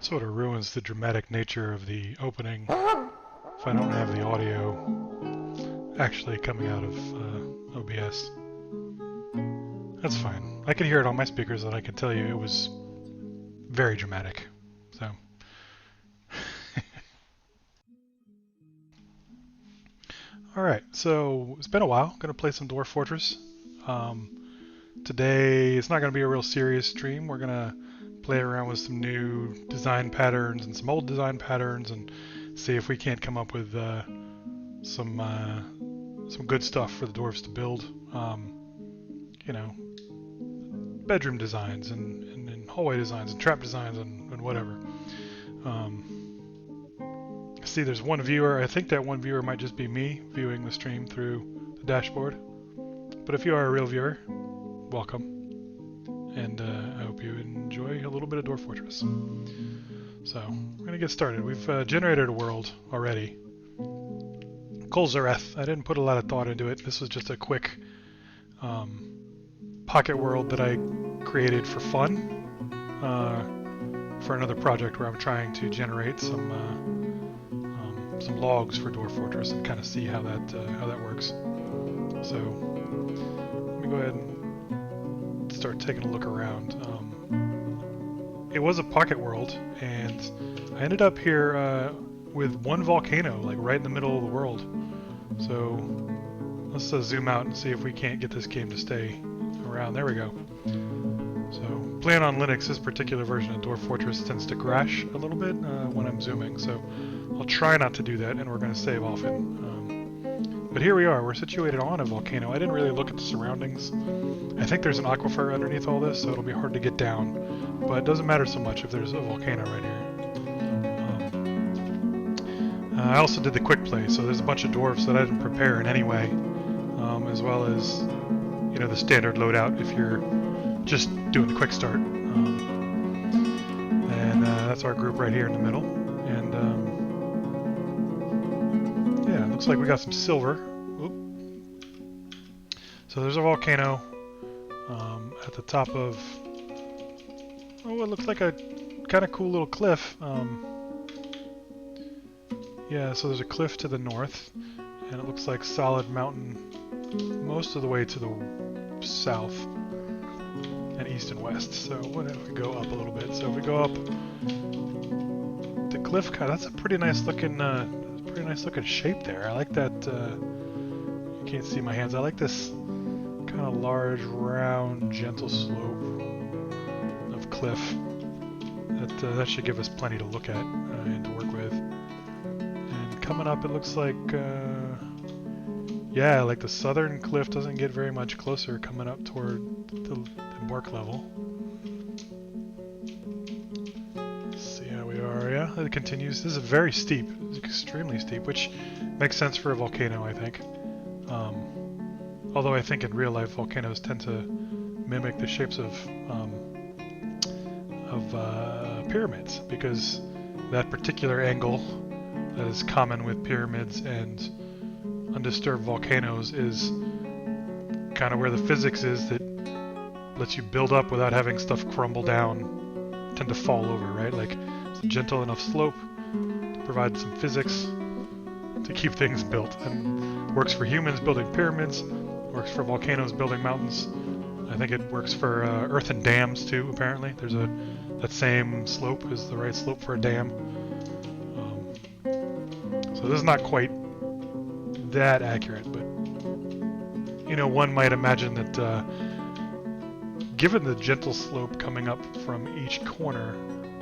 Sort of ruins the dramatic nature of the opening if I don't have the audio actually coming out of OBS. That's fine. I can hear it on my speakers, and I can tell you it was very dramatic. So, all right. So it's been a while. Gonna play some Dwarf Fortress. Today it's not gonna be a real serious stream. We're gonna play around with some new design patterns and some old design patterns, and see if we can't come up with some good stuff for the dwarves to build. You know, bedroom designs and hallway designs and trap designs and whatever. See, there's one viewer. I think that one viewer might just be me viewing the stream through the dashboard. But if you are a real viewer, welcome. And I hope you enjoy a little bit of Dwarf Fortress. So, we're going to get started. We've generated a world already. Kol Zareth. I didn't put a lot of thought into it. This was just a quick pocket world that I created for fun. For another project where I'm trying to generate some logs for Dwarf Fortress and kind of see how that works. So let me go ahead and start taking a look around. It was a pocket world, and I ended up here with one volcano, like right in the middle of the world. So let's zoom out and see if we can't get this game to stay around. There we go. So playing on Linux, this particular version of Dwarf Fortress tends to crash a little bit when I'm zooming, so I'll try not to do that, and we're going to save often. But here we are. We're situated on a volcano. I didn't really look at the surroundings. I think there's an aquifer underneath all this, so it'll be hard to get down. But it doesn't matter so much if there's a volcano right here. I also did the quick play, so there's a bunch of dwarves that I didn't prepare in any way, as well as, you know, the standard loadout if you're just doing the quick start. And that's our group right here in the middle. And yeah, looks like we got some silver. Oop. So there's a volcano at the top of, oh, it looks like a kind of cool little cliff. Yeah, so there's a cliff to the north, and it looks like solid mountain most of the way to the south and east and west. So what if we go up a little bit? So if we go up the cliff, that's a pretty nice looking shape there. I like that. You can't see my hands. I like this kind of large, round, gentle slope of cliff. That should give us plenty to look at and to work with. And coming up, it looks like, yeah, like the southern cliff doesn't get very much closer coming up toward the bark level. Let's see how we are. Yeah, it continues. This is very steep. It's extremely steep, which makes sense for a volcano, I think. Although I think in real life volcanoes tend to mimic the shapes of pyramids, because that particular angle that is common with pyramids and undisturbed volcanoes is kind of where the physics is that lets you build up without having stuff crumble down, tend to fall over, right? Like, it's a gentle enough slope to provide some physics to keep things built. And works for humans building pyramids, works for volcanoes building mountains. I think it works for earthen dams too, apparently. There's that same slope is the right slope for a dam. So this is not quite that accurate, but you know, one might imagine that given the gentle slope coming up from each corner,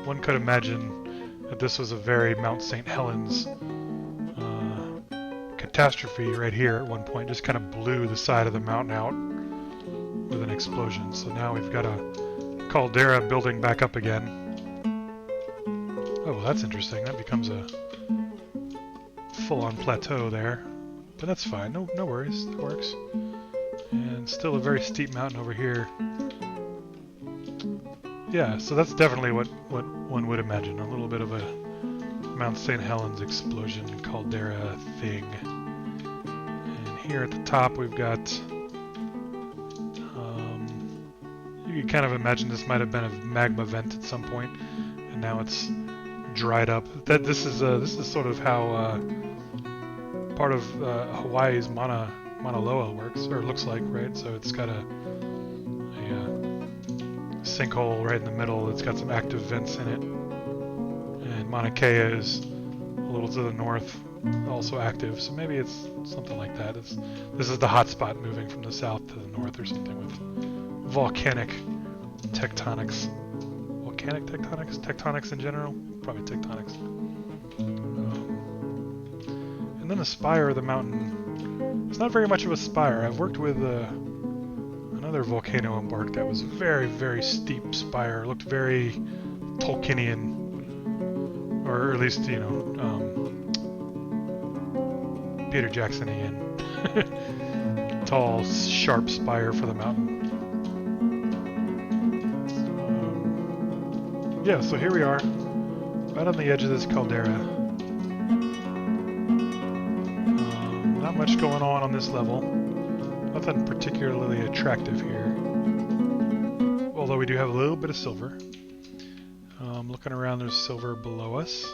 one could imagine that this was a very Mount St. Helens catastrophe right here at one point. Just kind of blew the side of the mountain out with an explosion. So now we've got a caldera building back up again. Oh, well, that's interesting. That becomes a full-on plateau there. But that's fine. No worries. That works. And still a very steep mountain over here. Yeah, so that's definitely what one would imagine. A little bit of a Mount St. Helens explosion caldera thing. And here at the top we've got... you can kind of imagine this might have been a magma vent at some point. And now it's dried up. This is sort of how part of Hawaii's Mauna Loa works, or looks like, right? So it's got a sinkhole right in the middle. It's got some active vents in it, and Mauna Kea is a little to the north, also active. So maybe it's something like that. This is the hot spot moving from the south to the north, or something with volcanic tectonics. Volcanic tectonics? Tectonics in general? Probably tectonics. And then the spire of the mountain. It's not very much of a spire. I've worked with another volcano embarked that was very, very steep spire. It looked very Tolkienian, or at least, you know, Peter Jacksonian. Tall, sharp spire for the mountain. Yeah, so here we are, right on the edge of this caldera. Not much going on this level. Nothing particularly attractive here. Although we do have a little bit of silver. Looking around, there's silver below us.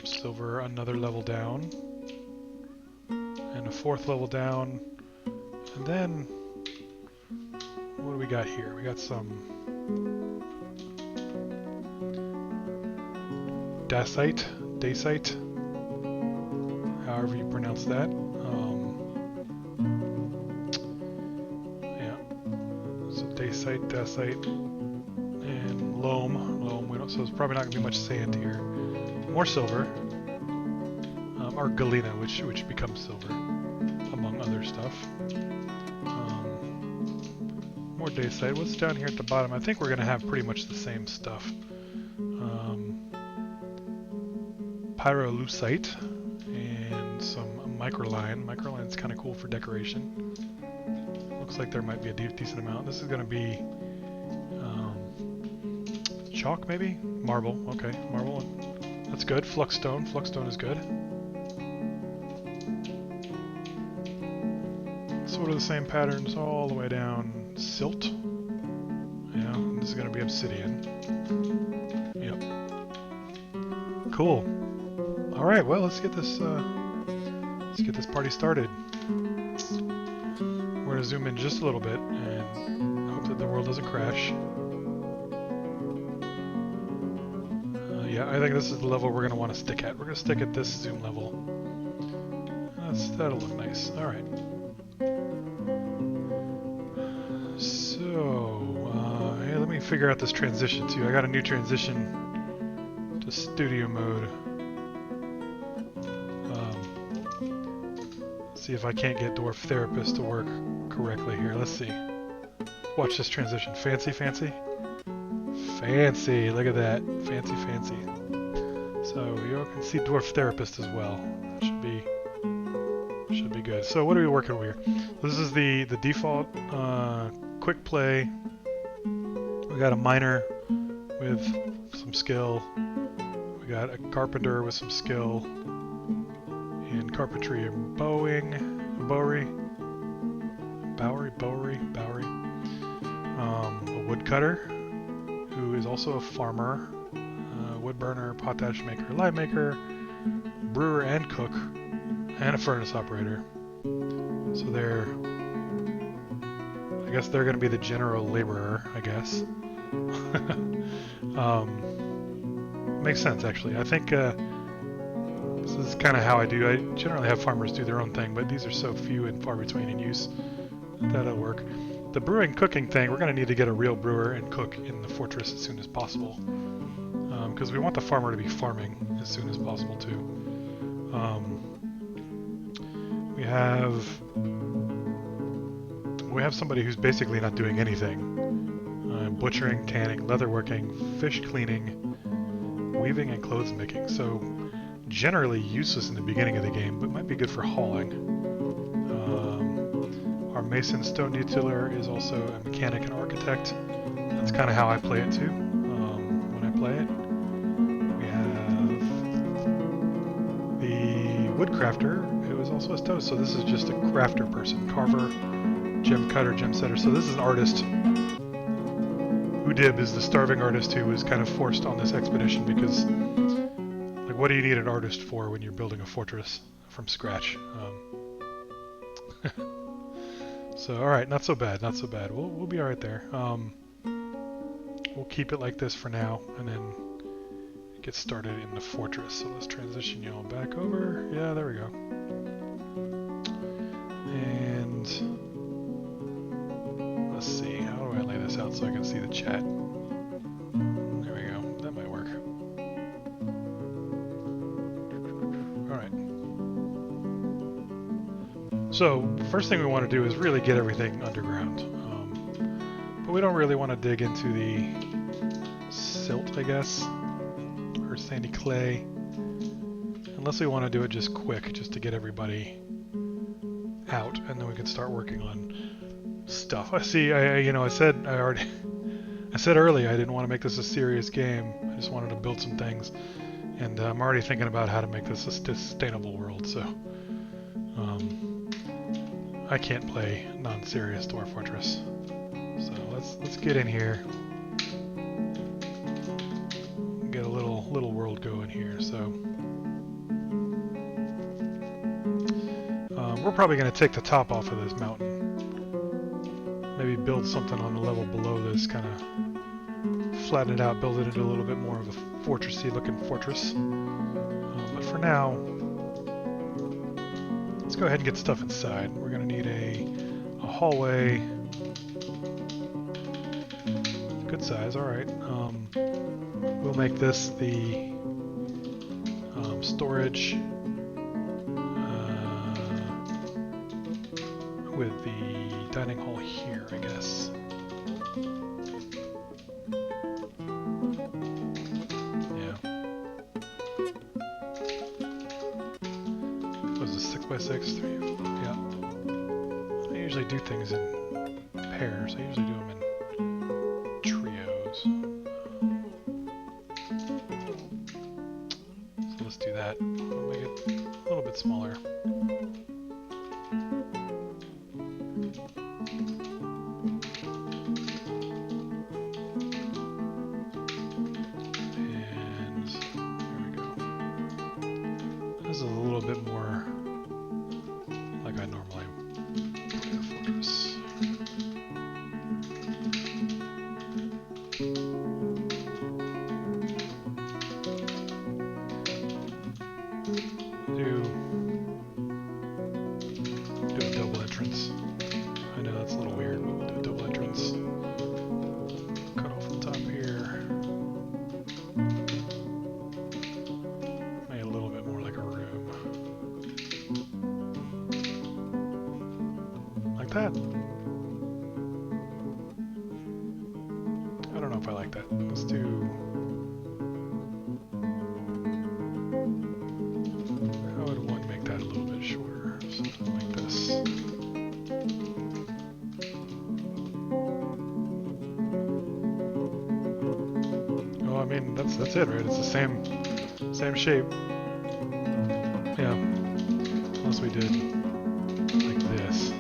Silver another level down. And a fourth level down. And then, what do we got here? We got some dacite, however you pronounce that. Yeah, so dacite, and loam. We don't, so there's probably not going to be much sand here. More silver, or galena, which becomes silver, among other stuff. More dacite. What's down here at the bottom? I think we're going to have pretty much the same stuff. Pyrolusite and some microline. Microline's kind of cool for decoration. Looks like there might be a decent amount. This is going to be chalk, maybe? Marble. Okay, marble. That's good. Fluxstone. Fluxstone is good. Sort of the same patterns all the way down. Silt. Yeah, this is going to be obsidian. Yep. Cool. All right, well, let's get this party started. We're going to zoom in just a little bit and hope that the world doesn't crash. Yeah, I think this is the level we're going to want to stick at. We're going to stick at this zoom level. That'll look nice. All right. So, hey, let me figure out this transition too. I got a new transition to studio mode. See if I can't get Dwarf Therapist to work correctly here. Let's see. Watch this transition. Fancy, fancy? Fancy. Look at that. Fancy, fancy. So you all can see Dwarf Therapist as well. Should be good. So what are we working with here? This is the default quick play. We got a miner with some skill. We got a carpenter with some skill. In carpentry and bowery. A woodcutter, who is also a farmer, wood burner, potash maker, lime maker, brewer and cook, and a furnace operator. So I guess they're going to be the general laborer, I guess. Makes sense, actually. I think this is kind of how I do. I generally have farmers do their own thing, but these are so few and far between in use that that'll work. The brewing cooking thing, we're going to need to get a real brewer and cook in the fortress as soon as possible, because we want the farmer to be farming as soon as possible too. We have somebody who's basically not doing anything. Butchering, tanning, leatherworking, fish cleaning, weaving, and clothes making. So generally useless in the beginning of the game, but might be good for hauling. Our mason stone detailer is also a mechanic and architect. That's kind of how I play it too, when I play it. We have the woodcrafter, who is also a stone. So this is just a crafter person, carver, gem cutter, gem setter. So this is an artist Udib is the starving artist who was kind of forced on this expedition because, like, what do you need an artist for when you're building a fortress from scratch? So, alright, not so bad, not so bad. We'll be alright there. We'll keep it like this for now, and then get started in the fortress. So let's transition y'all back over. Yeah, there we go. And let's see, how do I lay this out so I can see the chat? There we go, that might work. Alright. So, first thing we want to do is really get everything underground. But we don't really want to dig into the silt, I guess, or sandy clay, unless we want to do it just quick, just to get everybody out, and then we can start working on stuff. I see. I said earlier I didn't want to make this a serious game. I just wanted to build some things, and I'm already thinking about how to make this a sustainable world. So I can't play non-serious Dwarf Fortress. So let's get in here. Get a little world going here. So we're probably going to take the top off of this mountain. Maybe build something on the level below this, kind of flatten it out, build it into a little bit more of a fortressy looking fortress. But for now, let's go ahead and get stuff inside. We're going to need a hallway. Good size, alright. We'll make this the storage with the dining hall here, I guess. Yeah. What is this, 6x6? 3, 4, yeah. I usually do things in pairs. I usually do them in trios. So let's do that. We'll make it a little bit smaller. That. I don't know if I like that. Let's do... How would one make that a little bit shorter? Something like this. Oh, I mean, that's it, right? It's the same shape. Yeah. Unless we did like this.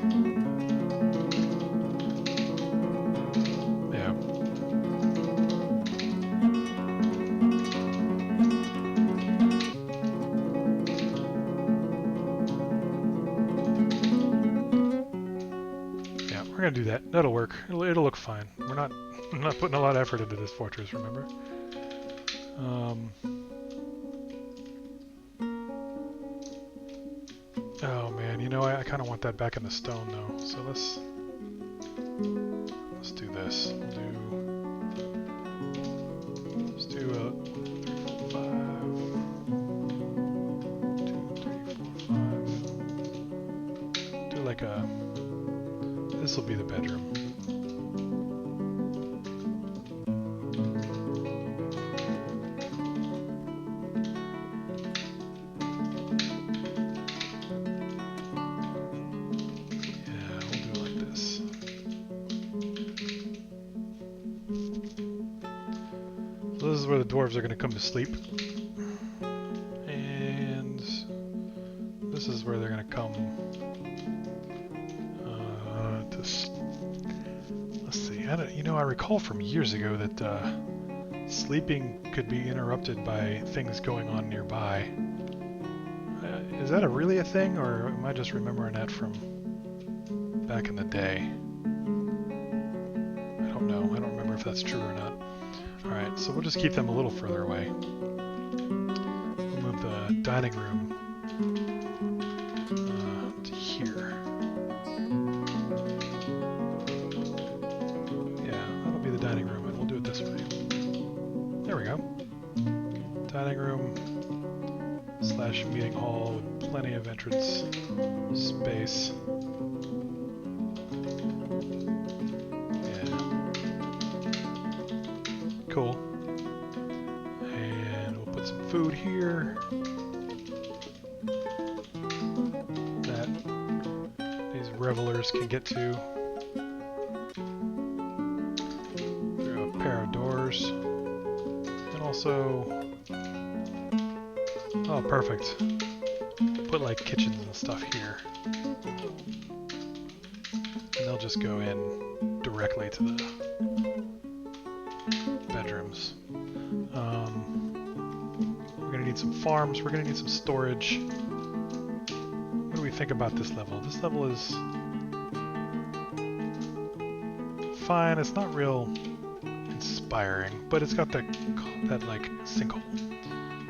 We're gonna do that. That'll work. It'll look fine. I'm not putting a lot of effort into this fortress, remember? Oh man, you know I kind of want that back in the stone though. So let's do this. Let's do a 5, 2, 3, 4, 5. Do like a. This will be the bedroom. Yeah, we'll do it like this. So this is where the dwarves are going to come to sleep. And this is where they're going to come. Let's see. You know, I recall from years ago that sleeping could be interrupted by things going on nearby. Is that really a thing, or am I just remembering that from back in the day? I don't know. I don't remember if that's true or not. Alright, so we'll just keep them a little further away. We'll move the dining room to here. Yeah, that'll be the dining room, and we'll do it this way. There we go. Dining room / meeting hall with plenty of entrance space. Yeah. Cool. And we'll put some food here that these revelers can get to through a pair of doors. And also, oh, perfect. Put like kitchens and stuff here. And they'll just go in directly to the bedrooms. We're gonna need some farms, we're gonna need some storage. What do we think about this level? This level is fine, it's not real inspiring, but it's got that like sinkhole.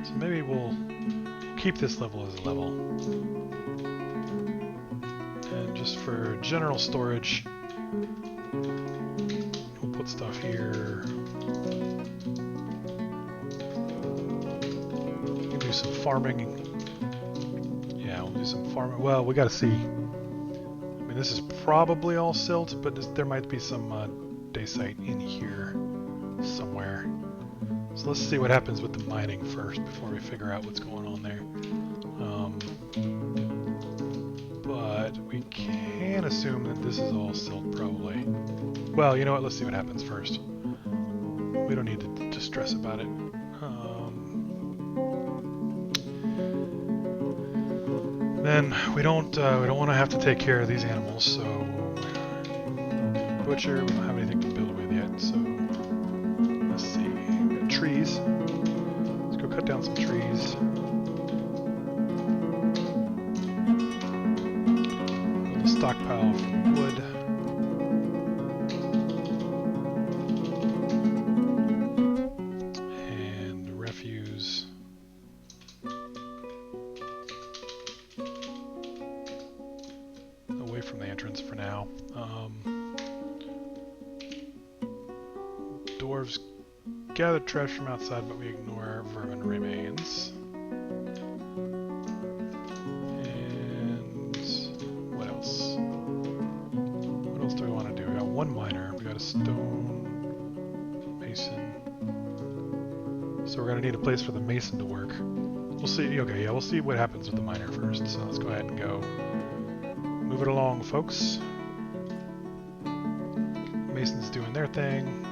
So maybe we'll keep this level as a level. And just for general storage, we'll put stuff here. We'll do some farming. Yeah, we'll do some farming. Well, we gotta see. I mean, this is probably all silt, but there might be some dacite in here somewhere. So let's see what happens with the mining first before we figure out what's going on there. But we can assume that this is all silt probably. Well, you know what? Let's see what happens first. We don't need to stress about it. Then we don't want to have to take care of these animals. So butcher. We don't have anything to build with yet. So let's see. We got trees. Let's go cut down some trees. Build a stockpile for wood. And refuse. Away from the entrance for now. Dwarves gather trash from outside, but we ignore vermin remains. And what else? What else do we want to do? We got one miner. We got a stone mason. So we're gonna need a place for the mason to work. We'll see. Okay, yeah, we'll see what happens with the miner first. So let's go ahead and go move it along, folks. Mason's doing their thing.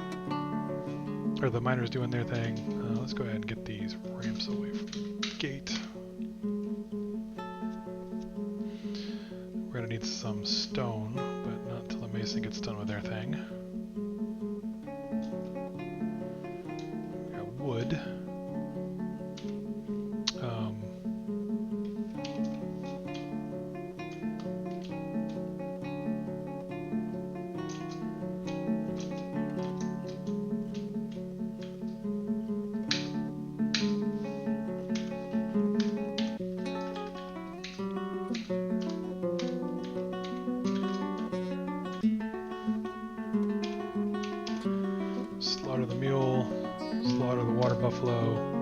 Or the miners doing their thing. Let's go ahead and get these ramps away from the gate. We're gonna need some stone, but not until the mason gets done with their thing. We got wood. Slaughter the mule, slaughter the water buffalo.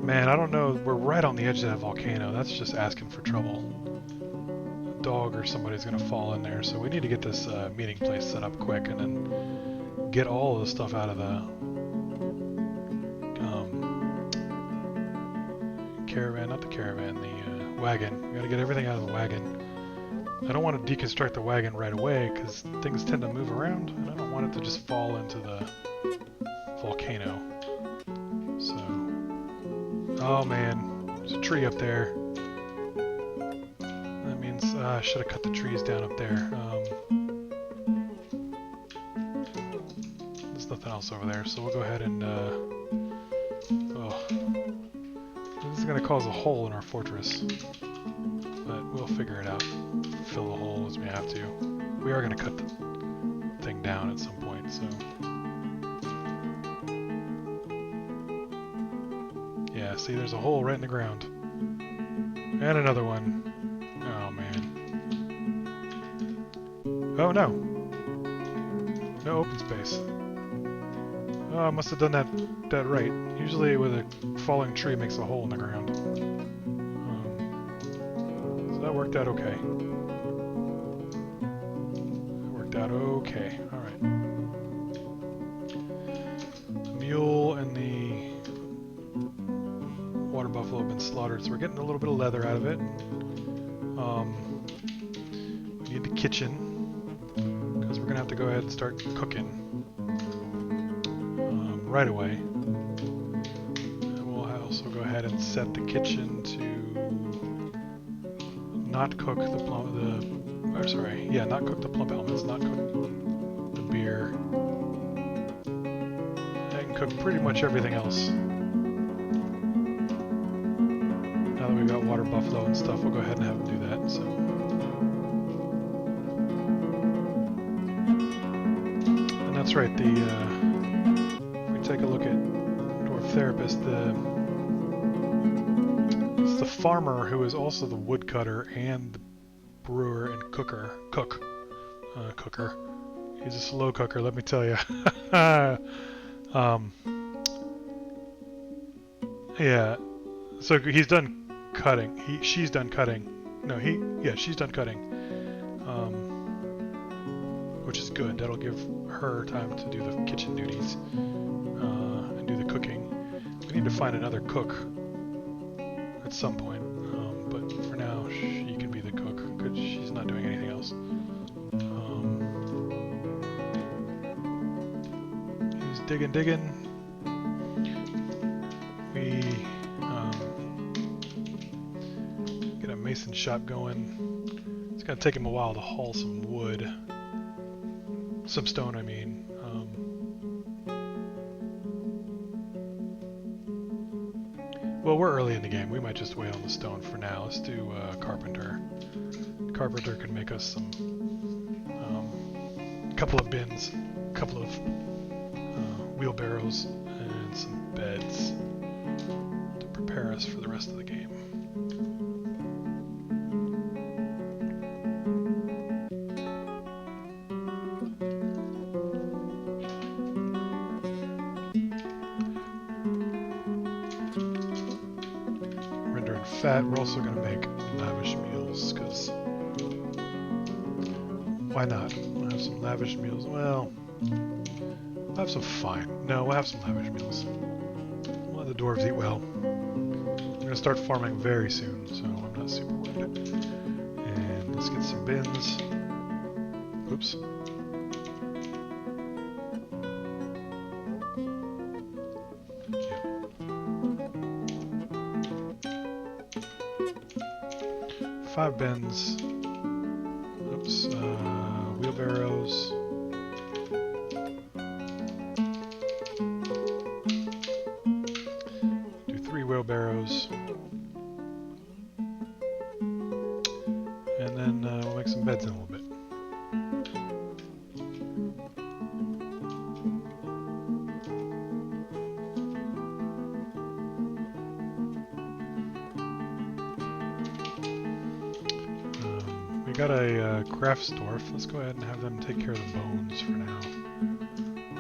Man, I don't know, we're right on the edge of that volcano. That's just asking for trouble. A dog or somebody's gonna fall in there, so we need to get this meeting place set up quick and then get all of the stuff out of the caravan, not the caravan, the wagon. We gotta get everything out of the wagon. I don't want to deconstruct the wagon right away because things tend to move around and I don't want it to just fall into the volcano. So, oh man, there's a tree up there. That means I should have cut the trees down up there. nothing else over there, so we'll go ahead and, oh. This is going to cause a hole in our fortress, but we'll figure it out. Fill the hole as we have to. We are going to cut the thing down at some point, so... Yeah, see, there's a hole right in the ground. And another one. Oh, man. Oh, no. No open space. Oh, I must have done that right. Usually with a falling tree makes a hole in the ground. So that worked out okay. That worked out okay. Alright. The mule and the water buffalo have been slaughtered, so we're getting a little bit of leather out of it. We need the kitchen, because we're going to have to go ahead and start cooking right away. And we'll also go ahead and set the kitchen to not cook the plum, not cook the plump elements, not cook the beer. I can cook pretty much everything else. Now that we've got water buffalo and stuff, we'll go ahead and have them do that. So. And that's right, if we take a look at Dwarf Therapist, it's the farmer who is also the woodcutter and the brewer and cooker. Cooker. He's a slow cooker, let me tell you. Yeah. So he's done cutting. She's done cutting. She's done cutting. Which is good. That'll give her time to do the kitchen duties and do the cooking. We need to find another cook at some point. But for now, she can be the cook because she's not doing anything else. He's digging. We get a mason shop going. It's gonna take him a while to haul some wood. Some stone, I mean. Well, we're early in the game. We might just wait on the stone for now. Let's do carpenter. Carpenter can make us some couple of bins, couple of wheelbarrows, and some beds to prepare us for the rest of the game. Rendering fat. We're also going to make lavish meals, because why not? We'll have some lavish meals. Well, we'll have some fine. No, we'll have some lavish meals. We'll let the dwarves eat well. I'm going to start farming very soon, so I'm not super worried. And let's get some bins. Oops. Yeah. 5 bins. Oops. Wheelbarrows. Do 3 wheelbarrows. And then we'll make some beds in a little bit. We got a crafts dwarf. Let's go ahead and have them take care of the bones for now.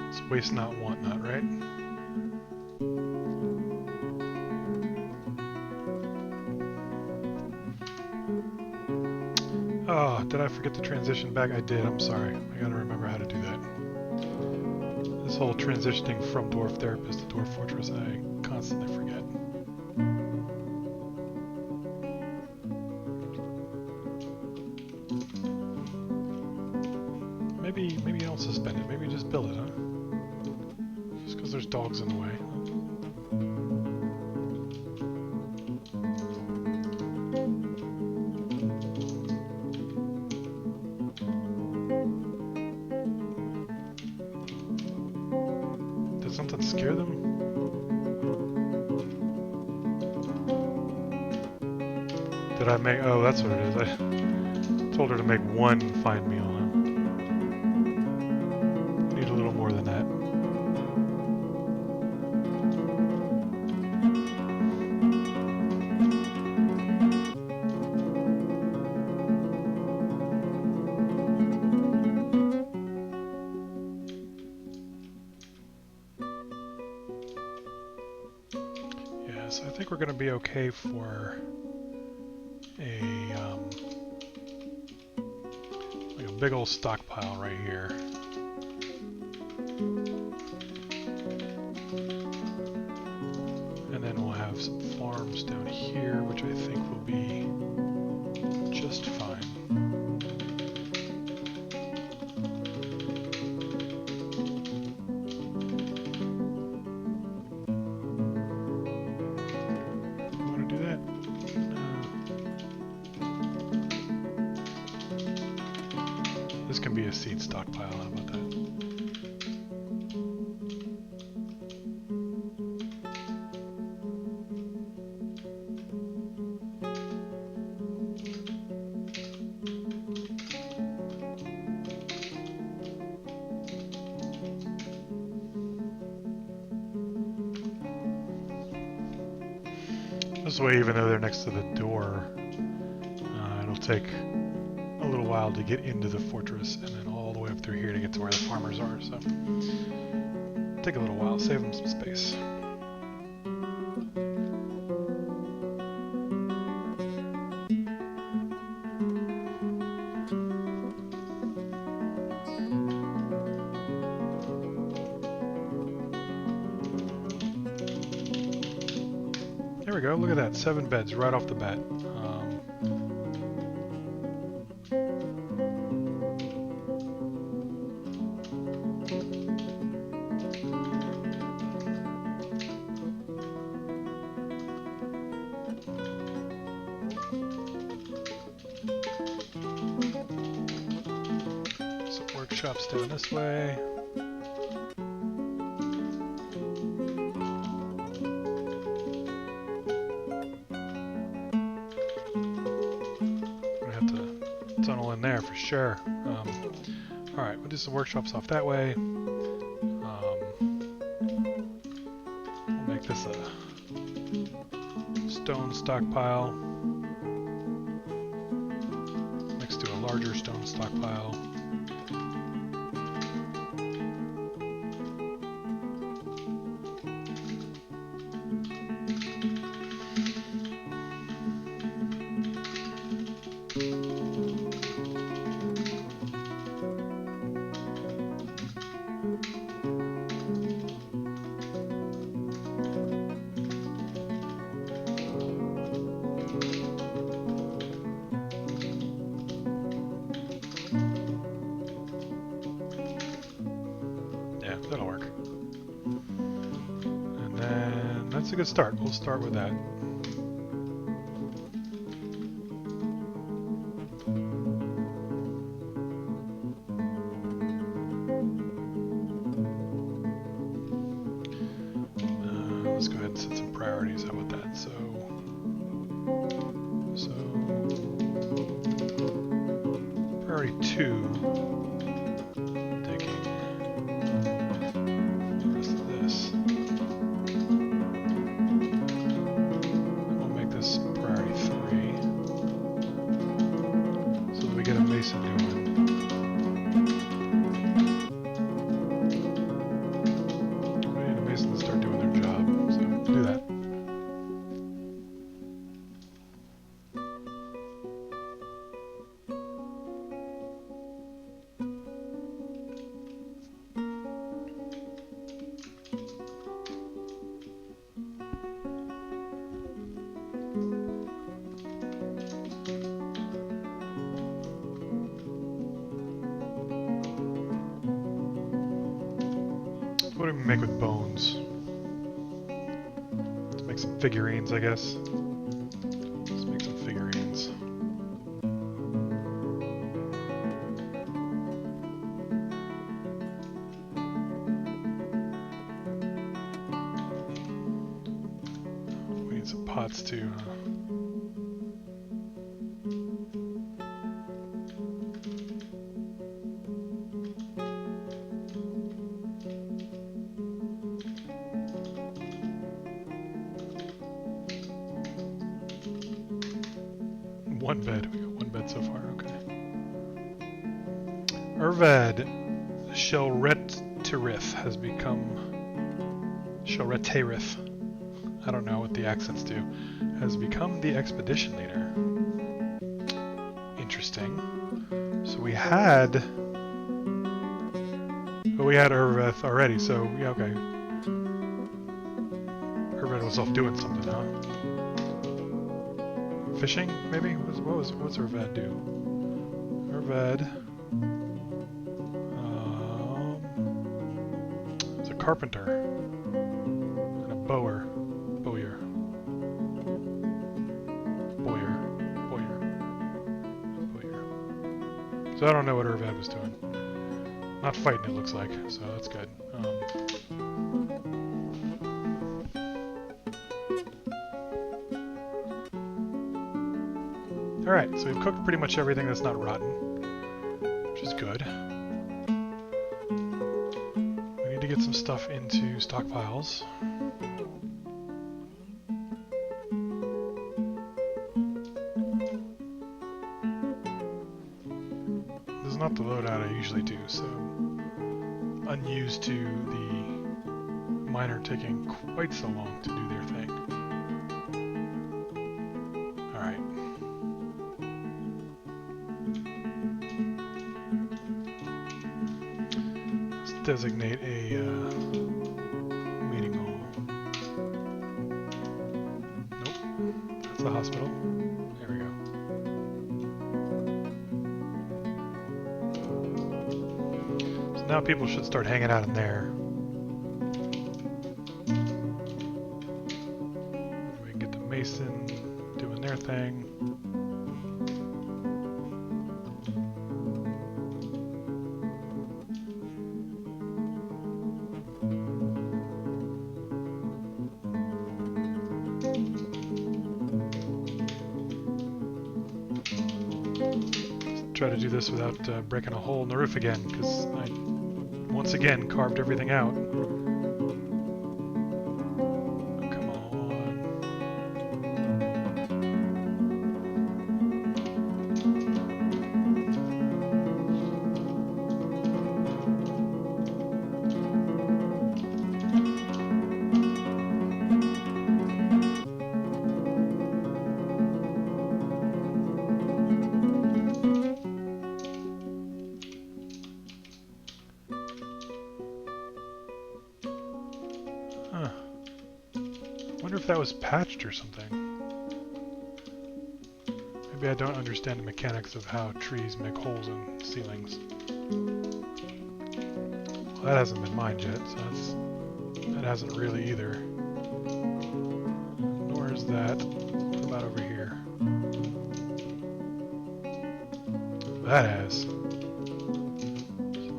It's waste not, want not, right? Oh, did I forget to transition back? I did, I'm sorry. I gotta remember how to do that. This whole transitioning from Dwarf Therapist to Dwarf Fortress, I constantly forget. Maybe you don't suspend it. Maybe you just build it, huh? Just because there's dogs in the way. scare them? Did I make... Oh, that's what it is. I told her to make one fine meal, huh? Need a little more than that. Yeah, so I think we're going to be okay for a like a big old stockpile right here. And then we'll have some farms down here, which I think will be just fine. Want to do that? This can be a seed stockpile, how about that? This way, even though they're next to the door, it'll take a little while to get into the fortress and then all the way up through here to get to where the farmers are, so take a little while, save them some space. There we go, look at that, 7 beds right off the bat. Some workshops down this way. Tunnel in there for sure. Alright, we'll do some workshops off that way. We'll make this a stone stockpile next to a larger stone stockpile. That'll work. And then that's a good start. We'll start with that. Let's go ahead and set some priorities. How about that? So priority 2. What do we make with bones? Let's make some figurines, I guess. Let's make some figurines. pots too, huh? One bed. We got one bed so far. Okay. Urvad Shelretirith has become Shelretirith. I don't know what the accents do. Has become the expedition leader. Interesting. So we had Urveth already. So yeah, okay. Urvad was off doing something, huh? Fishing, maybe? What's Urvad do? Urvad is a carpenter and a bowyer. So I don't know what Urvad was doing. Not fighting, it looks like, so that's good. Alright, so we've cooked pretty much everything that's not rotten, which is good. We need to get some stuff into stockpiles. This is not the loadout I usually do, so unused to the miner taking quite so long to do their thing. Alright. Designate a meeting hall. Nope, that's the hospital. There we go. So now people should start hanging out in there. We can get the mason doing their thing. Try to do this without breaking a hole in the roof again, because I once again carved everything out. Oh, come on. Huh. Wonder if that was patched or something. Maybe I don't understand the mechanics of how trees make holes in ceilings. Well, that hasn't been mined yet, so that hasn't really either. Nor is that. What about over here? That has. So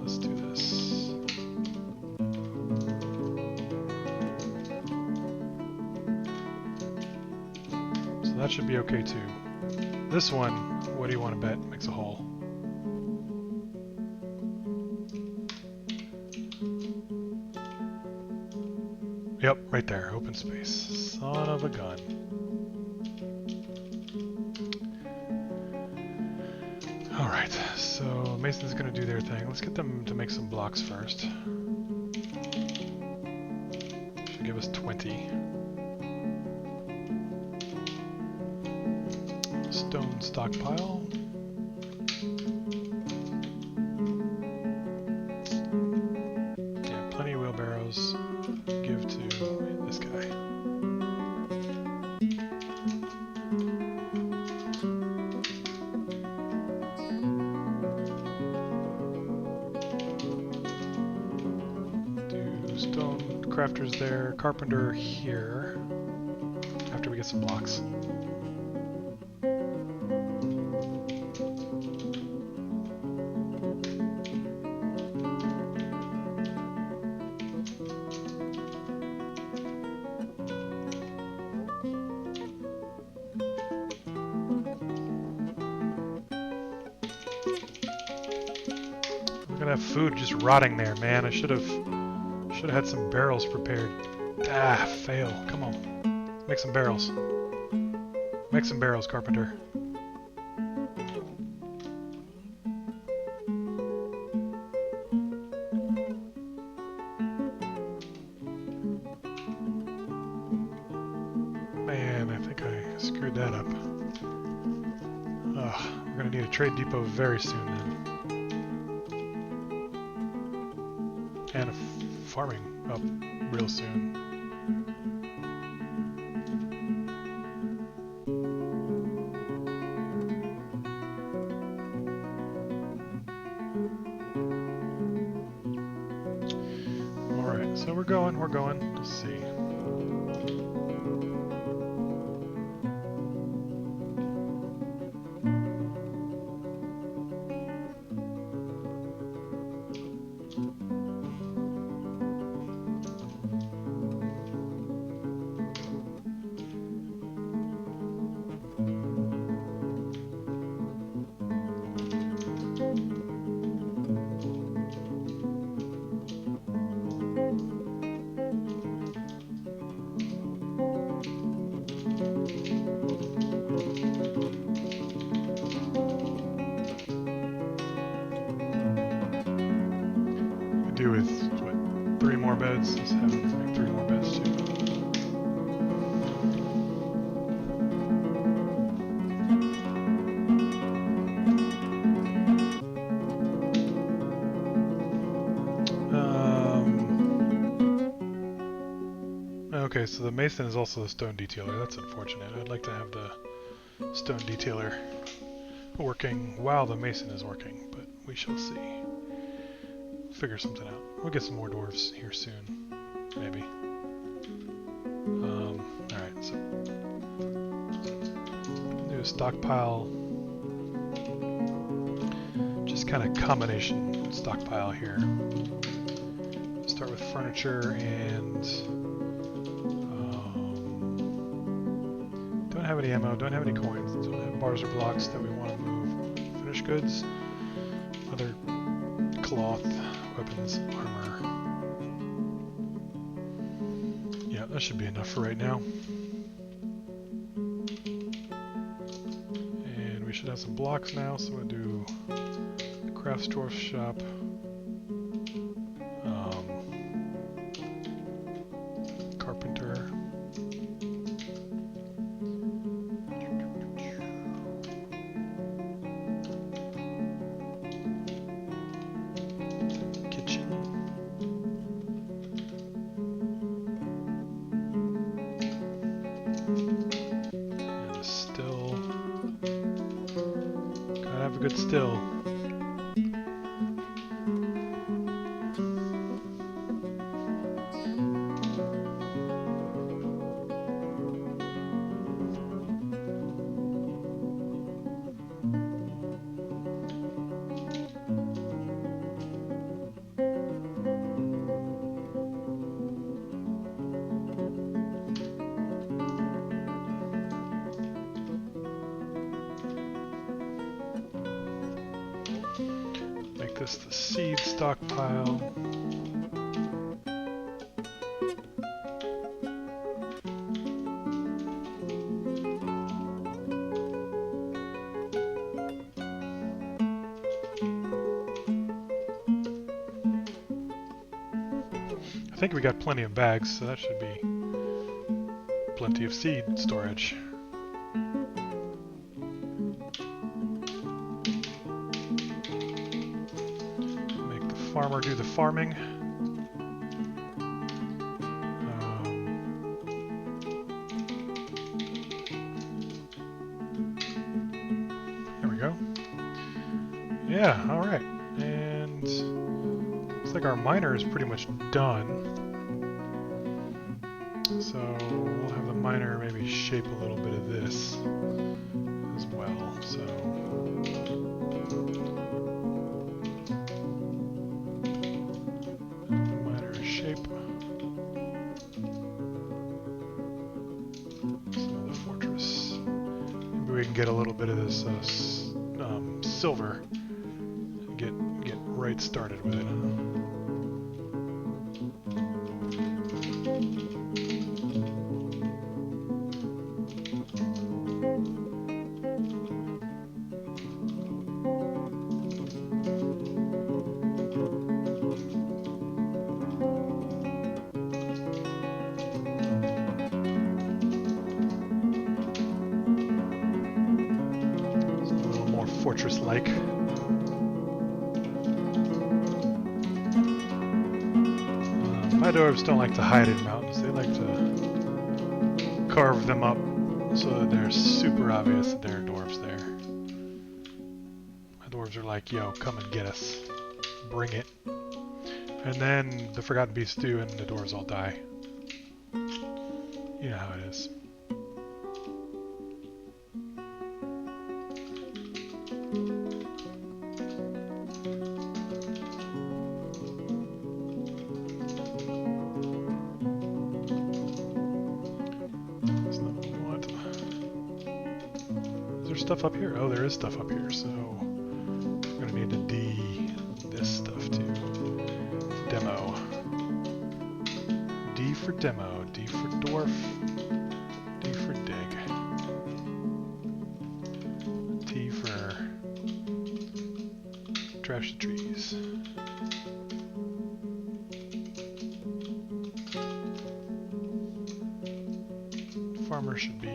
let's do this. So that should be okay too. This one, what do you want to bet, makes a hole? Yep, right there, open space. Son of a gun. Alright, so Mason's gonna do their thing. Let's get them to make some blocks first. Should give us 20. Stone stockpile. Yeah, plenty of wheelbarrows. Give to this guy. Do stone crafters there, carpenter here. After we get some blocks. have food just rotting there, man. I should have had some barrels prepared. Ah, fail. Come on. Make some barrels. Make some barrels, carpenter. Man, I think I screwed that up. Ugh, we're gonna need a trade depot very soon then. And a farming up real soon. Alright, so we're going. Let's see. Do with what, 3 more beds? Let's have make 3 more beds too. Okay, so the mason is also the stone detailer. That's unfortunate. I'd like to have the stone detailer working while the mason is working, but we shall see. Figure something out. We'll get some more dwarves here soon, maybe. Alright, so do a stockpile, just kind of combination stockpile here. Start with furniture and don't have any ammo, don't have any coins, don't have bars or blocks that we want to move. Finished goods, other cloth, weapons, armor. Yeah, that should be enough for right now. And we should have some blocks now, so we'll do the crafts dwarf shop. Carpenter. Good still. This the seed stockpile. I think we got plenty of bags, so that should be plenty of seed storage. Farmer do the farming. There we go. Yeah, alright. And looks like our miner is pretty much done. So we'll have the miner maybe shape a little bit of this as well. So get a little bit of this silver, get right started with it. Fortress-like. My dwarves don't like to hide in mountains. They like to carve them up so that they're super obvious that there are dwarves there. My dwarves are like, yo, come and get us. Bring it. And then the Forgotten Beasts do, and the dwarves all die. You know how it is. Stuff up here? Oh, there is stuff up here, so I'm gonna need to this stuff too. Demo. D for demo, D for dwarf, D for dig. T for trash the trees. Farmer should be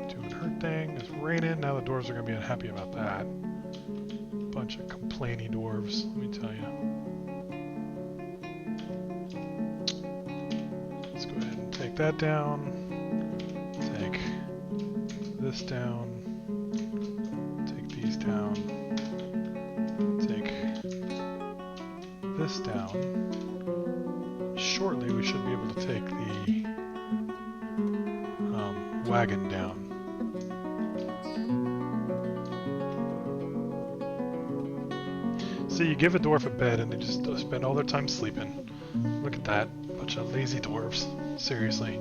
doing her thing. It's raining. Now the dwarves are going to be unhappy about that. Bunch of complaining dwarves, let me tell you. Let's go ahead and take that down. Take this down. Take these down. Take this down. Shortly we should be able to take the wagon down. See, you give a dwarf a bed and they just spend all their time sleeping. Look at that. Bunch of lazy dwarves. Seriously.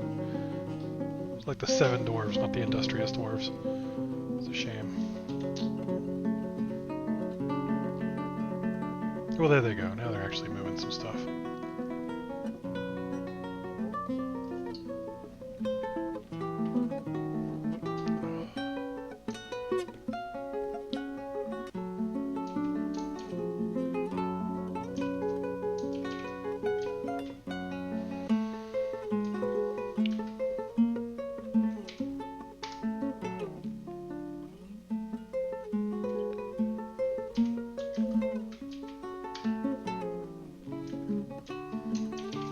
It's like the 7 dwarves, not the industrious dwarves. It's a shame. Well, there they go. Now they're actually moving some stuff.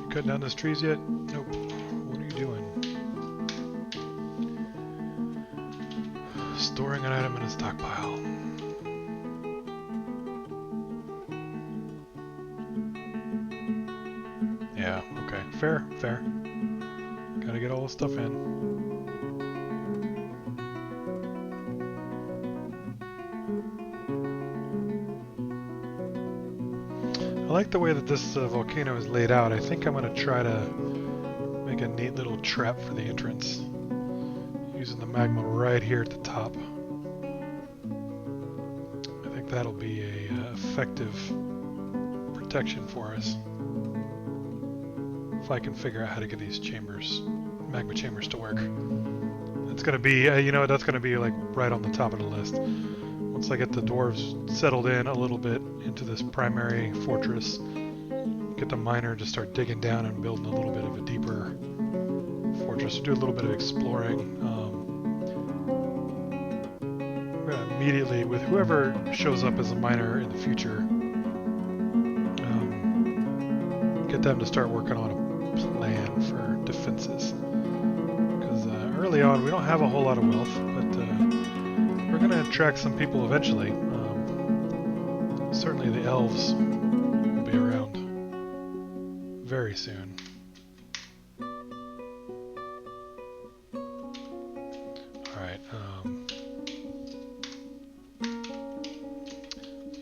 Cutting down those trees yet? Nope. What are you doing? Storing an item in a stockpile. Yeah, okay. Fair, fair. Gotta get all the stuff in. I like the way that this volcano is laid out. I think I'm going to try to make a neat little trap for the entrance. Using the magma right here at the top. I think that'll be a effective protection for us. If I can figure out how to get these chambers, magma chambers to work. That's going to be, you know, that's going to be like right on the top of the list. Once I get the dwarves settled in a little bit into this primary fortress, get the miner to start digging down and building a little bit of a deeper fortress, do a little bit of exploring. We're going to immediately, with whoever shows up as a miner in the future, get them to start working on a plan for defenses. Because early on we don't have a whole lot of wealth, but we're going to attract some people eventually. Certainly the elves will be around very soon. Alright,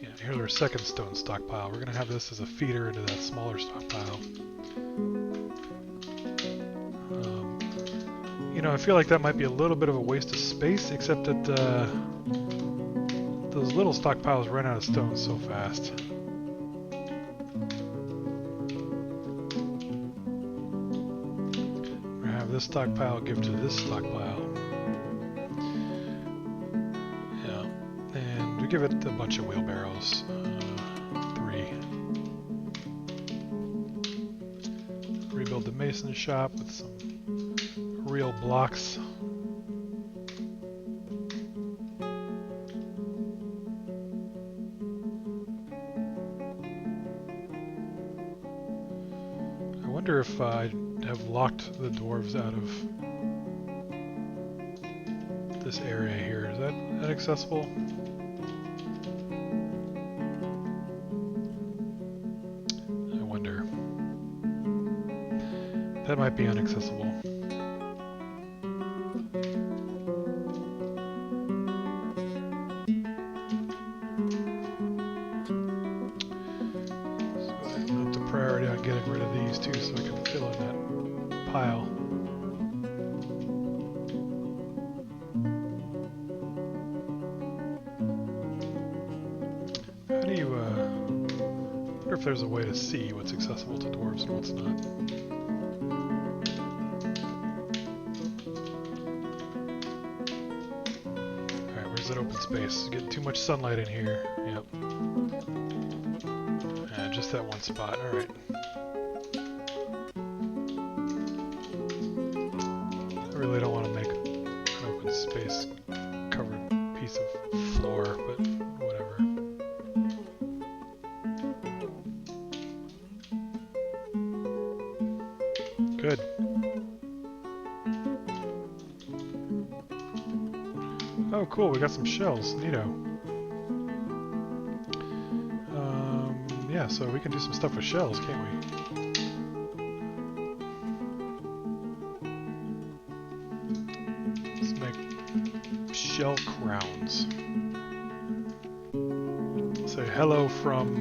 yeah, here's our second stone stockpile. We're going to have this as a feeder into that smaller stockpile. You know, I feel like that might be a little bit of a waste of space, except that those little stockpiles run out of stone so fast. this stockpile, give to this stockpile. Yeah, and we give it a bunch of wheelbarrows. 3. Rebuild the mason shop with some real blocks. I wonder if I have locked the dwarves out of this area here. Is that inaccessible? I wonder. That might be inaccessible. Getting rid of these too so I can fill in that pile. How do you, I wonder if there's a way to see what's accessible to dwarves and what's not. Alright, where's that open space? Getting too much sunlight in here. Yep. Just that one spot. Alright. I really don't want to make an open space covered piece of floor, but whatever. Good. Oh, cool. We got some shells. Neato. Yeah, so we can do some stuff with shells, can't we? Let's make shell crowns. Say hello from...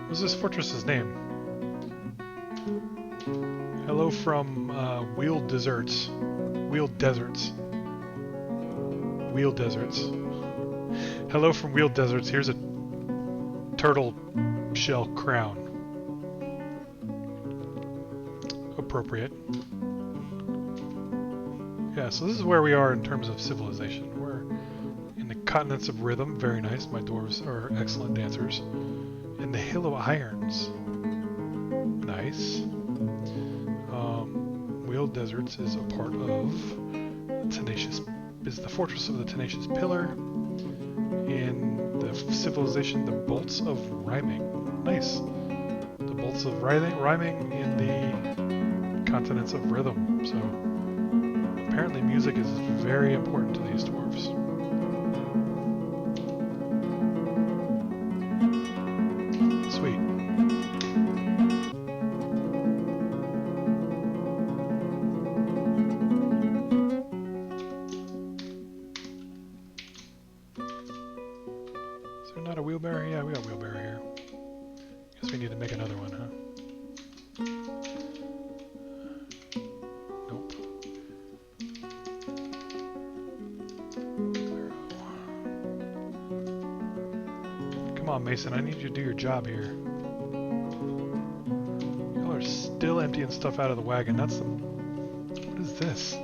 What's this fortress's name? Hello from Wheeled Deserts. Wheeled Deserts. Wheeled Deserts. Hello from Wheeled Deserts. Here's a turtle shell crown. Appropriate. Yeah, so this is where we are in terms of civilization. We're in the continents of rhythm, very nice. My dwarves are excellent dancers. In the Hill of Irons. Nice. Wheeled Deserts is a part of Tenacious, is the fortress of the Tenacious Pillar. In the civilization, the Bolts of Rhyming. Nice. The Bolts of Rhyming in the continents of rhythm. So apparently music is very important to these dwarves. Sweet. Is there not a wheelbarrow? Yeah, we got a wheelbarrow here. Guess we need to make another one, huh? Nope. Come on, Mason, I need you to do your job here. Y'all are still emptying stuff out of the wagon. That's some... What is this?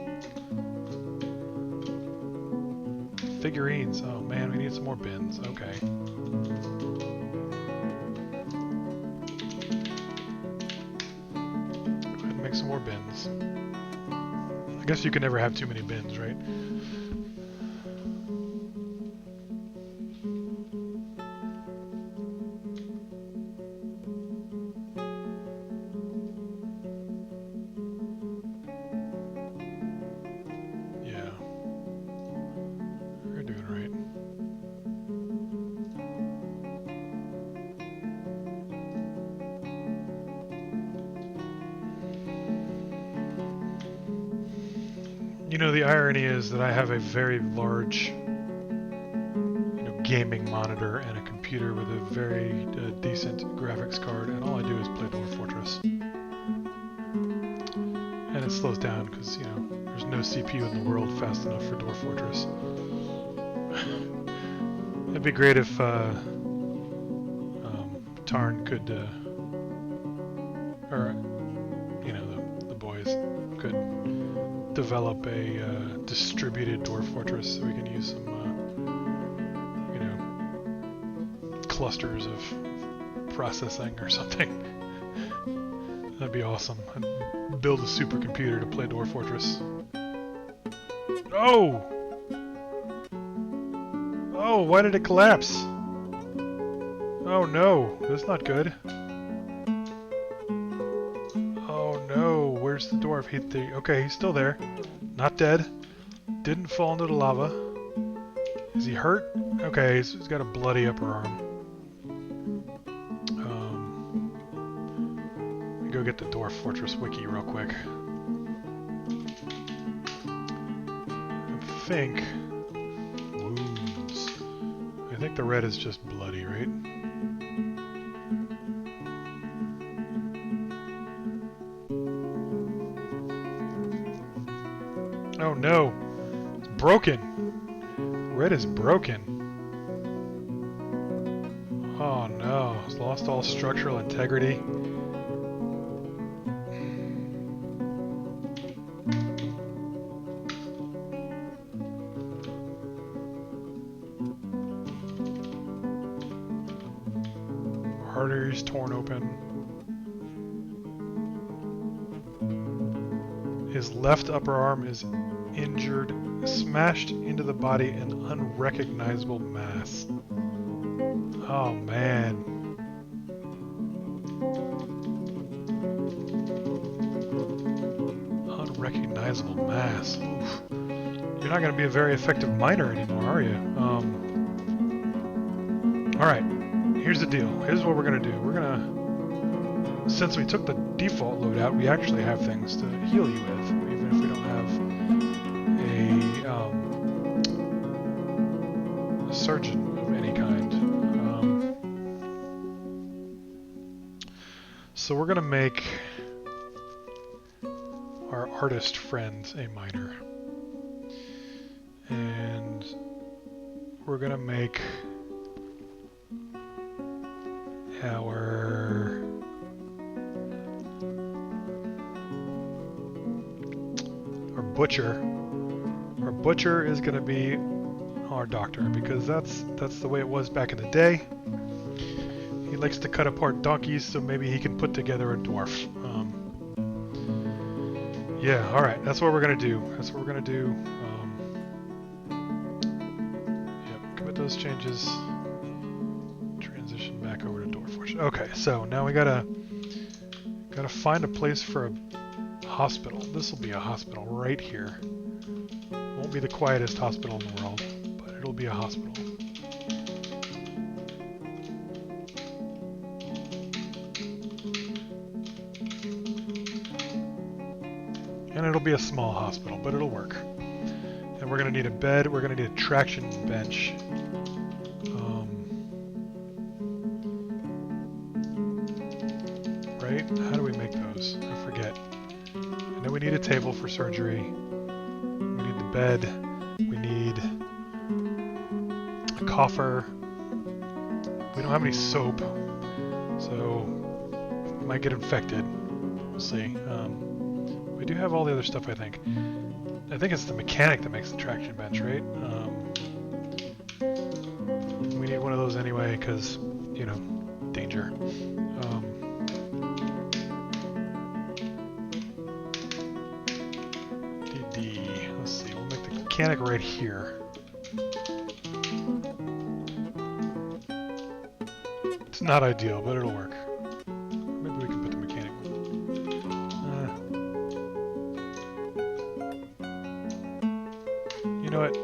Figurines. Oh man, we need some more bins. Okay. Make some more bins. I guess you can never have too many bins, right? Yeah. We're doing right. You know, the irony is that I have a very large, gaming monitor and a computer with a very decent graphics card, and all I do is play Dwarf Fortress. And it slows down because, there's no CPU in the world fast enough for Dwarf Fortress. It'd be great if Tarn could, or, the boys could develop a distributed Dwarf Fortress so we can use some, clusters of processing or something. That'd be awesome. I'd build a supercomputer to play Dwarf Fortress. Oh! Oh, why did it collapse? Oh no, that's not good. Oh no, where's the dwarf? Okay, he's still there. Not dead. Didn't fall into the lava. Is he hurt? Okay, he's got a bloody upper arm. Let me go get the Dwarf Fortress wiki real quick. I think wounds. I think the red is just bloody, right? Oh no! It's broken! Red is broken. Oh no, it's lost all structural integrity. Arteries torn open. His left upper arm is injured, smashed into the body, an unrecognizable mass. Oh man. Unrecognizable mass. Oof. You're not going to be a very effective miner anymore, are you? Alright, here's the deal. Here's what we're going to do. We're going to... Since we took the default loadout, we actually have things to heal you with, even if we don't have a surgeon of any kind. So we're going to make our artist friend a miner. And we're going to make our butcher. Our butcher is going to be our doctor, because that's the way it was back in the day. He likes to cut apart donkeys, so maybe he can put together a dwarf. Yeah, alright, that's what we're going to do. That's what we're going to do. Yep, commit those changes. Transition back over to Dwarf Fortress. Okay, so now we gotta find a place for a hospital. This will be a hospital right here. Won't be the quietest hospital in the world, but it'll be a hospital. And it'll be a small hospital, but it'll work. And we're going to need a bed. We're going to need a traction bench. Right? How do we make those? I forget. I know we need a table for surgery. We need the bed. We need a coffer. We don't have any soap, so we might get infected. We'll see. We do have all the other stuff, I think. I think it's the mechanic that makes the traction bench, right? We need one of those anyway, because, you know, danger. Let's see, we'll make the mechanic right here. It's not ideal, but it'll work. Maybe we can put the mechanic. You know what?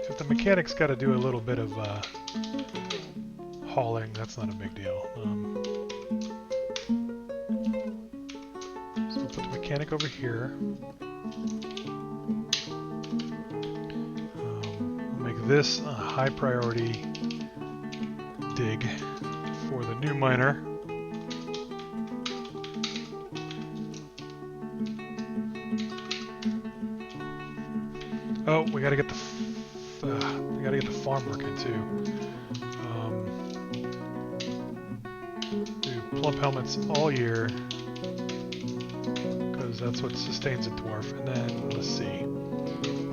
If the mechanic's got to do a little bit of hauling, that's not a big deal. So we'll put the mechanic over here. This a high priority dig for the new miner. Oh, we gotta get the farm working too. Do plump helmets all year, because that's what sustains a dwarf. And then, let's see,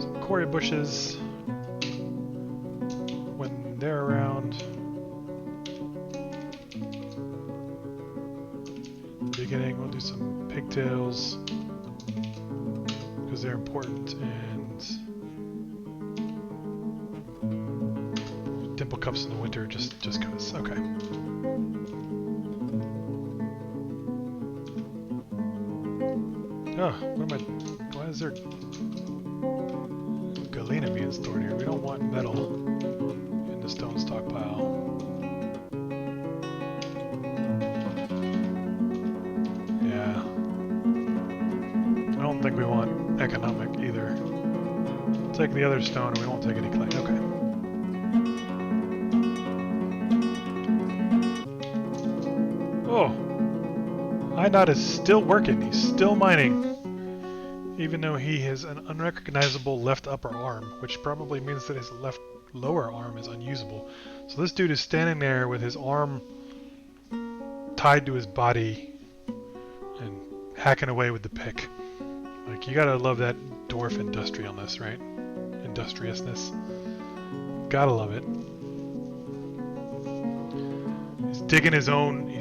some quarry bushes. When they're around, beginning, we'll do some pigtails because they're important, and dimple cups in the winter just because. Okay. Oh, what am I? Why is there galena being stored here? We don't want metal in the stone stockpile. Yeah. I don't think we want economic either. We'll take the other stone and we won't take any clay. Okay. Oh! Inod is still working. He's still mining. Even though he has an unrecognizable left upper arm, which probably means that his left lower arm is unusable. So this dude is standing there with his arm tied to his body and hacking away with the pick. Like, you gotta love that dwarf industrialness, right? Industriousness. Gotta love it. He's digging his own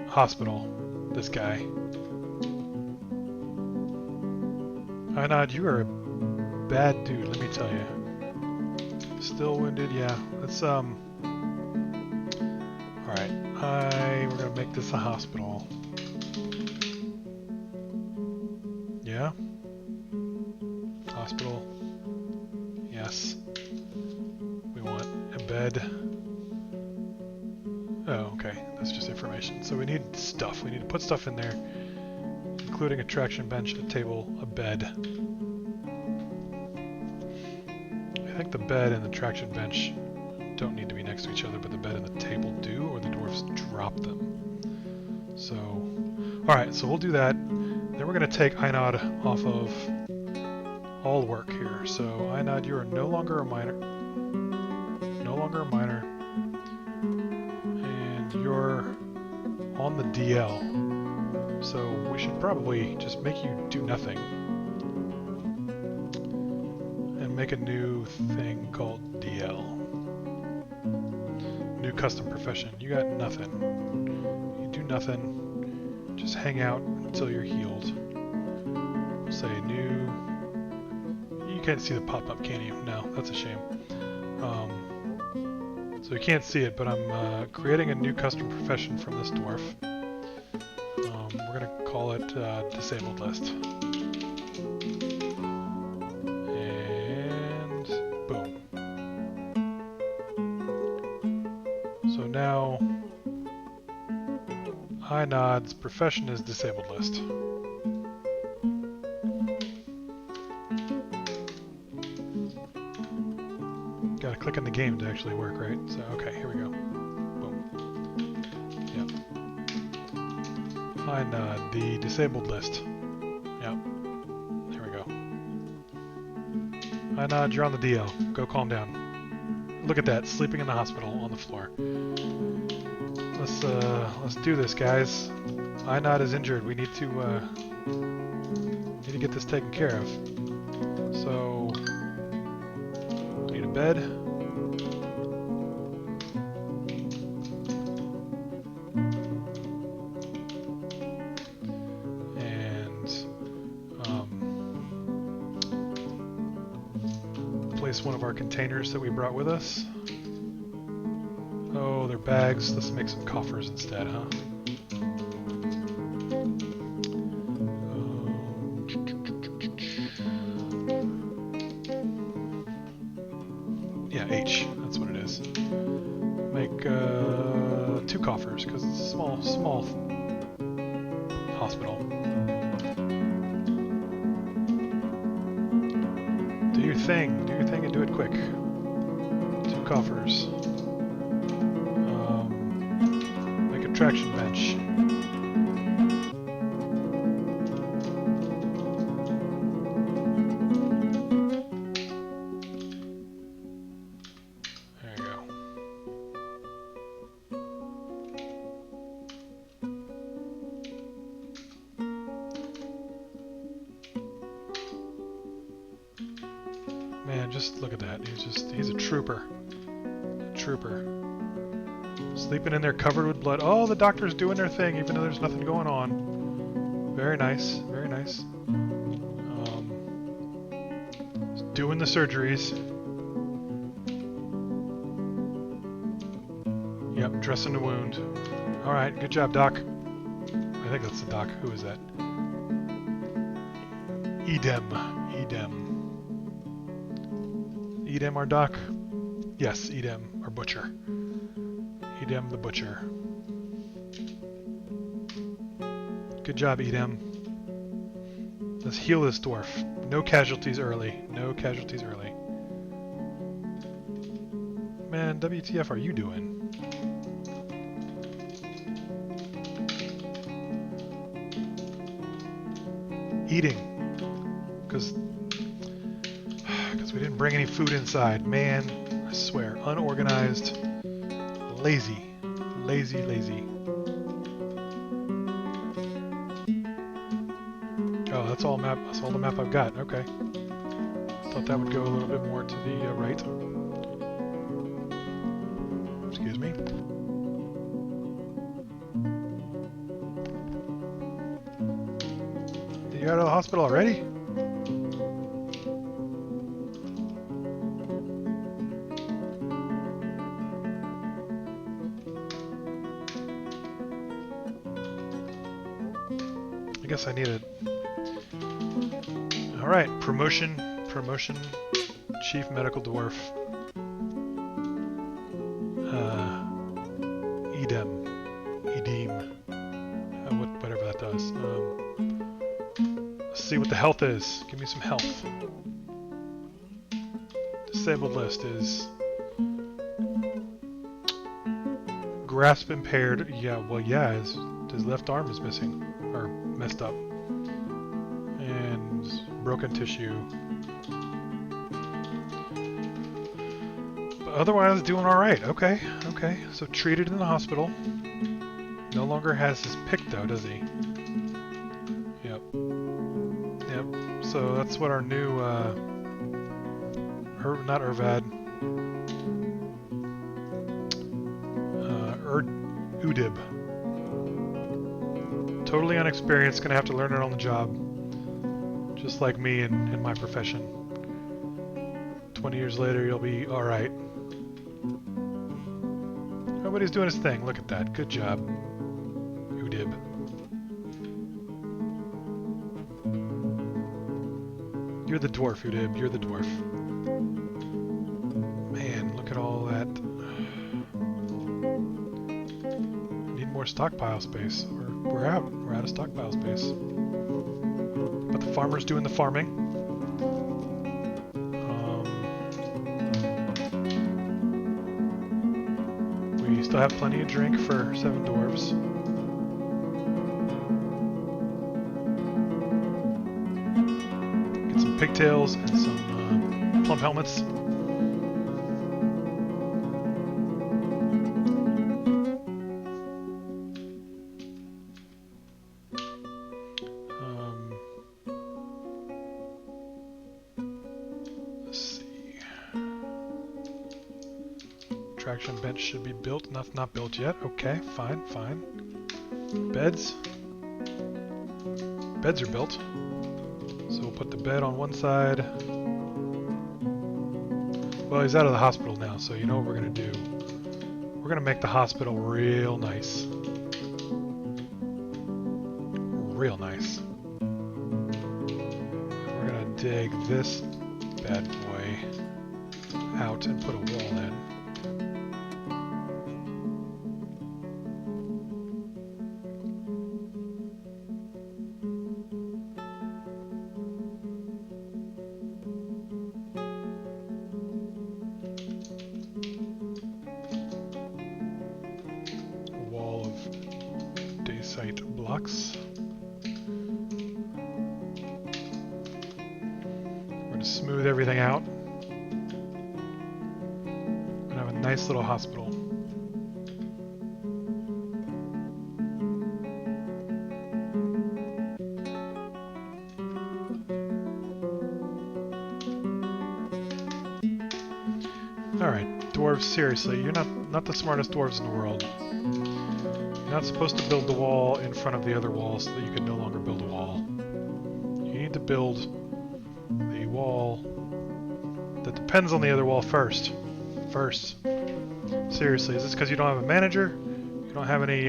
hospital, this guy. Inod, you are a bad dude, let me tell you. Still wounded, yeah. Let's alright, we're gonna make this a hospital. Yeah? Hospital. Yes. We want a bed. Oh, okay. That's just information. So we need stuff. We need to put stuff in there, including a traction bench, a table, a bed. I think the bed and the traction bench don't need to be next to each other, but the bed and the table do, or the dwarves drop them. So, alright, so we'll do that. Then we're going to take Inod off of all work here. So, Inod, you are no longer a miner. No longer a miner. You're on the DL, so we should probably just make you do nothing and make a new thing called DL. New custom profession. You got nothing. You do nothing. Just hang out until you're healed. Say new. You can't see the pop-up, can you? No, that's a shame. So you can't see it, but I'm creating a new custom profession from this dwarf. We're going to call it disabled list. And boom. So now Inod's profession is disabled list. Gotta click on the game to actually work, right? So, okay, here we go. Boom. Yep. Inod, the disabled list. Yep. There we go. Inod, you're on the DL. Go calm down. Look at that, sleeping in the hospital on the floor. Let's do this, guys. Inod is injured. We need to get this taken care of. So, need a bed. And place one of our containers that we brought with us. Oh, they're bags. Let's make some coffers instead, huh? Yeah, H. That's what it is. Make 2 coffers because it's a small hospital. Do your thing and do it quick. 2 coffers. Make a traction bench. There you go. Man, just look at that. He's a trooper. A trooper. Sleeping in there covered with blood. Oh, the doctor's doing their thing even though there's nothing going on. Very nice, very nice. Doing the surgeries. Yep, dressing the wound. Alright, good job, Doc. I think that's the Doc. Who is that? Edem. Edem, our Doc? Yes, Edem, our butcher. Edem the butcher. Good job, Edem. Let's heal this dwarf. No casualties early. No casualties early. Man, WTF are you doing? Eating. Because we didn't bring any food inside. Man, I swear. Unorganized. Lazy. Lazy. Oh, that's all map. That's all the map I've got. Okay. Thought that would go a little bit more to the right. Excuse me. You out of the hospital already? I guess I need a... Alright, promotion, Chief Medical Dwarf. Edem. Whatever that does. Let's see what the health is. Give me some health. Disabled list is... Grasp impaired. Yeah, well, yeah, his left arm is missing. Or messed up. And broken tissue. But otherwise, doing alright. Okay. So treated in the hospital. No longer has his pick, though, does he? Yep. So that's what our new, not Urvad. Udib. Totally unexperienced, gonna have to learn it on the job. Just like me in my profession. 20 years later, you'll be alright. Everybody's doing his thing. Look at that. Good job. Udib. You're the dwarf, Udib. You're the dwarf. Man, look at all that. Need more stockpile space. We're out. We're out of stockpile space. But the farmer's doing the farming. We still have plenty of drink for 7 dwarves. Get some pigtails and some plump helmets. Traction bench should be built. Not built yet. Okay, fine. Beds. Beds are built. So we'll put the bed on one side. Well, he's out of the hospital now, so you know what we're going to do. We're going to make the hospital real nice. Real nice. We're going to dig this bad boy out and put a wall in. Blocks. We're going to smooth everything out. We're going to have a nice little hospital. Alright, dwarves, seriously, you're not the smartest dwarves in the world. You're not supposed to build the wall in front of the other wall so that you can no longer build a wall. You need to build the wall that depends on the other wall first. Seriously, is this because you don't have a manager? You don't have any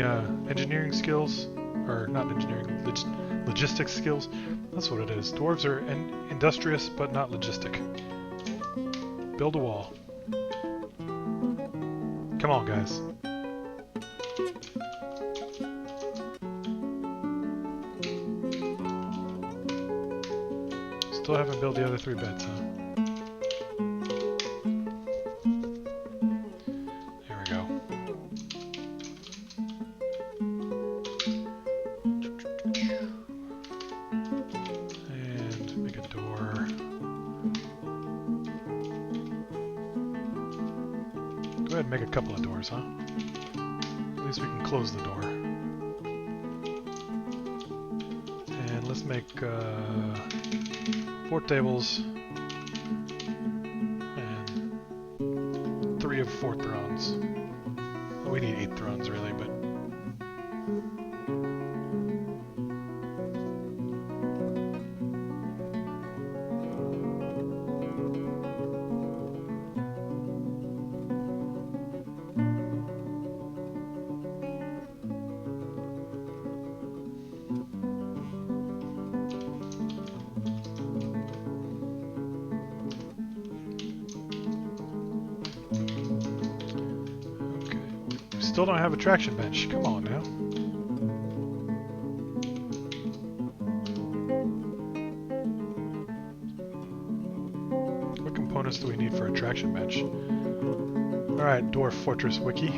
engineering skills? Or not engineering, logistics skills? That's what it is. Dwarves are industrious but not logistic. Build a wall. Come on, guys. Still haven't built the other 3 beds, huh? There we go. And make a door. Go ahead and make a couple of doors, huh? At least we can close the door. And let's make 4 tables and 3 of 4 thrones. Well, we need 8 thrones really, but still don't have a traction bench. Come on now. What components do we need for a traction bench? Alright, Dwarf Fortress wiki.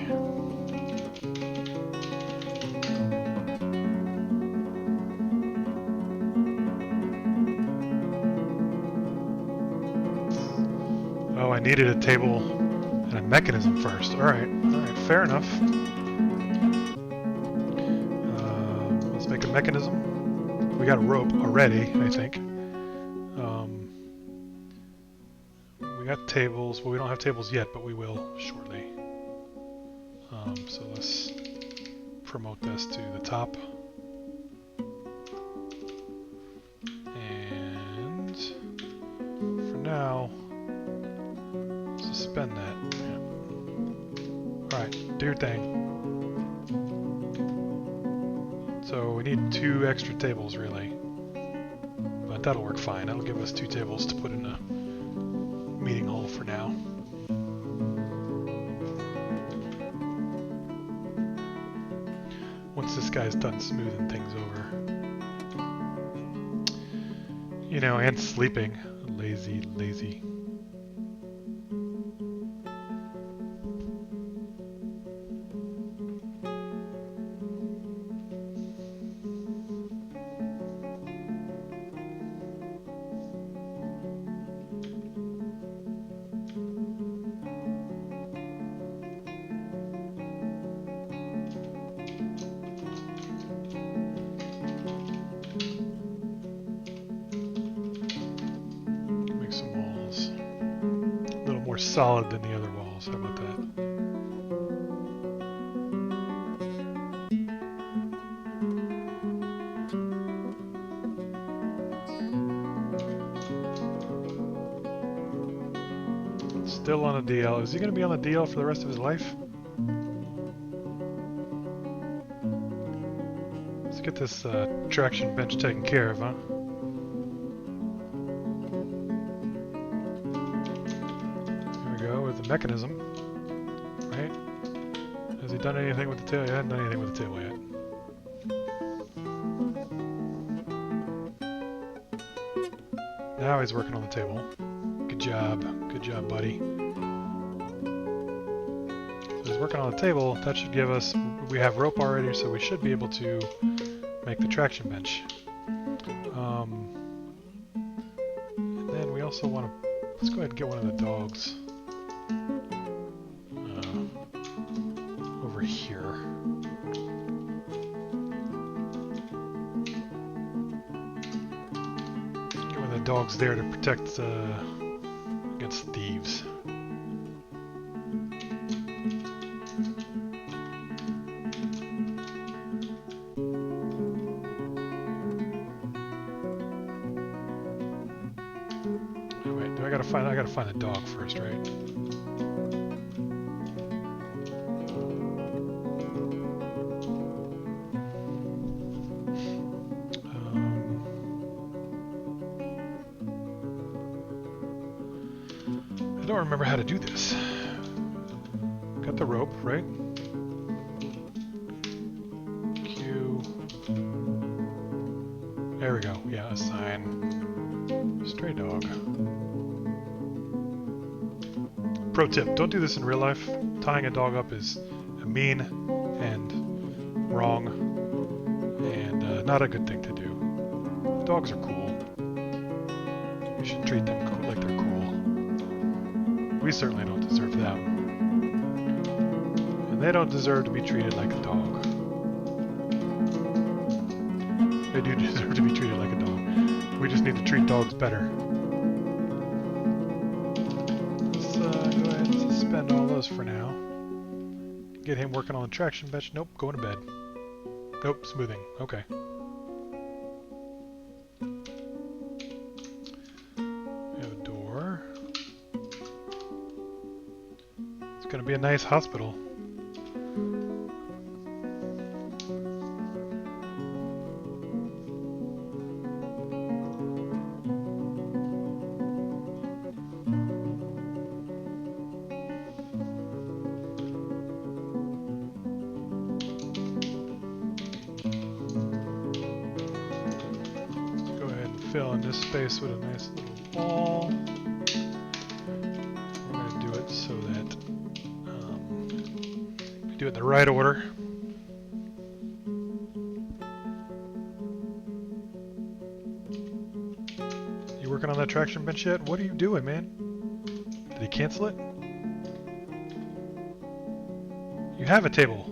Oh, I needed a table and a mechanism first. Alright, fair enough. Let's make a mechanism. We got a rope already, I think. We got tables. Well, we don't have tables yet, but we will shortly. So let's promote this to the top. And for now, suspend that. Yeah. Alright, do your thing. So we need 2 extra tables, really. But that'll work fine. That'll give us 2 tables to put in a meeting hall for now. Once this guy's done smoothing things over. You know, and sleeping. Lazy. More solid than the other walls. How about that? Still on a DL. Is he going to be on the DL for the rest of his life? Let's get this traction bench taken care of, huh? Mechanism, right? Has he done anything with the tail? He hasn't done anything with the tail yet. Now he's working on the table. Good job, buddy. So he's working on the table. That should give us, we have rope already, so we should be able to make the traction bench. And then we also want to, let's go ahead and get one of the dogs. Here. Get one of the dogs there to protect against thieves. I gotta find the dog first, right? I don't remember how to do this. Got the rope, right? Q. There we go. Yeah, assign. Stray dog. Pro tip, don't do this in real life. Tying a dog up is mean and wrong and not a good thing to do. Dogs are cool. You should treat them cool, like they're cool. We certainly don't deserve them. And they don't deserve to be treated like a dog. They do deserve to be treated like a dog. We just need to treat dogs better. Let's go ahead and suspend all those for now. Get him working on the traction bench. Nope, going to bed. Nope, smoothing. Okay. We have a door. It's going to be a nice hospital. Fill in this space with a nice little wall. We're going to do it so that we do it in the right order. You working on that traction bench yet? What are you doing, man? Did he cancel it? You have a table.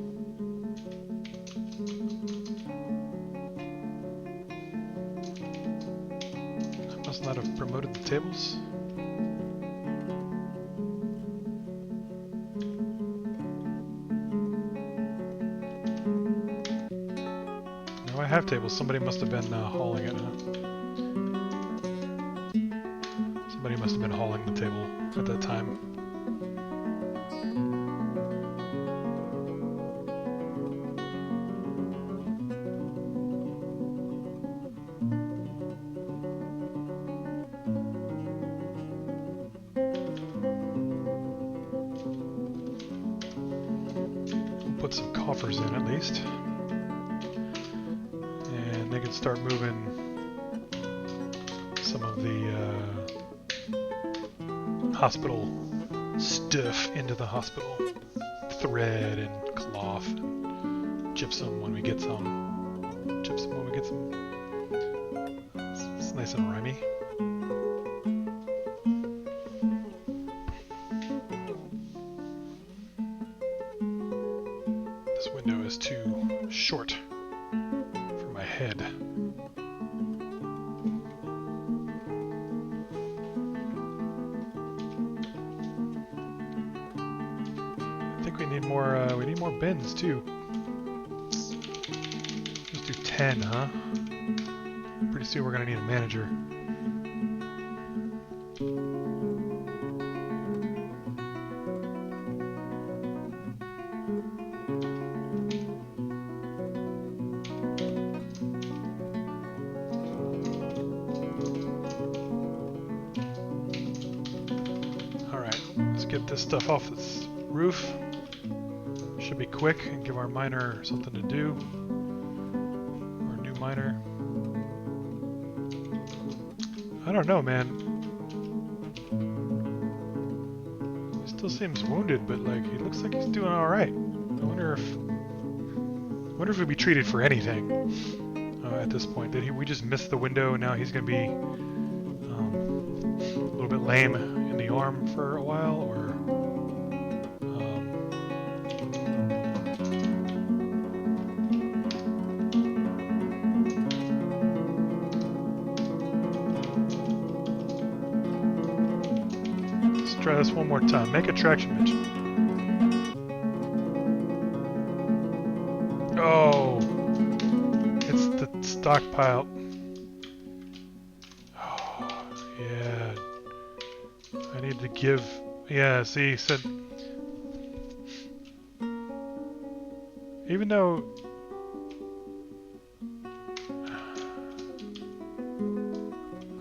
Not have promoted the tables. No, I have tables. Somebody must have been hauling it, huh? Somebody must have been hauling the table at that time. Put some coffers in at least, and they can start moving some of the hospital stuff into the hospital. Thread and cloth and gypsum when we get some. Gypsum when we get some. It's nice and rhymy. Too short for my head. I think we need more bins too. Let's do 10, huh? Pretty soon we're gonna need a manager. Get this stuff off this roof. Should be quick and give our miner something to do. Our new miner. I don't know, man. He still seems wounded, but like he looks like he's doing all right. I wonder if he'd be treated for anything at this point. Did we just miss the window and now he's gonna be a little bit lame in the arm for a while, or let's try this one more time. Make a traction bench. Oh, it's the stockpile. Oh, yeah. I need to give... Yeah, see, he said... Even though...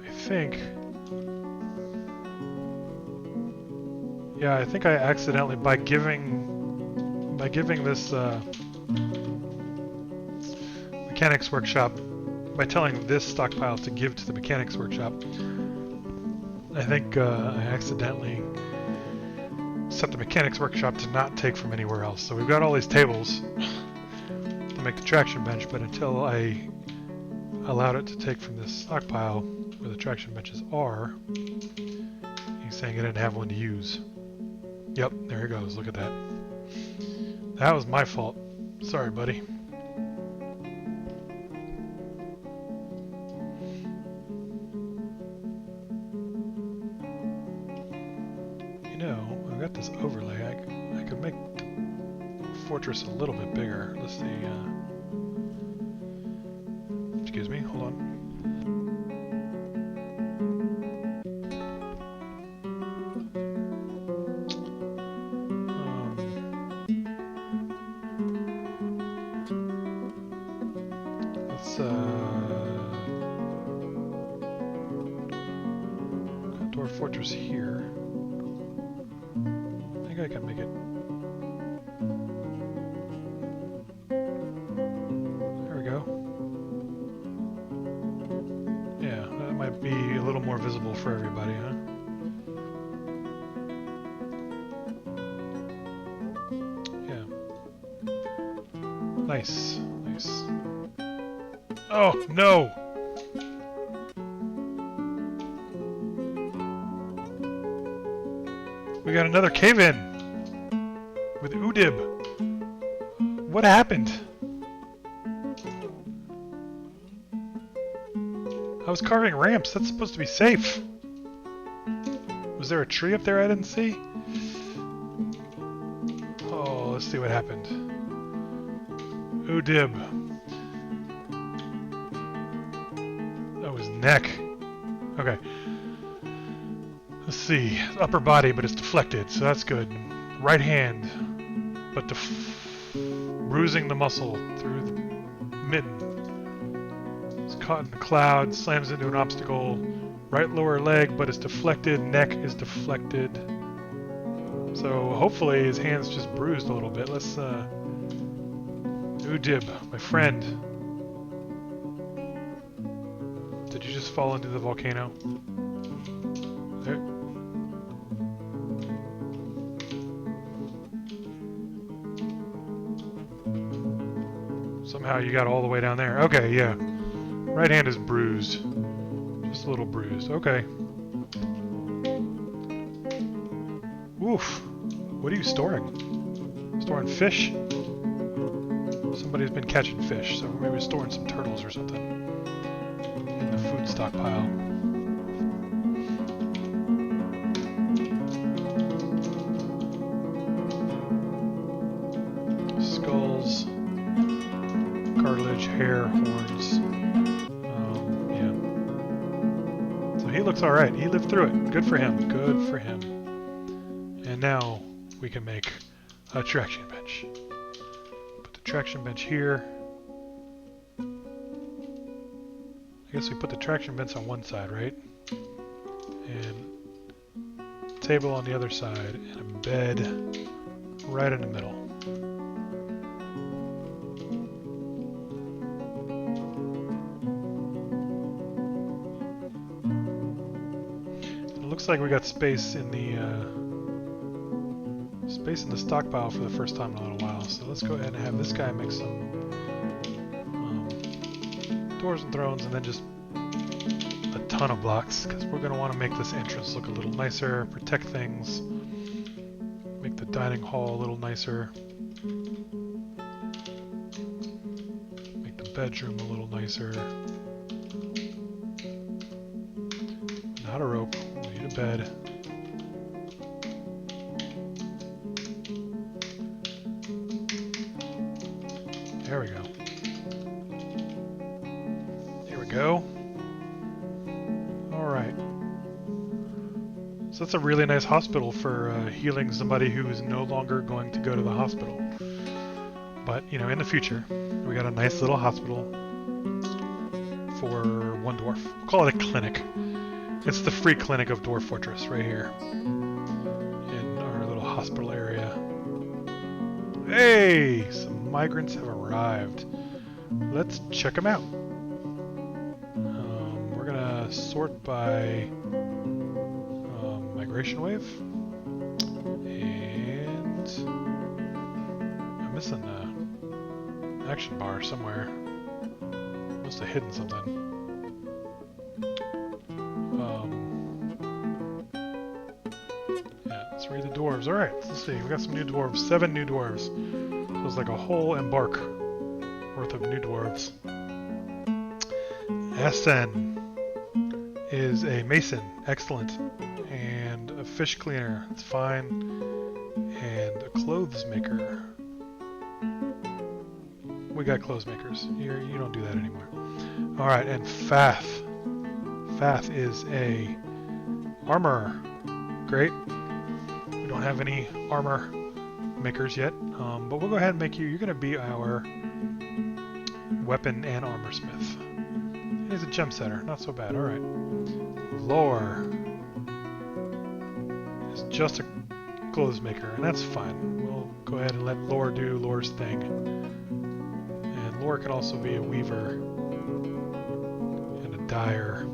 I think... Yeah, I think I accidentally, by giving this mechanics workshop, by telling this stockpile to give to the mechanics workshop, I think I accidentally set the mechanics workshop to not take from anywhere else. So we've got all these tables to make the traction bench, but until I allowed it to take from this stockpile where the traction benches are, he's saying I didn't have one to use. Yep, there he goes. Look at that. That was my fault. Sorry, buddy. You know, I've got this overlay. I could make the fortress a little bit bigger. Let's see. Excuse me. Hold on. Dwarf Fortress here. I think I can make it. There we go. Yeah, that might be a little more visible for everybody, huh? Yeah. Nice. Nice. Oh, no! We got another cave-in with Udib. What happened? I was carving ramps. That's supposed to be safe. Was there a tree up there I didn't see? Oh, let's see what happened. Udib. That was neck. Okay. Let's see, upper body, but it's deflected, so that's good. Right hand, but bruising the muscle through the mitten. It's caught in the cloud, slams into an obstacle. Right lower leg, but it's deflected. Neck is deflected. So hopefully his hand's just bruised a little bit. Let's, Udib, my friend. Did you just fall into the volcano? There. Somehow you got all the way down there. Okay, yeah. Right hand is bruised. Just a little bruised. Okay. Oof. What are you storing? Storing fish? Somebody's been catching fish, so maybe storing some turtles or something in the food stockpile. Skulls, cartilage, hair, horns. Yeah. So he looks alright. He lived through it. Good for him. Good for him. And now we can make a traction bench. Put the traction bench here. I guess we put the traction bench on one side, right? And table on the other side, and a bed right in the middle. And it looks like we got space in the stockpile for the first time in a little while. So let's go ahead and have this guy make some doors and thrones, and then just a ton of blocks, because we're going to want to make this entrance look a little nicer, protect things, make the dining hall a little nicer, make the bedroom a little nicer. Not a rope, we need a bed. There we go. There we go. Alright. So So that's a really nice hospital for healing somebody who is no longer going to go to the hospital. But, you know, in the future, we got a nice little hospital for one dwarf. We'll call it a clinic. It's the free clinic of Dwarf Fortress right here in our little hospital area. Hey! Some migrants have arrived. Let's check them out. We're gonna sort by migration wave. And I'm missing an action bar somewhere. Must have hidden something. Yeah, let's read the dwarves. Alright, let's see. We got some new dwarves. 7 new dwarves. So it's like a whole embark worth of new dwarves. Essen is a mason. Excellent. And a fish cleaner. That's fine. And a clothes maker. We got clothes makers. You don't do that anymore. Alright, and Fath. Fath is a armor. Great. We don't have any armor makers yet, but we'll go ahead and make you. You're going to be our weapon and armor smith. He's a gem setter. Not so bad. Alright. Lore is just a clothes maker, and that's fine. We'll go ahead and let Lore do Lore's thing. And Lore can also be a weaver and a dyer.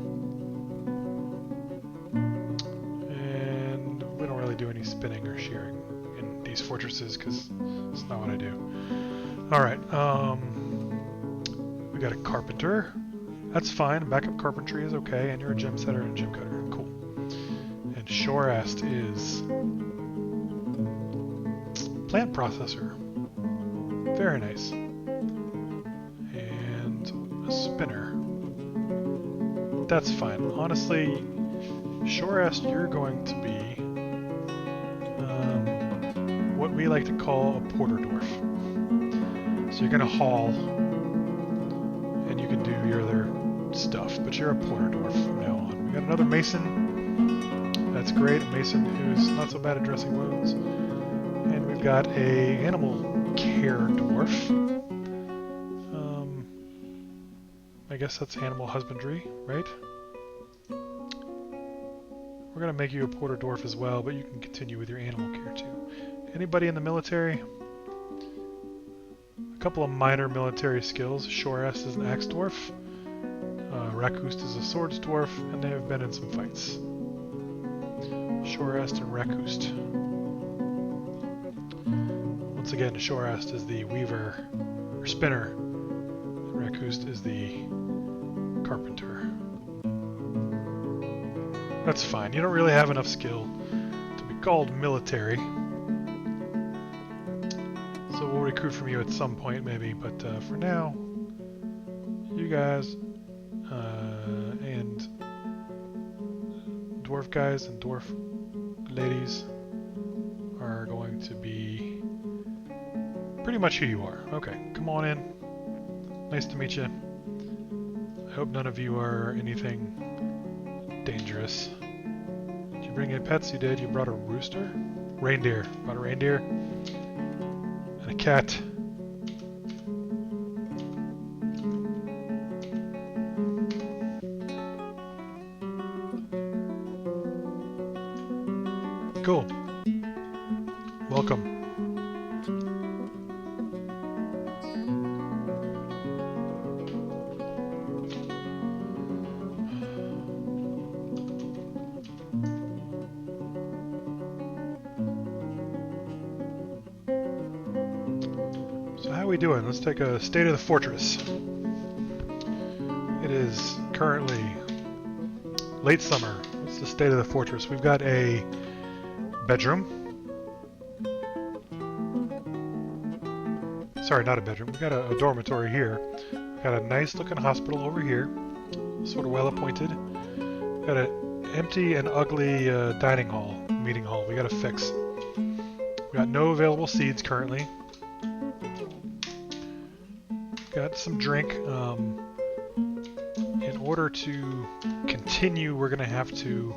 And we don't really do any spinning or shearing in these fortresses because it's not what I do. Alright, we got a carpenter. That's fine. Backup carpentry is okay, and you're a gem setter and a gem cutter. Cool. And Shorast is plant processor. Very nice. And a spinner. That's fine. Honestly, Shorast, you're going to be what we like to call a porter dwarf. So you're going to haul, and you can do your other stuff, but you're a porter dwarf from now on. We got another mason. That's great. A mason who's not so bad at dressing wounds. And we've got a animal care dwarf. I guess that's animal husbandry, right? We're going to make you a porter dwarf as well, but you can continue with your animal care too. Anybody in the military? A couple of minor military skills. Shorast is an axe dwarf. Rakust is a swords dwarf, and they have been in some fights. Shorast and Rakust. Once again, Shorast is the weaver, or spinner, and Rakust is the carpenter. That's fine. You don't really have enough skill to be called military. So we'll recruit from you at some point, maybe, but for now, you guys and dwarf guys and dwarf ladies are going to be pretty much who you are. Okay, come on in. Nice to meet you. I hope none of you are anything dangerous. Did you bring in pets? You did. You brought a rooster? Reindeer. Brought a reindeer. And a cat. Cool. Welcome. So how are we doing? Let's take a state of the fortress. It is currently late summer. What's the state of the fortress? We've got a bedroom. Sorry, not a bedroom. We've got a dormitory here. We've got a nice looking hospital over here. Sort of well appointed. We've got an empty and ugly dining hall, meeting hall. We got to fix. We've got no available seeds currently. Got some drink. In order to continue, we're going to have to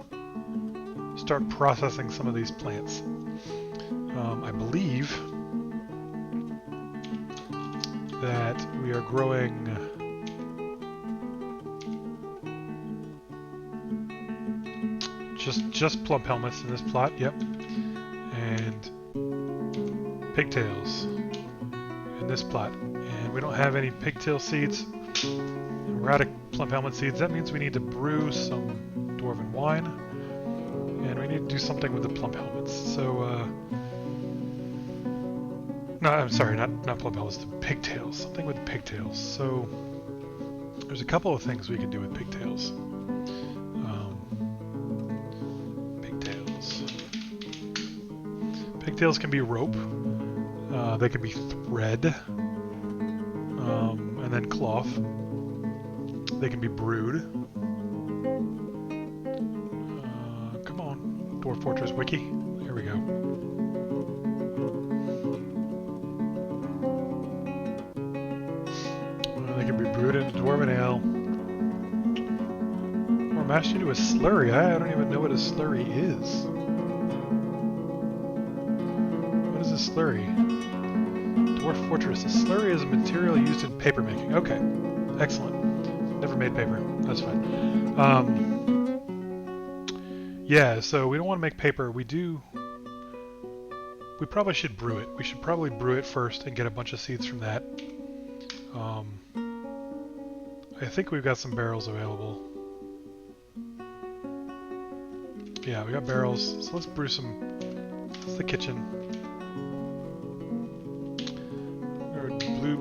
start processing some of these plants. I believe that we are growing just plump helmets in this plot, yep, and pigtails in this plot, and we don't have any pigtail seeds. We're out of plump helmet seeds. That means we need to brew some dwarven wine, and we need to do something with the plump helmets. So, no, I'm sorry, not plump helmets, the pigtails. Something with pigtails. So, there's a couple of things we can do with pigtails. Pigtails can be rope. They can be thread, and then cloth. They can be brewed. Come on, Dwarf Fortress Wiki. Here we go. They can be brewed into dwarven ale. Or mashed into a slurry. I don't even know what a slurry is. What is a slurry? Dwarf Fortress. A slurry is a material used in paper making. Okay, excellent. Never made paper. That's fine. Yeah, so we don't want to make paper. We probably should brew it. We should probably brew it first and get a bunch of seeds from that. I think we've got some barrels available. Yeah, we got barrels. So let's brew some. That's the kitchen.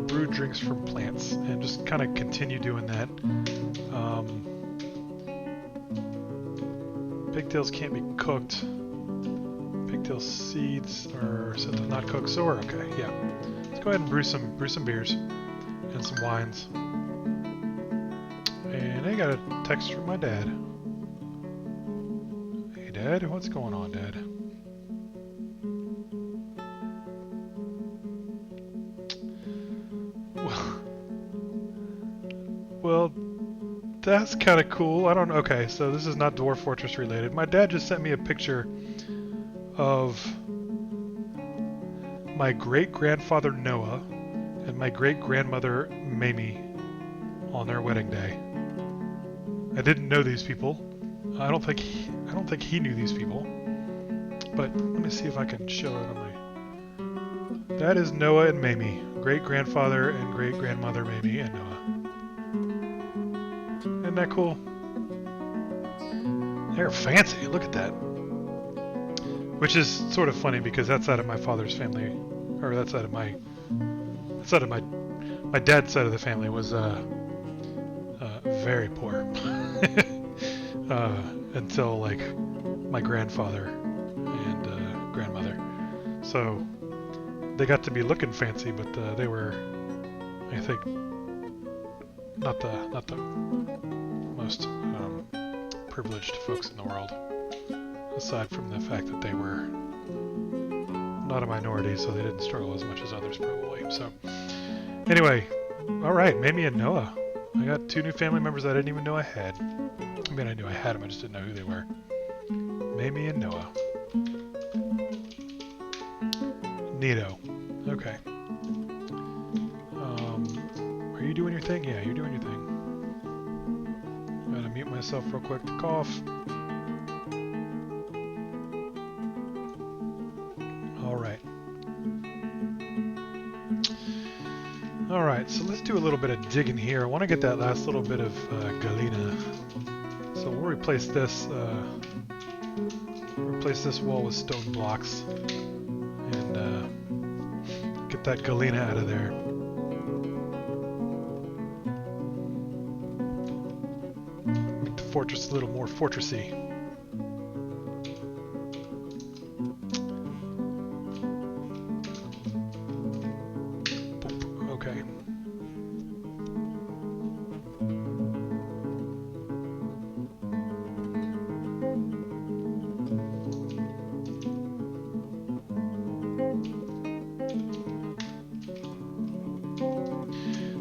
Brew drinks from plants, and just kind of continue doing that. Pigtails can't be cooked. Pigtail seeds are said to not cook, so we're okay. Yeah, let's go ahead and brew some beers and some wines. And I got a text from my dad. Hey, Dad, what's going on, Dad? Well, that's kind of cool. I don't know. Okay, so this is not Dwarf Fortress related. My dad just sent me a picture of my great-grandfather Noah and my great-grandmother Mamie on their wedding day. I didn't know these people. I don't think he knew these people. But let me see if I can show it on my... That is Noah and Mamie. Great-grandfather and great-grandmother Mamie and Noah. Isn't that cool? They're fancy. Look at that. Which is sort of funny because that side of my father's family, or that side of my dad's side of the family was very poor until like my grandfather and grandmother. So they got to be looking fancy, but they were, I think, not the most privileged folks in the world, aside from the fact that they were not a minority, so they didn't struggle as much as others probably. So anyway, all right, Mamie and Noah. I got 2 new family members I didn't even know I had. I mean, I knew I had them, I just didn't know who they were. Mamie and Noah. Neato. Okay. Are you doing your thing? Yeah, you're doing your thing. Gotta mute myself real quick to cough. Alright. Alright, so let's do a little bit of digging here. I want to get that last little bit of galena. So we'll replace this wall with stone blocks and get that galena out of there. Make the fortress a little more fortressy. Okay.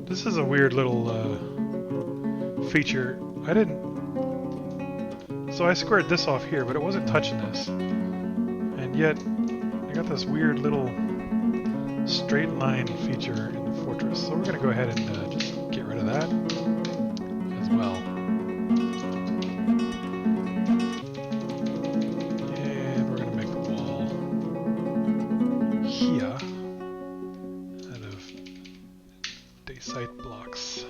This is a weird little feature. I didn't... So I squared this off here, but it wasn't touching this. And yet, I got this weird little straight line feature in the fortress. So we're going to go ahead and just get rid of that as well. And we're going to make the wall here out of dacite blocks.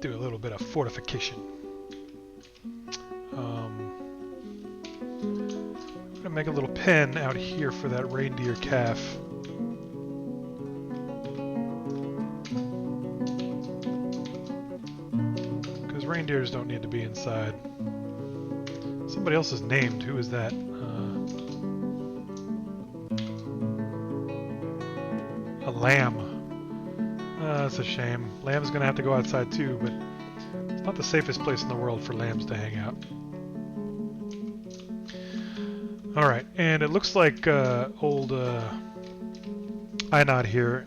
Do a little bit of fortification. I'm gonna make a little pen out here for that reindeer calf. Because reindeers don't need to be inside. Somebody else is named. Who is that? A lamb. That's a shame. Lamb's gonna have to go outside too, but it's not the safest place in the world for lambs to hang out. Alright, and it looks like old Einod here,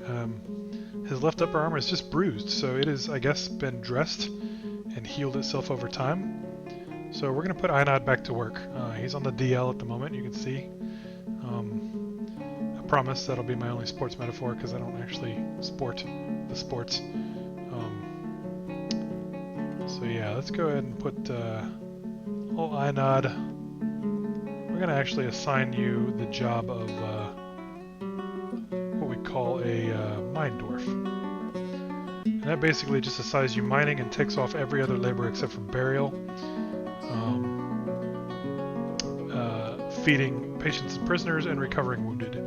his left upper arm is just bruised, so it has, I guess, been dressed and healed itself over time. So we're gonna put Einod back to work. He's on the DL at the moment, you can see. I promise that'll be my only sports metaphor because I don't actually sport the sports. So yeah, let's go ahead and put old Einod. We're going to actually assign you the job of what we call a mine dwarf. And that basically just assigns you mining and takes off every other labor except for burial, feeding patients and prisoners, and recovering wounded.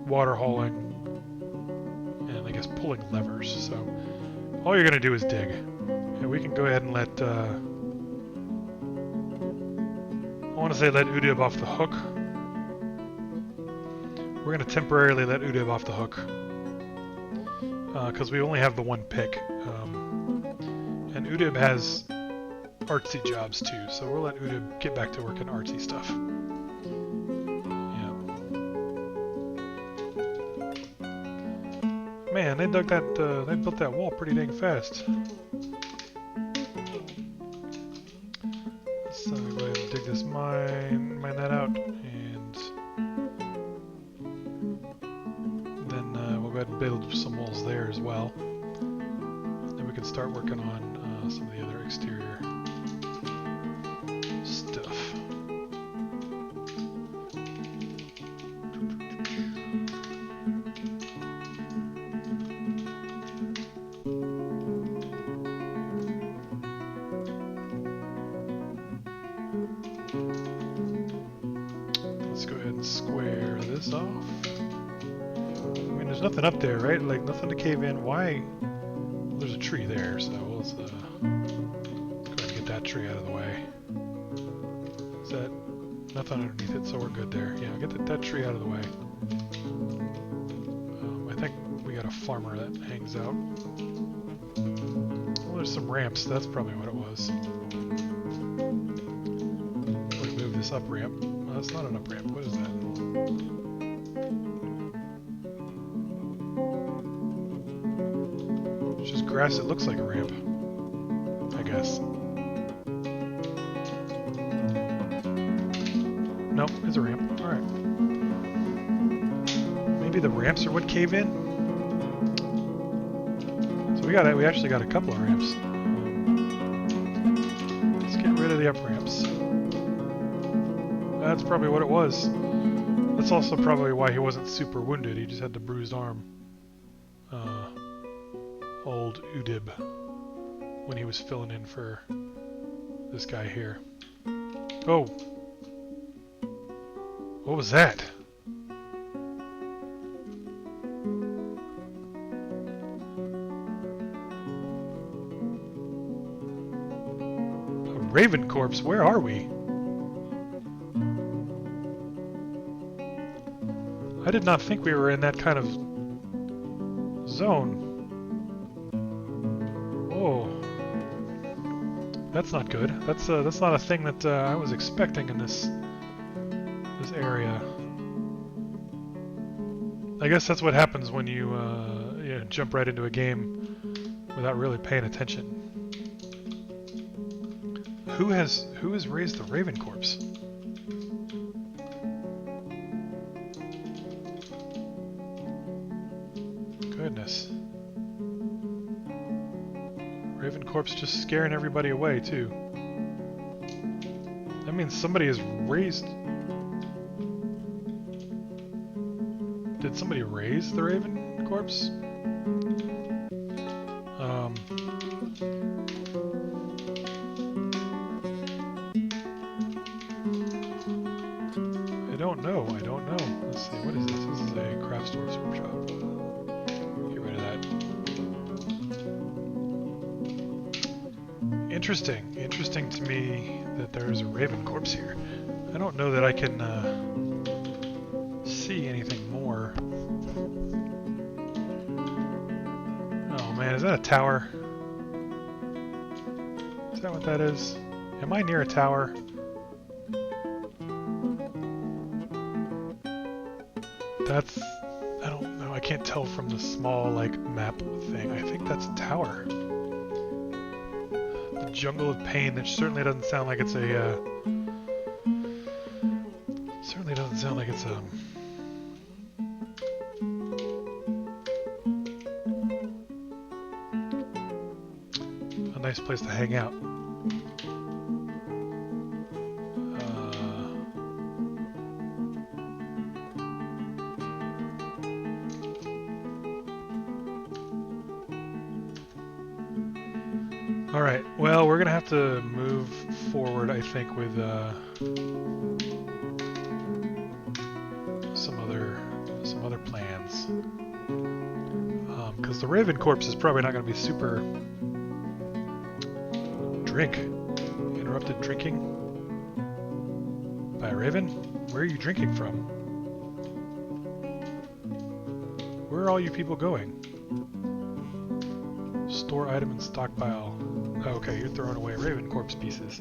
Water hauling, and I guess pulling levers. So all you're going to do is dig. And we can go ahead and let, I want to say let Udib off the hook. We're going to temporarily let Udib off the hook. Because we only have the one pick. And Udib has artsy jobs too, so we'll let Udib get back to working artsy stuff. Man, they dug that, they built that wall pretty dang fast. Let's go ahead and dig this mine that out, and then we'll go ahead and build some walls there as well. Then we can start working on some of the other exterior stuff. Square this off. I mean, there's nothing up there, right? Like, nothing to cave in. Why? Well, there's a tree there, so let's go ahead and get that tree out of the way. Is that nothing underneath it, so we're good there. Yeah, get that tree out of the way. I think we got a farmer that hangs out. Well, there's some ramps. That's probably what it was. We'll move this up ramp. That's not an up ramp. What is that? It's just grass. It looks like a ramp, I guess. Nope, it's a ramp. Alright. Maybe the ramps are what cave in? So we actually got a couple of ramps. Let's get rid of the up ramps. That's probably what it was. That's also probably why he wasn't super wounded. He just had the bruised arm. Old Udib. When he was filling in for this guy here. Oh! What was that? A raven corpse? Where are we? I did not think we were in that kind of zone. Whoa. That's not good. That's not a thing that I was expecting in this area. I guess that's what happens when you jump right into a game without really paying attention. Who has raised the Raven Corpse? Goodness. Raven Corpse just scaring everybody away too. That means somebody has raised... Did somebody raise the Raven Corpse? I don't know. Let's see, what is this? This is a craft store's workshop. Get rid of that. Interesting to me that there's a Raven Corpse here. I don't know that I can see anything more. Oh man, is that a tower? Is that what that is? Am I near a tower? That's... I don't know, I can't tell from the small, like, map thing. I think that's a tower. The Jungle of Pain, that certainly doesn't sound like it's a, certainly doesn't sound like it's, a nice place to hang out. Alright, well, we're gonna have to move forward, I think, with some other plans. Because the Raven Corpse is probably not gonna be super... Drink. Interrupted drinking? By a Raven? Where are you drinking from? Where are all you people going? Store item and stockpile. Oh, okay, you're throwing away Raven Corpse pieces.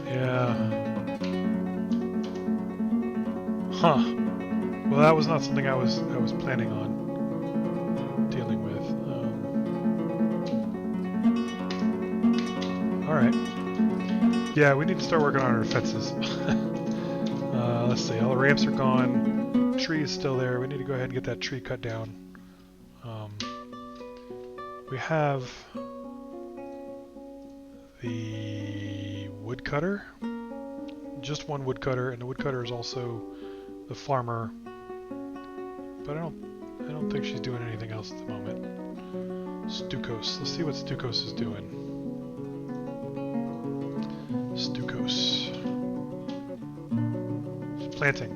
Yeah. Huh. Well, that was not something I was planning on dealing with. All right. Yeah, we need to start working on our fences. Let's see. All the ramps are gone. Tree is still there. We need to go ahead and get that tree cut down. We have the woodcutter. Just one woodcutter, and the woodcutter is also the farmer. But I don't think she's doing anything else at the moment. Stukos. Let's see what Stukos is doing. Stukos. She's planting.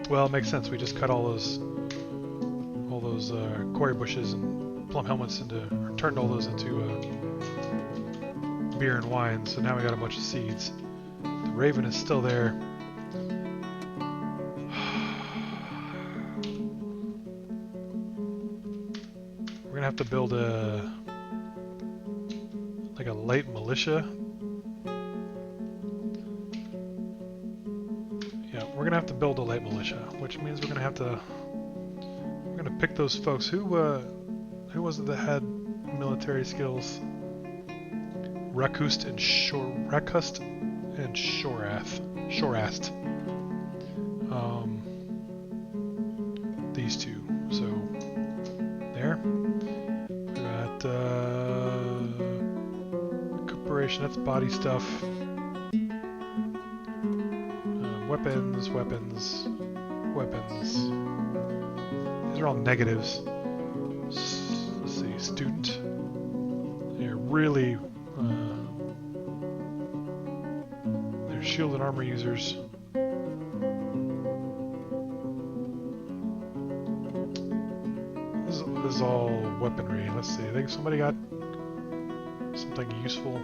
Well, it makes sense. We just cut all those quarry bushes and plum helmets or turned all those into beer and wine. So now we got a bunch of seeds. The raven is still there. We're gonna have to build a light militia. Yeah, we're gonna have to build a light militia, which means we're gonna pick those folks. Who was it that had military skills? Rakust and Shorast. These two. So there. We got recuperation. That's body stuff. Weapons. These are all negatives. Let's see. Student. They're really. They're shield and armor users. This is all weaponry. Let's see. I think somebody got something useful.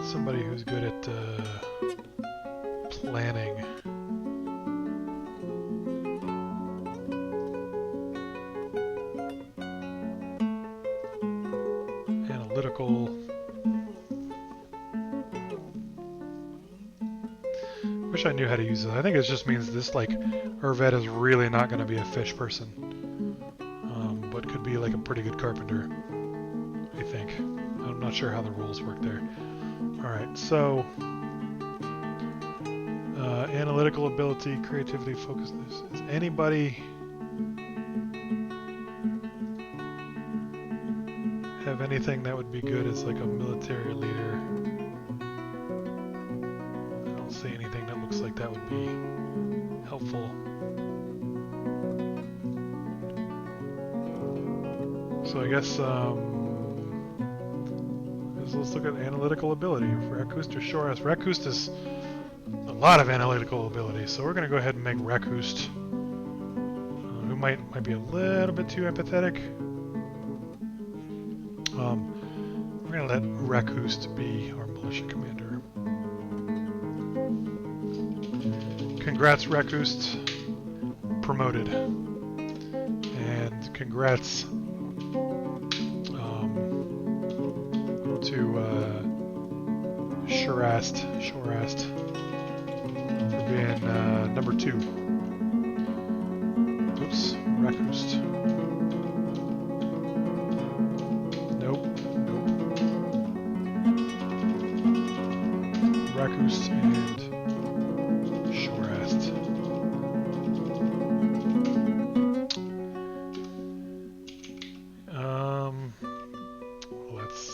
somebody who's good at planning. Analytical. Wish I knew how to use it. I think it just means this, like, Urvet is really not going to be a fish person. But could be like a pretty good carpenter, I think. I'm not sure how the rules work there. Alright, so analytical ability, creativity, focus. Is anybody have anything that would be good as like a military leader? I don't see anything that looks like that would be helpful. So I guess let's look at analytical ability. Rakust or Shoras. Rakust is a lot of analytical ability, so we're going to go ahead and make Rakust, who might be a little bit too empathetic. We're going to let Rakust be our militia commander. Congrats, Rakust. Promoted. And congrats to Shorast for being number 2. Oops, Rakust. Nope. Rakust and Shorast. Let's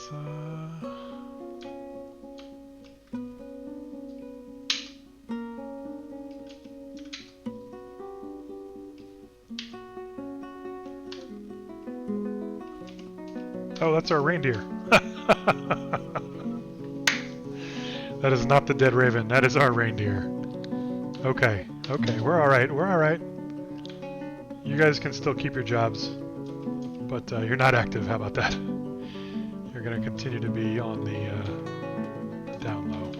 Oh, that's our reindeer. That is not the dead raven. That is our reindeer. Okay, we're alright, You guys can still keep your jobs, but you're not active. How about that? You're going to continue to be on the down low.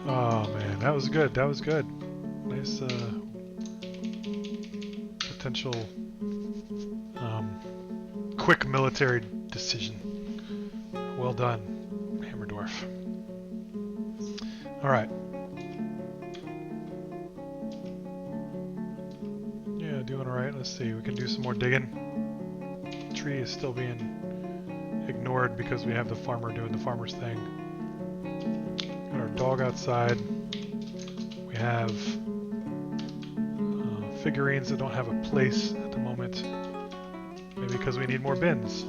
Oh man, that was good. Nice potential quick military decision. Well done, Hammerdwarf. Alright. Yeah, doing alright. Let's see, we can do some more digging. The tree is still being ignored because we have the farmer doing the farmer's thing. Got our dog outside. We have figurines that don't have a place at the moment. Maybe because we need more bins.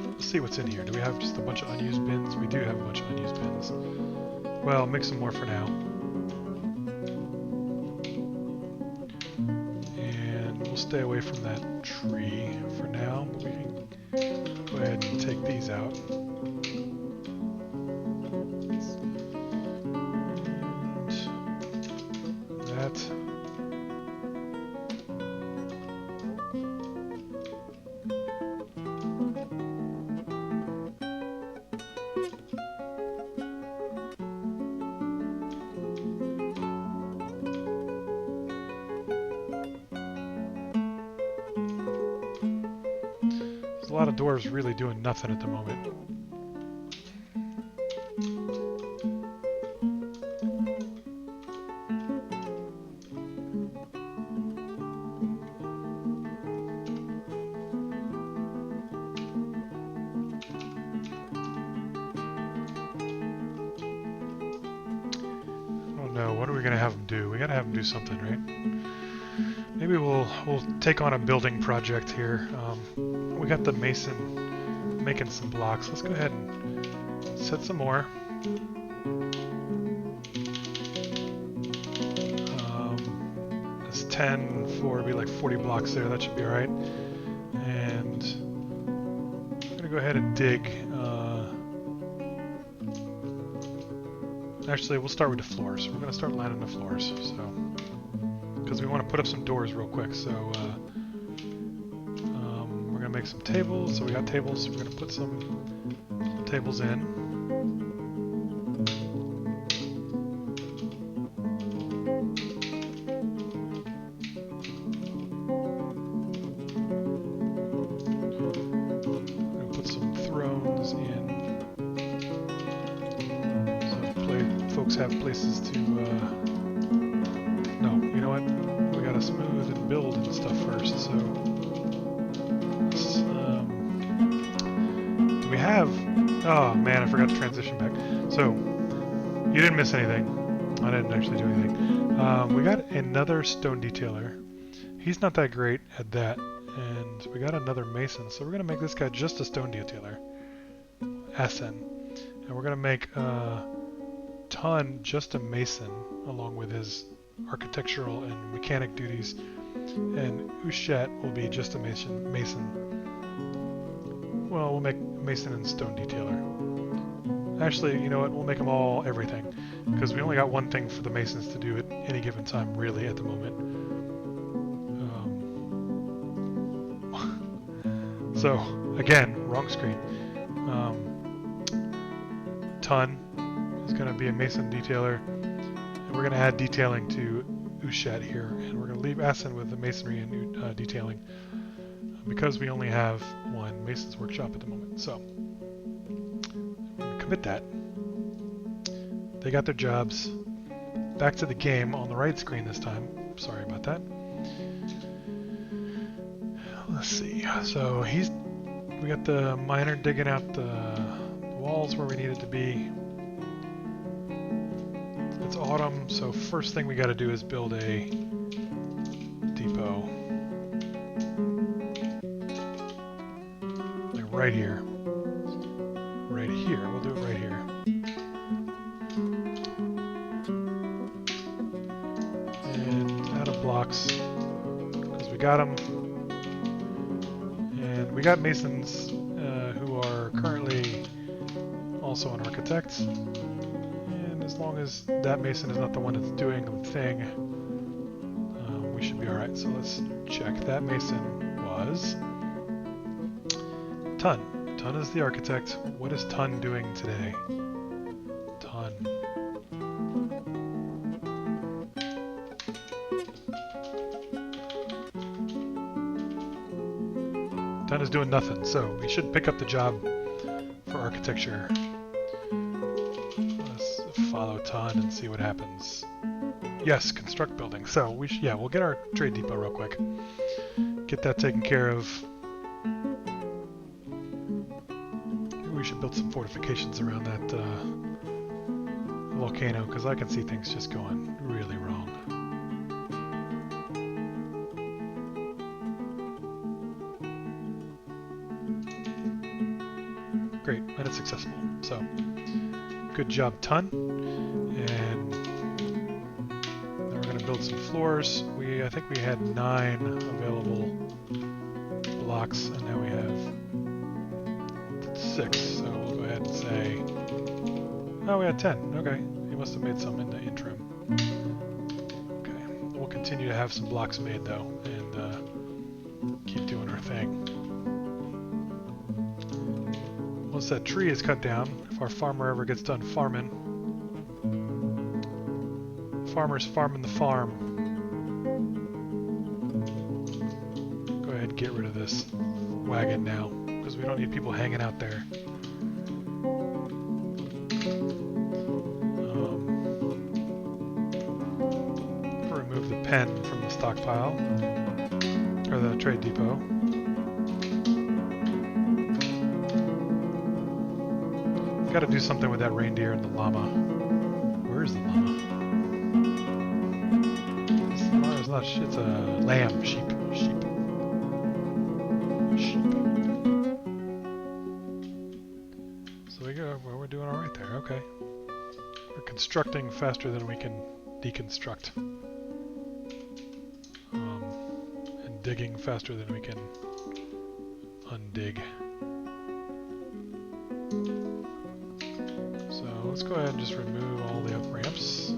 Let's see what's in here. Do we have just a bunch of unused bins? We do have a bunch of unused bins. Well, make some more for now. And we'll stay away from that tree for now, but we can go ahead and take these out. There's a lot of dwarves really doing nothing at the moment. Oh no, what are we gonna have them do? We gotta have them do something, right? Maybe we'll take on a building project here. We got the mason making some blocks. Let's go ahead and set some more. That's 10 for be like 40 blocks there. That should be alright. And I'm gonna go ahead and dig. Actually, we'll start with the floors. We're gonna start landing the floors. So because we want to put up some doors real quick. So we're going to make some tables. So we got tables. So we're going to put some tables in. Have places to no, you know what, we gotta smooth and build and stuff first. So do we have, oh man, I forgot to transition back. So you didn't miss anything. I didn't actually do anything. We got another stone detailer. He's not that great at that, and we got another mason, so we're gonna make this guy just a stone detailer, Asen, and we're gonna make Ton just a mason along with his architectural and mechanic duties, and Ushet will be just a mason. Well, we'll make mason and stone detailer. Actually, you know what, we'll make them all everything, because we only got one thing for the masons to do at any given time, really, at the moment. So again, wrong screen. Ton is going to be a mason detailer, and we're going to add detailing to Ushet here, and we're going to leave Asen with the masonry and detailing, because we only have one mason's workshop at the moment. So we're going to commit that. They got their jobs. Back to the game on the right screen this time. Sorry about that. Let's see. So we got the miner digging out the walls where we need it to be. It's autumn, so first thing we got to do is build a depot. Like right here. Right here. We'll do it right here. And out of blocks, because we got them. And we got masons who are currently also an architect. As long as that mason is not the one that's doing the thing, we should be alright. So let's check. That mason was Ton. Ton is the architect. What is Ton doing today? Ton. Ton is doing nothing, so we should pick up the job for architecture. Follow Ton and see what happens. Yes, construct building. So we'll get our trade depot real quick. Get that taken care of. Maybe we should build some fortifications around that volcano, because I can see things just going really wrong. Great, and it's successful. So good job, Ton. And then we're going to build some floors. I think we had 9 available blocks, and now we have 6. So we'll go ahead and say, oh, we had 10. Okay, he must have made some in the interim. Okay, we'll continue to have some blocks made though, and keep doing our thing. Once that tree is cut down, if our farmer ever gets done farming, farmer's farming the farm. Go ahead and get rid of this wagon now, because we don't need people hanging out there. Remove the pen from the stockpile, or the trade depot. Got to do something with that reindeer and the llama. Where is the llama? It's not. It's a lamb. Sheep. So we're doing all right there. Okay. We're constructing faster than we can deconstruct. And digging faster than we can undig. Let's go ahead and just remove all the up ramps.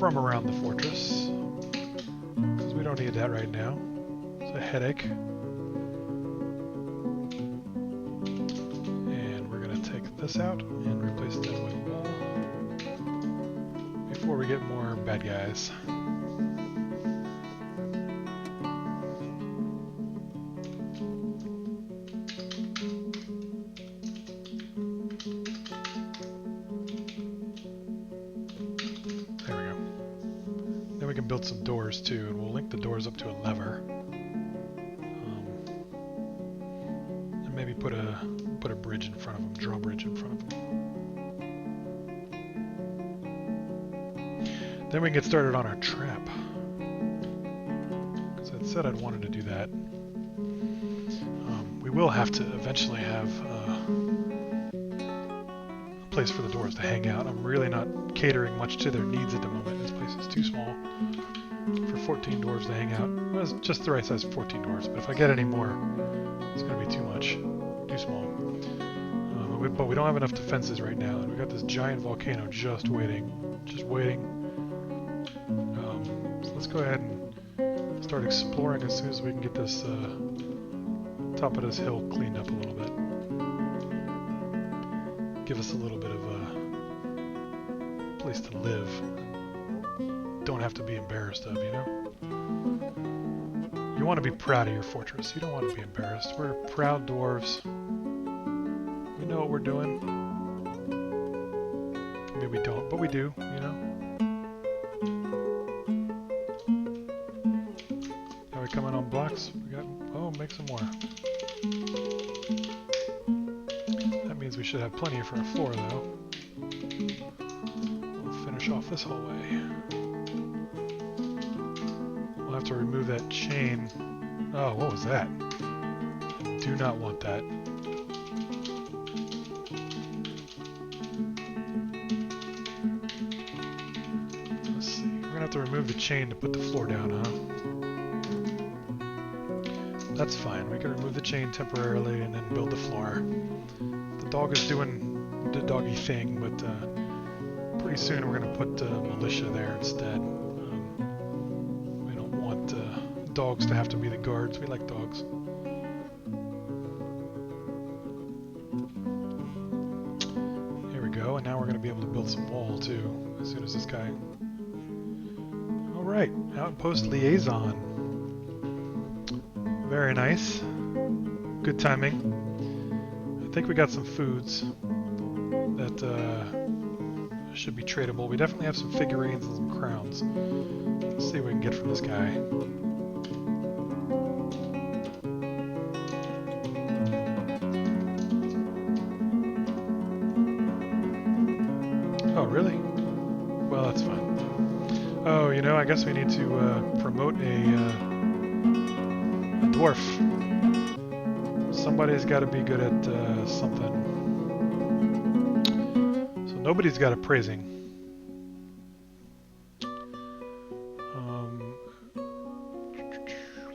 from around the fortress, because we don't need that right now. It's a headache. And we're going to take this out and replace them with wool before we get more bad guys. Build some doors too, and we'll link the doors up to a lever, and maybe put a bridge in front of them, drawbridge in front of them. Then we can get started on our trap, because I said I'd wanted to do that. We will have to eventually have a place for the dwarves to hang out. I'm really not catering much to their needs at the moment. This place is too small for 14 dwarves to hang out. Well, it's just the right size for 14 dwarves, but if I get any more, it's going to be too much, too small. But we don't have enough defenses right now, and we've got this giant volcano just waiting. So let's go ahead and start exploring as soon as we can get this top of this hill cleaned up a little bit. Give us a little bit of a place to live. Don't have to be embarrassed of, you know? You want to be proud of your fortress. You don't want to be embarrassed. We're proud dwarves. We know what we're doing. Maybe we don't, but we do, you know? Are we coming on blocks? We got, oh, make some more. That means we should have plenty for a floor, though. We'll finish off this hallway. We'll have to remove that chain. Oh, what was that? Do not want that. Let's see. We're gonna have to remove the chain to put the floor down, huh? That's fine. We can remove the chain temporarily and then build the floor. The dog is doing the doggy thing, but pretty soon we're gonna put militia there instead. Dogs to have to be the guards. We like dogs. Here we go, and now we're going to be able to build some wall too, as soon as this guy... Alright, outpost liaison. Very nice. Good timing. I think we got some foods that should be tradable. We definitely have some figurines and some crowns. Let's see what we can get from this guy. Oh, really? Well, that's fine. Oh, you know, I guess we need to promote a dwarf. Somebody's got to be good at something. So nobody's got appraising.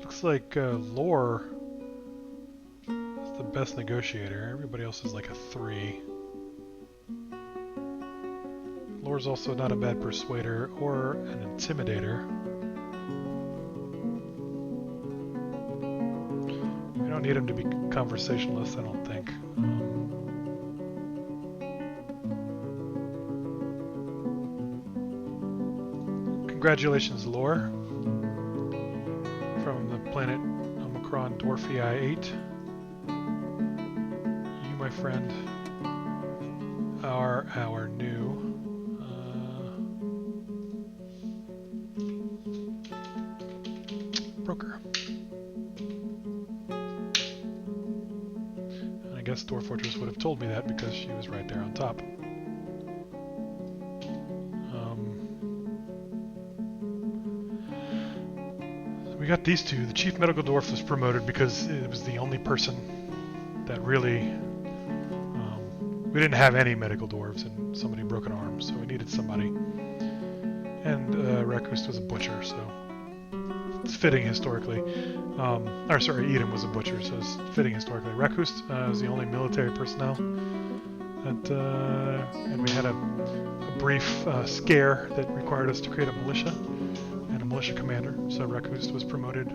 Looks like lore is the best negotiator. Everybody else is like a 3. Lore's also not a bad persuader or an intimidator. We don't need him to be conversationalist, I don't think. Congratulations, Lore, from the planet Omicron Dwarfii 8. You, my friend, are our new broker. And I guess Dwarf Fortress would have told me that because she was right there on top. So we got these two. The Chief Medical Dwarf was promoted because it was the only person that really... we didn't have any medical dwarves and somebody broke an arm, so we needed somebody. And Rakust was a butcher, so... it's fitting historically. Or sorry, Eden was a butcher, so it's fitting historically. Rakust was the only military personnel And we had a brief scare that required us to create a militia and a militia commander. So Rekust was promoted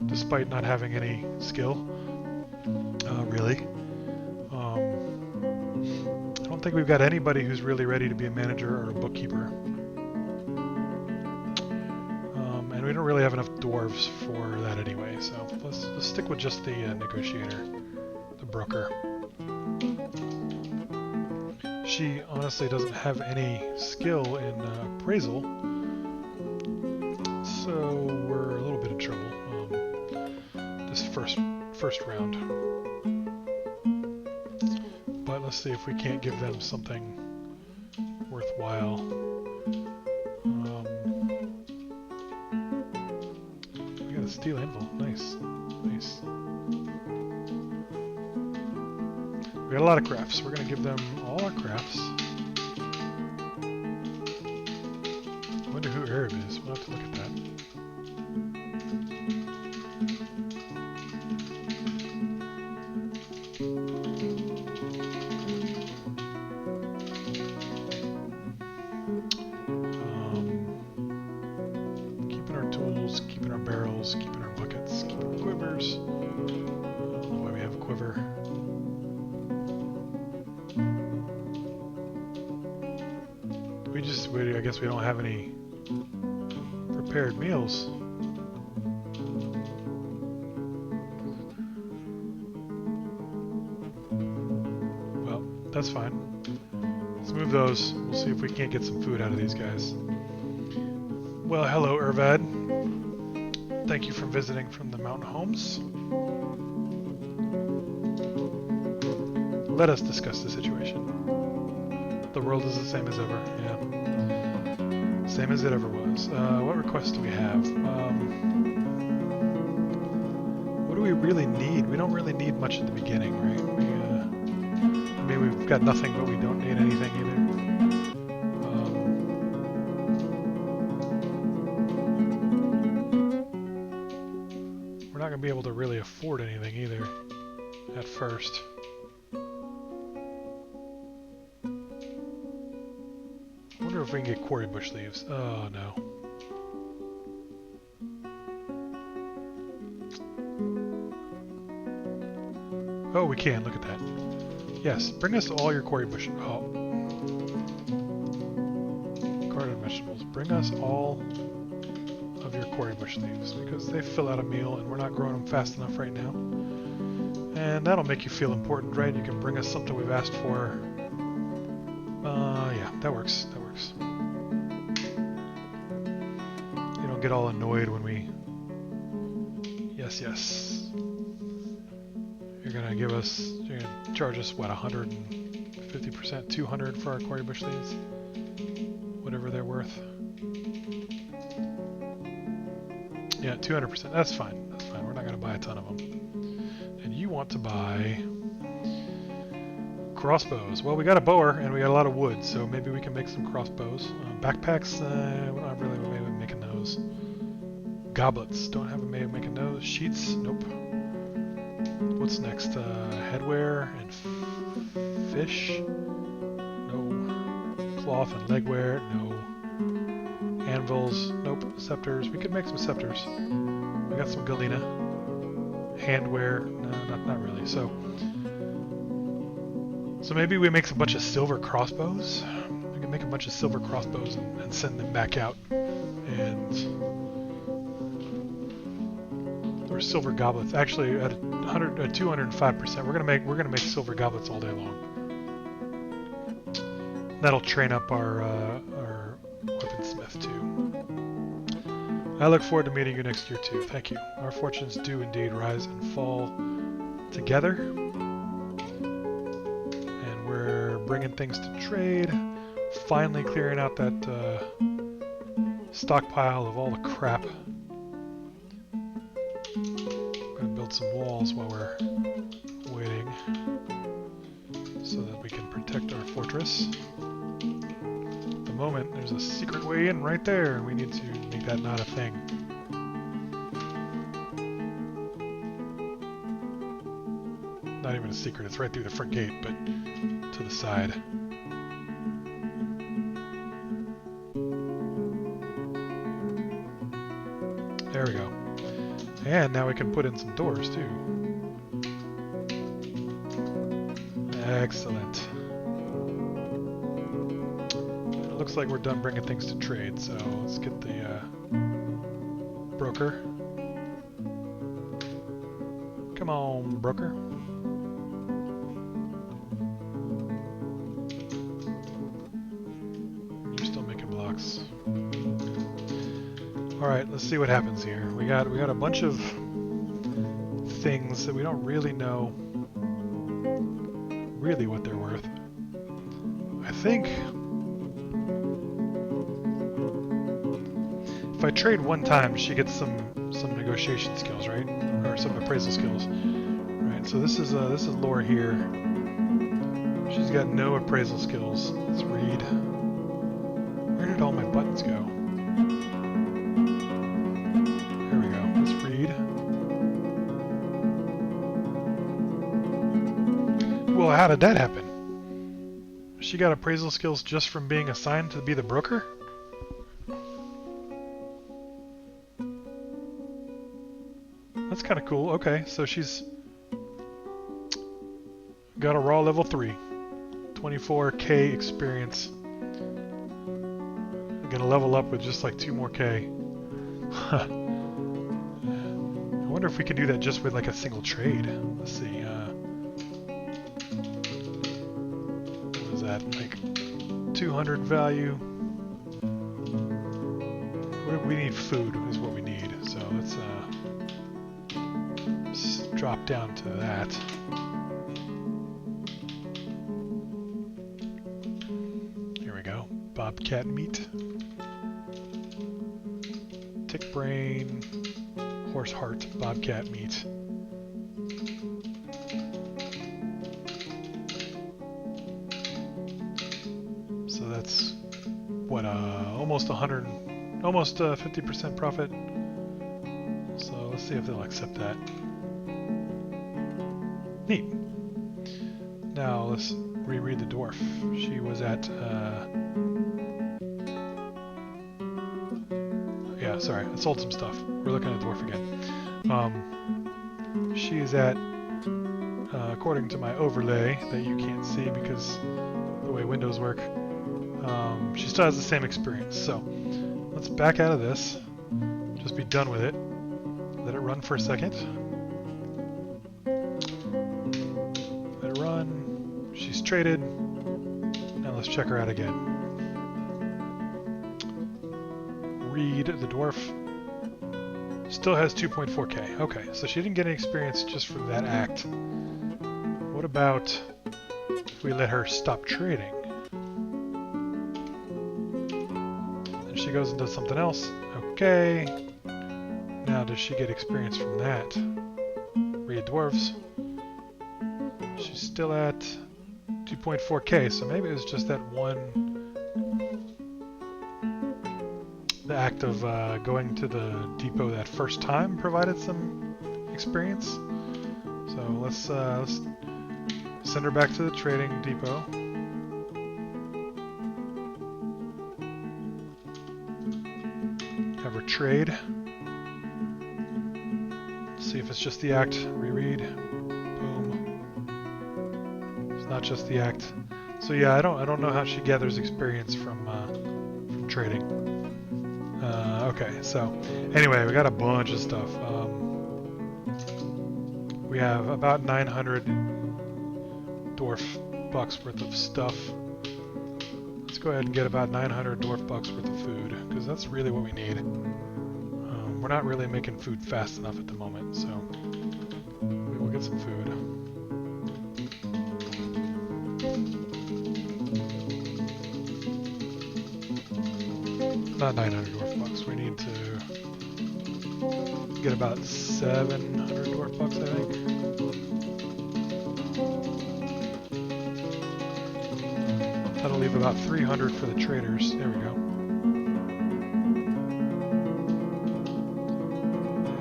despite not having any skill, really. I don't think we've got anybody who's really ready to be a manager or a bookkeeper. And we don't really have enough dwarves for that anyway, so let's stick with just the negotiator, the broker. She honestly doesn't have any skill in appraisal, so we're a little bit in trouble this first round. But let's see if we can't give them something worthwhile. We got a steel anvil. Nice. Nice. We got a lot of crafts. We're going to give them all our crafts. I wonder who Arab is. We'll have to look at that. Keeping our tools, keeping our barrels, keeping our buckets, keeping our quivers. I don't know why we have a quiver. I guess we don't have any prepared meals. Well, that's fine. Let's move those. We'll see if we can't get some food out of these guys. Well, hello, Irvad. Thank you for visiting from the mountain homes. Let us discuss the situation. The world is the same as ever, yeah. Same as it ever was. What requests do we have? What do we really need? We don't really need much in the beginning, right? I mean, we've got nothing, but we don't need anything either. We're not going to be able to really afford anything either at first. I wonder if we can get quarry bush leaves. Oh no. Oh, we can. Look at that. Yes, bring us all your quarry bush. Oh. Garden vegetables. Bring us all of your quarry bush leaves because they fill out a meal and we're not growing them fast enough right now. And that'll make you feel important, right? You can bring us something we've asked for. Yeah, that works. That works. You don't get all annoyed when we... Yes, yes. You're gonna give us... You're gonna charge us, what, 150%? 200 for our quarry bush leaves? Whatever they're worth. Yeah, 200%. That's fine. That's fine. We're not gonna buy a ton of them. And you want to buy... crossbows. Well, we got a bower and we got a lot of wood, so maybe we can make some crossbows. Backpacks, we don't have really a way of making those. Goblets, don't have a way of making those. Sheets, nope. What's next? Headwear and fish? No. Cloth and legwear? No. Anvils? Nope. Scepters, we could make some scepters. We got some galena. Handwear? No, not really. So maybe we make a bunch of silver crossbows. We can make a bunch of silver crossbows and send them back out. Or silver goblets. Actually, at 205%, we're gonna make silver goblets all day long. That'll train up our weaponsmith too. I look forward to meeting you next year too. Thank you. Our fortunes do indeed rise and fall together. Bringing things to trade, finally clearing out that stockpile of all the crap. I'm gonna build some walls while we're waiting so that we can protect our fortress. At the moment, there's a secret way in right there, and we need to make that not a thing. Not even a secret, it's right through the front gate, but to the side. There we go. And now we can put in some doors too. Excellent. It looks like we're done bringing things to trade, so let's get the broker. Come on, broker. You're still making blocks. Alright, let's see what happens here. We got a bunch of things that we don't really know really what they're worth. I think if I trade one time, she gets some negotiation skills, right? Or some appraisal skills. Right, so this is Laura here. She's got no appraisal skills. Let's read. Where did all my buttons go? There we go. Let's read. Well, how did that happen? She got appraisal skills just from being assigned to be the broker? That's kind of cool. Okay, so she's got a raw level 3. 24k experience. I'm gonna level up with just like 2 more k. I wonder if we can do that just with like a single trade. Let's see. What is that? Like 200 value. We need food is what we need. So let's drop down to that. Here we go. Bobcat meat. Tick brain. Horse heart. Bobcat meat. So that's what almost 100, almost 50% profit. So let's see if they'll accept that. Neat. Now let's reread the dwarf. She was at yeah, sorry, I sold some stuff. We're looking at dwarf again. She is at according to my overlay that you can't see because the way windows work, she still has the same experience. So let's back out of this. Just be done with it. Let it run for a second. Run. She's traded. Now let's check her out again. Read the dwarf. Still has 2.4k. Okay, so she didn't get any experience just from that act. What about if we let her stop trading? And she goes and does something else. Okay. Now does she get experience from that? Read dwarves. She's still at 2.4k, so maybe it was just that one, the act of going to the depot that first time provided some experience. So let's send her back to the trading depot. Have her trade. See if it's just the act. Reread. Boom. Not just the act. So yeah, I don't know how she gathers experience from trading. Okay, so anyway, we got a bunch of stuff. We have about 900 dwarf bucks worth of stuff. Let's go ahead and get about 900 dwarf bucks worth of food, because that's really what we need. We're not really making food fast enough at the moment, so we will get some food. Not 900 dwarf bucks. We need to get about 700 dwarf bucks, I think. That'll leave about 300 for the traders. There we go.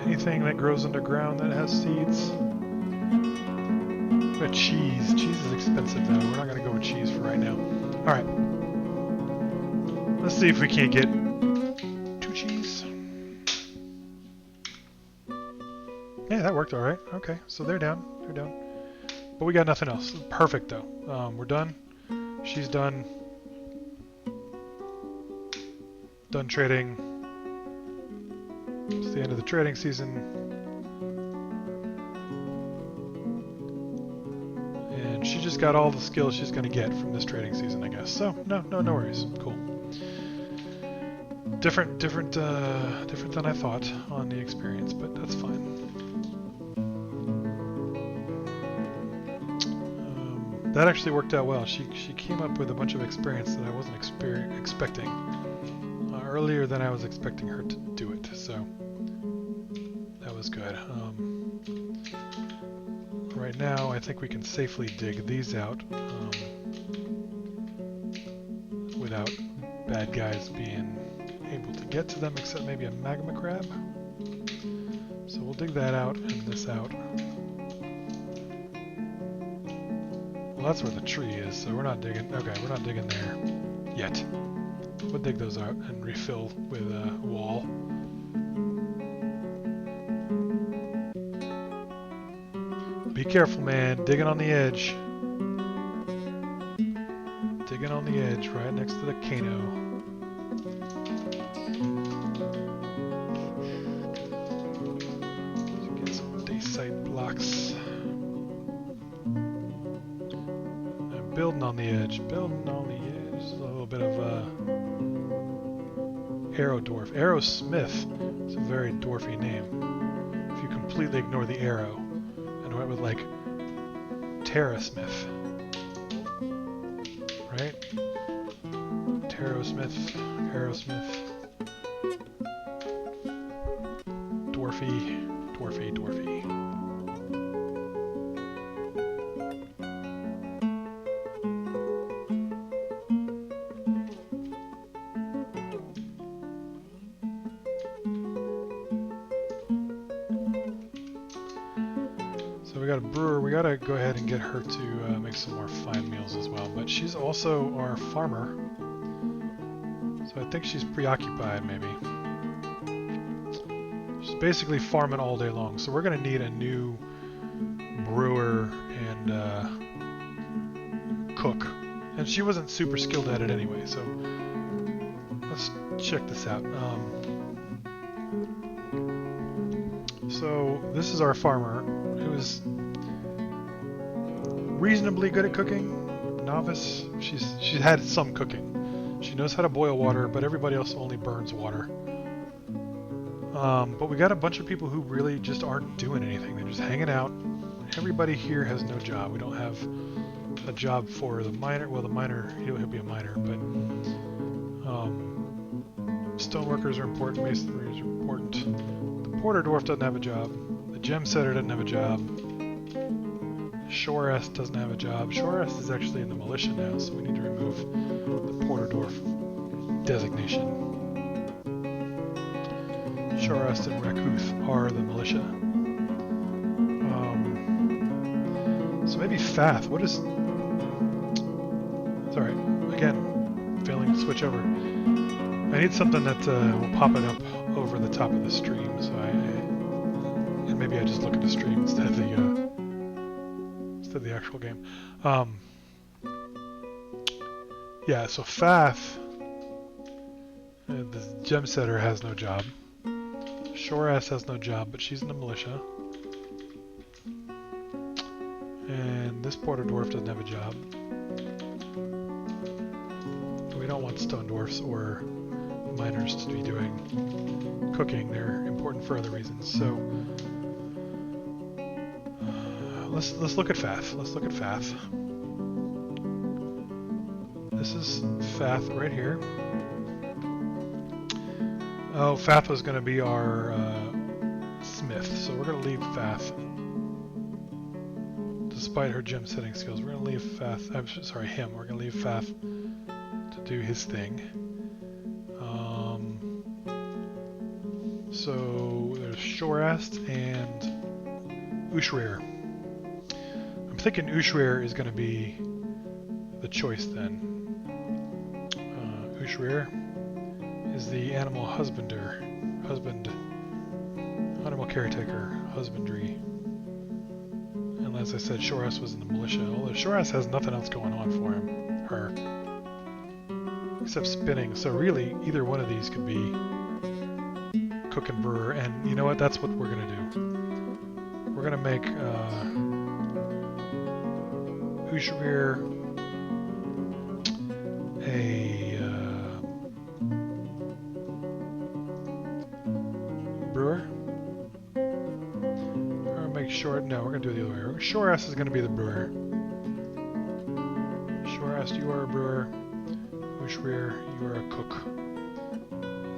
Anything that grows underground that has seeds. Cheese. Cheese is expensive though. We're not gonna go with cheese for right now. Alright. Let's see if we can't get 2 cheese. Yeah, that worked alright. Okay, so they're down. They're down. But we got nothing else. Perfect though. We're done. She's done. Done trading. It's the end of the trading season. And she just got all the skills she's going to get from this trading season, I guess. So, no worries. Cool. Different than I thought on the experience, but that's fine. That actually worked out well. She came up with a bunch of experience that I wasn't expecting. Earlier than I was expecting her to do it, so that was good. Right now, I think we can safely dig these out without bad guys being able to get to them, except maybe a magma crab. So we'll dig that out and this out. Well, that's where the tree is, so we're not digging. Okay, we're not digging there yet. We'll dig those out and refill with a wall. Be careful, man. Digging on the edge. Digging on the edge, right next to the Kano. Get some dacite blocks. I'm building on the edge. Building on the edge. A little bit of Arrow Dwarf. Arrowsmith is a very dwarfy name. If you completely ignore the arrow and went with like Terrasmith, right? Terrasmith, Arrowsmith, dwarfy. We got a brewer. We gotta go ahead and get her to make some more fine meals as well. But she's also our farmer, so I think she's preoccupied. Maybe she's basically farming all day long. So we're gonna need a new brewer and cook. And she wasn't super skilled at it anyway. So let's check this out. So this is our farmer, who is reasonably good at cooking. Novice. She's had some cooking. She knows how to boil water, but everybody else only burns water. But we got a bunch of people who really just aren't doing anything. They're just hanging out. Everybody here has no job. We don't have a job for the miner. Well, the miner, he'll be a miner, but stoneworkers are important. Masonry is important. The porter dwarf doesn't have a job. The gem setter doesn't have a job. Shorest doesn't have a job. Shorest is actually in the militia now, so we need to remove the porter dwarf designation. Shorest and Rakuth are the militia. So maybe Fath. What is... Sorry, again, failing to switch over. I need something that will pop it up over the top of the stream, so and maybe I just look at the stream instead of the actual game. Yeah, so Fath, the gem setter, has no job. Shorass has no job, but she's in the militia. And this porter dwarf doesn't have a job. We don't want stone dwarfs or miners to be doing cooking. They're important for other reasons. So let's look at Fath. Let's look at Fath. This is Fath right here. Oh, Fath was going to be our smith, so we're going to leave Fath. Despite her gem setting skills, we're going to leave Fath. I'm sorry, him. We're going to leave Fath to do his thing. So there's Shorast and Ushrir. I'm thinking Ushrir is going to be the choice then. Ushrir is the animal animal caretaker, husbandry. And as I said, Shoras was in the militia, although Shoras has nothing else going on for her, except spinning. So really, either one of these could be cook and brewer, and you know what? That's what we're going to do. We're going to make Ushrir a brewer. We're going to make Short. No, we're going to do it the other way. Shoras is going to be the brewer. Shoras, you are a brewer. Ushrir, you are a cook.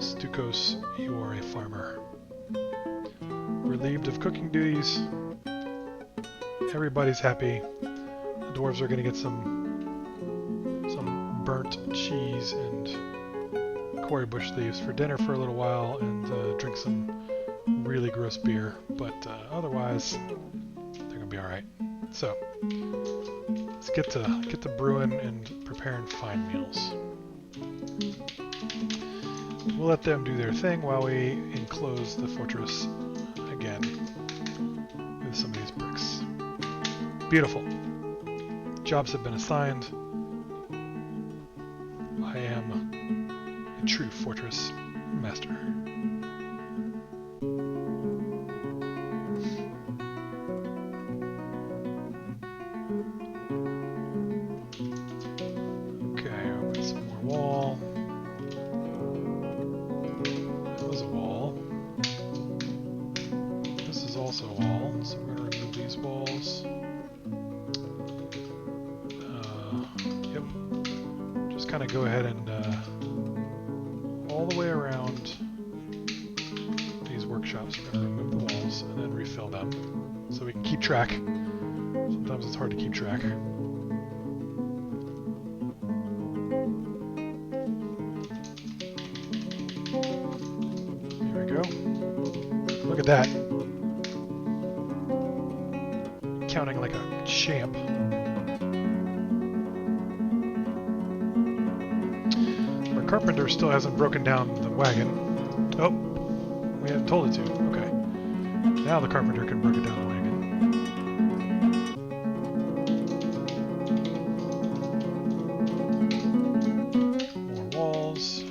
Stukos, you are a farmer. Relieved of cooking duties. Everybody's happy. The dwarves are going to get some burnt cheese and quarry bush leaves for dinner for a little while, and drink some really gross beer. But otherwise, they're going to be all right. So let's get to brewing and preparing fine meals. We'll let them do their thing while we enclose the fortress again with some of these bricks. Beautiful. Jobs have been assigned. I am a true fortress master. Okay, I'll put some more wall. That was a wall. This is also a wall, so we're going to remove these walls. Yep. Just kind of go ahead and all the way around these workshops. We're going to remove the walls and then refill them so we can keep track. Sometimes it's hard to keep track. Here we go. Look at that. Counting like a champ. Our carpenter still hasn't broken down the wagon. Oh, we hadn't told it to. Okay. Now the carpenter can break it down the wagon. More walls.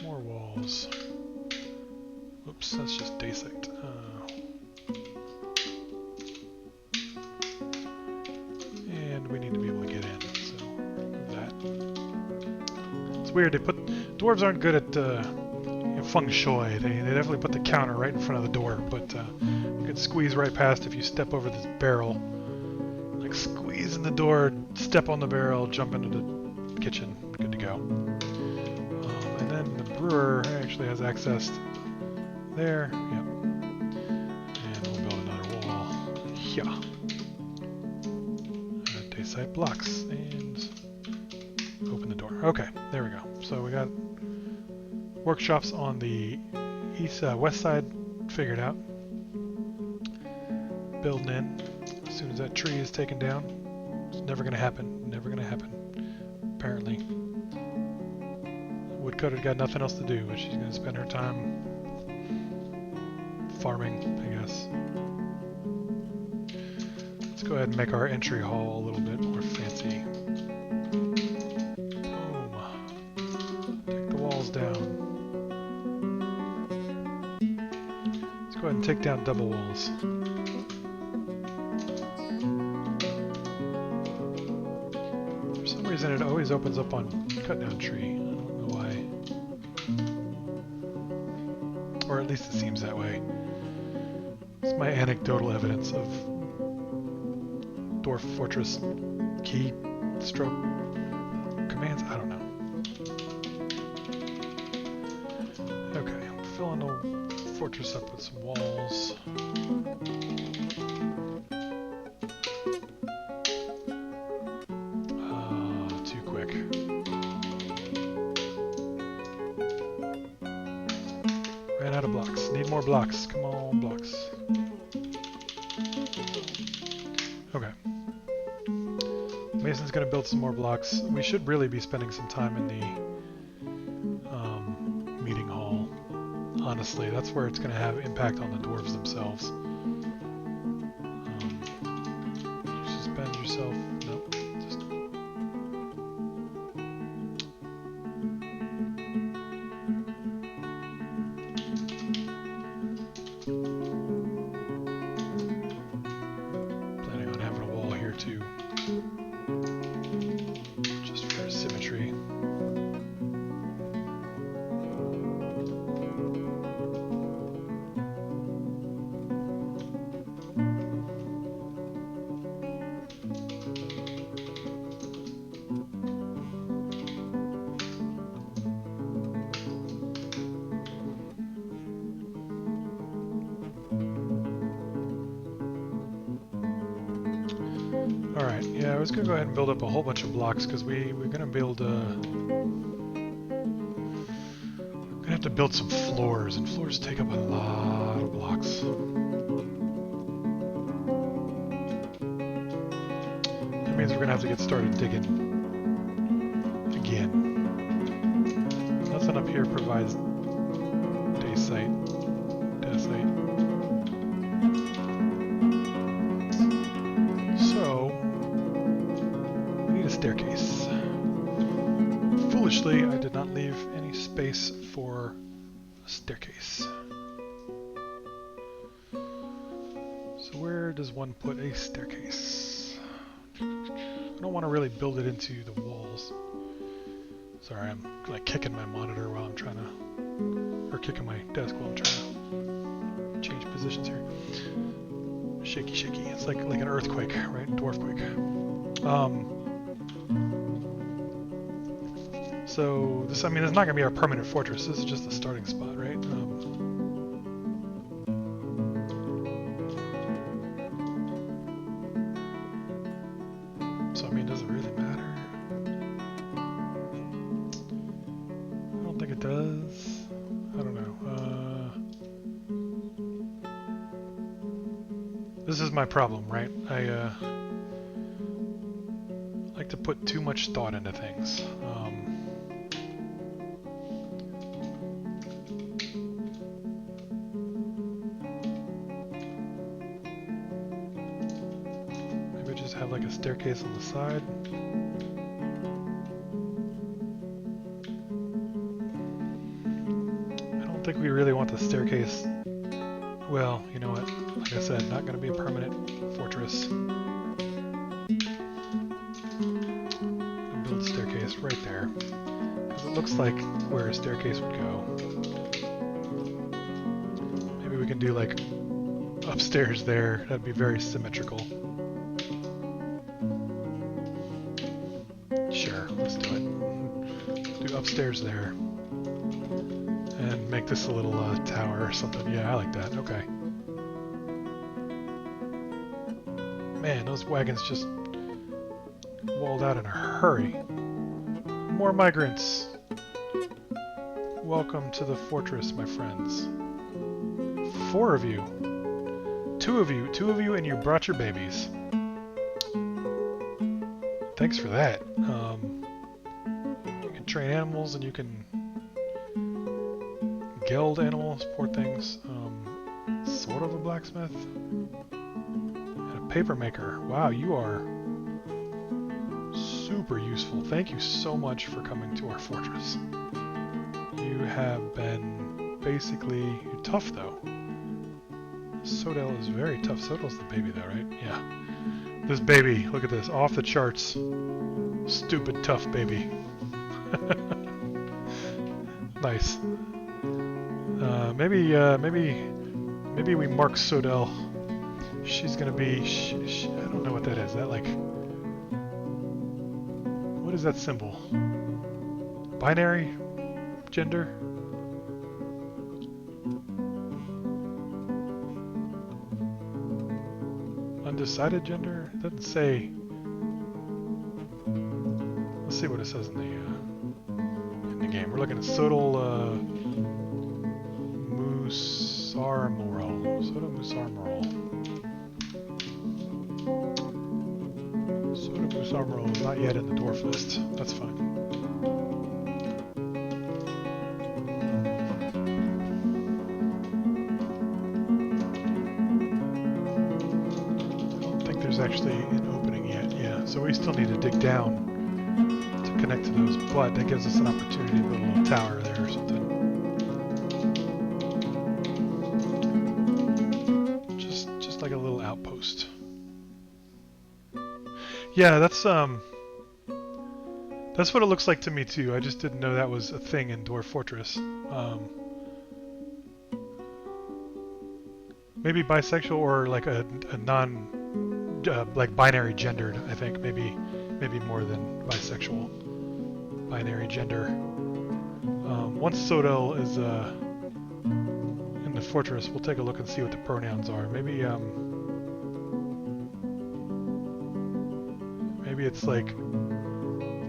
More walls. Oops, that's just dacite. And we need to be able to get in, so remove that. It's weird, dwarves aren't good at feng shui. They definitely put the counter right in front of the door, but you can squeeze right past if you step over this barrel. Like squeeze in the door, step on the barrel, jump into the kitchen, good to go. And then the brewer actually has access there, yep. And we'll build another wall. Yeah. Dacite blocks and open the door. Okay, there we go. So we got workshops on the west side figured out. Building in. As soon as that tree is taken down, it's never gonna happen. Never gonna happen. Apparently. Woodcutter's got nothing else to do, but she's gonna spend her time farming, I guess. Let's go ahead and make our entry hall a little bit more fancy. Boom. Take the walls down. Let's go ahead and take down double walls. For some reason it always opens up on cut down tree. I don't know why. Or at least it seems that way. It's my anecdotal evidence of Dwarf Fortress key stroke commands. I don't know. Okay, I'm filling the fortress up with some walls. Too quick. Ran ran out of blocks. Need more blocks. Come on, blocks. Okay. Mason's gonna build some more blocks. We should really be spending some time in the meeting hall. Honestly, that's where it's gonna have impact on the dwarves themselves. You suspend yourself. Nope. Just planning on having a wall here too. Just for symmetry. Alright, yeah, I was gonna go ahead and build up a whole bunch of blocks because we're gonna build gonna have to build some floors, and floors take up a lot of blocks. That means we're gonna have to get started digging again. Nothing up here provides dacite. So we need a staircase. Foolishly, I did not leave any space for a staircase. So where does one put a staircase? I don't want to really build it into the walls. Sorry, I'm like kicking my monitor while I'm trying to, or kicking my desk while I'm trying to change positions here. Shaky, shaky. It's like an earthquake, right? Dwarfquake. So this, I mean, it's not gonna be our permanent fortress. This is just a starting spot, right? So I mean, does it really matter? I don't think it does. I don't know. This is my problem, right? I like to put too much thought into things. Maybe just have like a staircase on the side. I don't think we really want the staircase. Well, you know what? Like I said, not going to be a permanent fortress. Build a staircase right there, because it looks like where a staircase would go. Maybe we can do like upstairs there. That'd be very symmetrical. Sure, let's do it. Do upstairs there. And make this a little tower or something. Yeah, I like that. Okay. Man, those wagons just walled out in a hurry. More migrants. Welcome to the fortress, my friends. 4 of you. 2 of you. 2 of you, and you brought your babies. Thanks for that. You can train animals, and you can geld animals, poor things. Sort of a blacksmith. And a paper maker. Wow, you are super useful. Thank you so much for coming to our fortress. You have been basically... You're tough, though. Sodell is very tough. Sodell's the baby, though, right? Yeah. This baby, look at this. Off the charts. Stupid tough baby. Nice. Maybe we mark Sodell. She's gonna be... I don't know what that is. Is that like... What is that symbol? Binary? Gender? Undecided gender? It doesn't say... Let's see what it says in the game. We're looking at Sodell Soda Moose Armor Roll. Soda Moose Armor Roll is not yet in the dwarf list. That's fine. I don't think there's actually an opening yet. Yeah, so we still need to dig down to connect to those, but that gives us an opportunity to build a little tower there or something. Just like a little outpost. Yeah, that's what it looks like to me too. I just didn't know that was a thing in Dwarf Fortress. Maybe bisexual or like a non like binary gendered. I think maybe more than bisexual. Binary gender. Once Sodel is in the fortress, we'll take a look and see what the pronouns are. Maybe it's like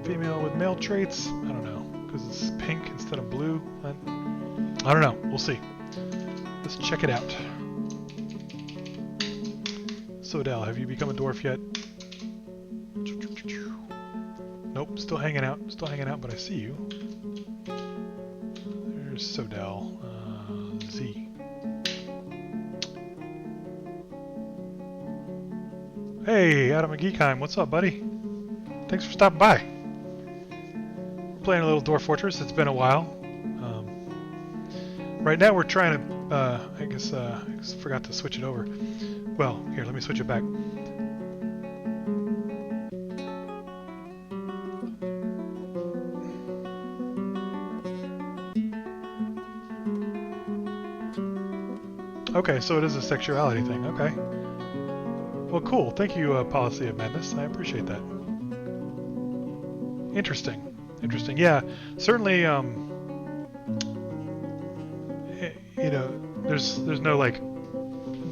female with male traits. I don't know, because it's pink instead of blue. I don't know. We'll see. Let's check it out. Sodel, have you become a dwarf yet? Nope, still hanging out. Still hanging out, but I see you. There's Sodel. Z. Hey, Adam McGeekheim, what's up, buddy? Thanks for stopping by. We're playing a little Dwarf Fortress. It's been a while. Right now we're trying to, I guess I forgot to switch it over. Well, here, let me switch it back. Okay, so it is a sexuality thing. Okay. Well, cool. Thank you, Policy of Madness. I appreciate that. Interesting. Interesting. Yeah, certainly, you know, there's no, like,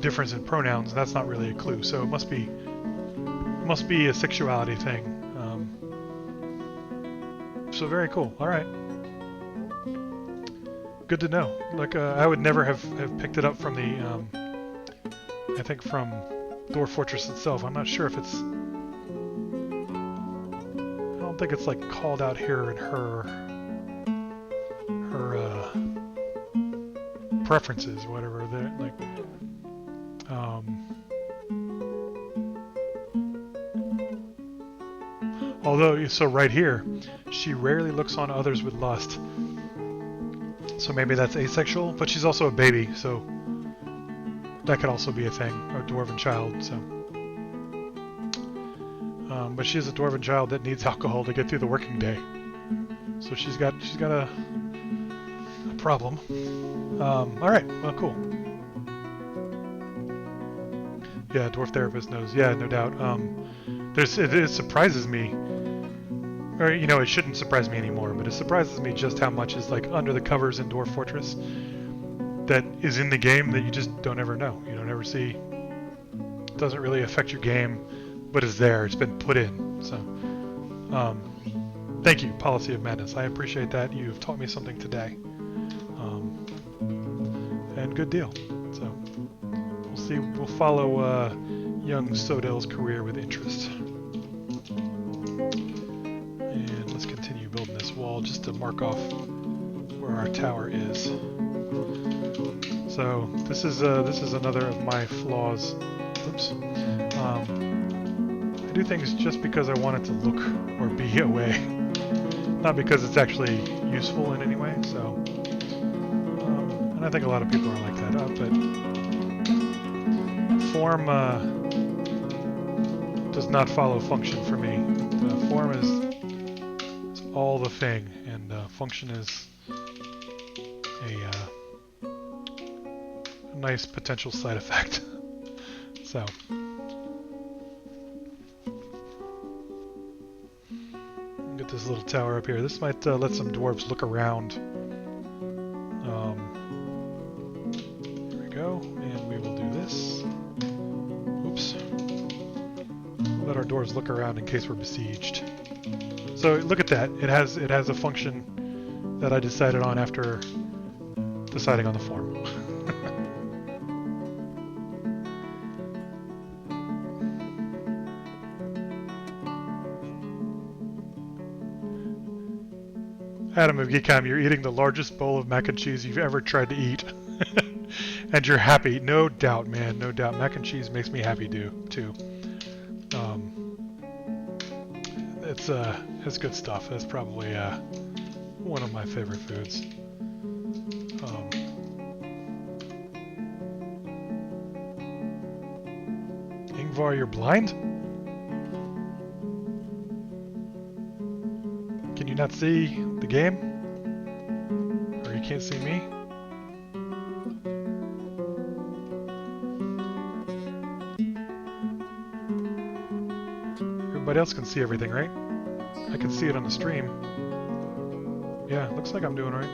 difference in pronouns, and that's not really a clue, so it must be a sexuality thing. So very cool. All right. Good to know. Like, I would never have picked it up from the, I think from Dwarf Fortress itself. I'm not sure if it's... I don't think it's, like, called out here in her preferences or whatever. They're, like, although, so right here, she rarely looks on others with lust. So maybe that's asexual, but she's also a baby, so that could also be a thing, or a dwarven child. So, but she is a dwarven child that needs alcohol to get through the working day. So she's got a problem. All right, well, cool. Yeah, dwarf therapist knows. Yeah, no doubt. It surprises me. Or, you know, it shouldn't surprise me anymore, but it surprises me just how much is, like, under the covers in Dwarf Fortress that is in the game that you just don't ever know. You don't ever see. It doesn't really affect your game, but it's there. It's been put in. So, thank you, Policy of Madness. I appreciate that. You've taught me something today. And good deal. So, we'll see. We'll follow young Sodel's career with interest. Building this wall just to mark off where our tower is. So this is another of my flaws. Oops. I do things just because I want it to look or be a way, not because it's actually useful in any way. So, and I think a lot of people are like that. But form does not follow function for me. The form is all the thing, and function is a nice potential side effect. So, get this little tower up here. This might let some dwarves look around. Here we go, and we will do this. Oops. We'll let our dwarves look around in case we're besieged. So look at that. It has a function that I decided on after deciding on the form. Adam of Geekheim, you're eating the largest bowl of mac and cheese you've ever tried to eat. And you're happy. No doubt, man. No doubt. Mac and cheese makes me happy, too. It's good stuff. That's probably one of my favorite foods. Ingvar, you're blind? Can you not see the game? Or you can't see me? Everybody else can see everything, right? I can see it on the stream. Yeah, looks like I'm doing right.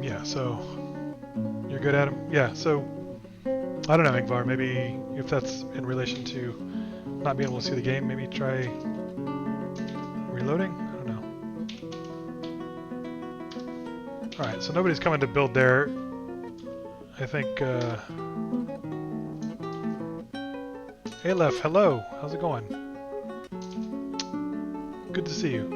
Yeah, so you're good, Adam? Yeah, so I don't know, Ingvar, maybe if that's in relation to not being able to see the game, maybe try reloading? I don't know. Alright, so nobody's coming to build there. I think, Hey Lef, hello! How's it going? Good to see you.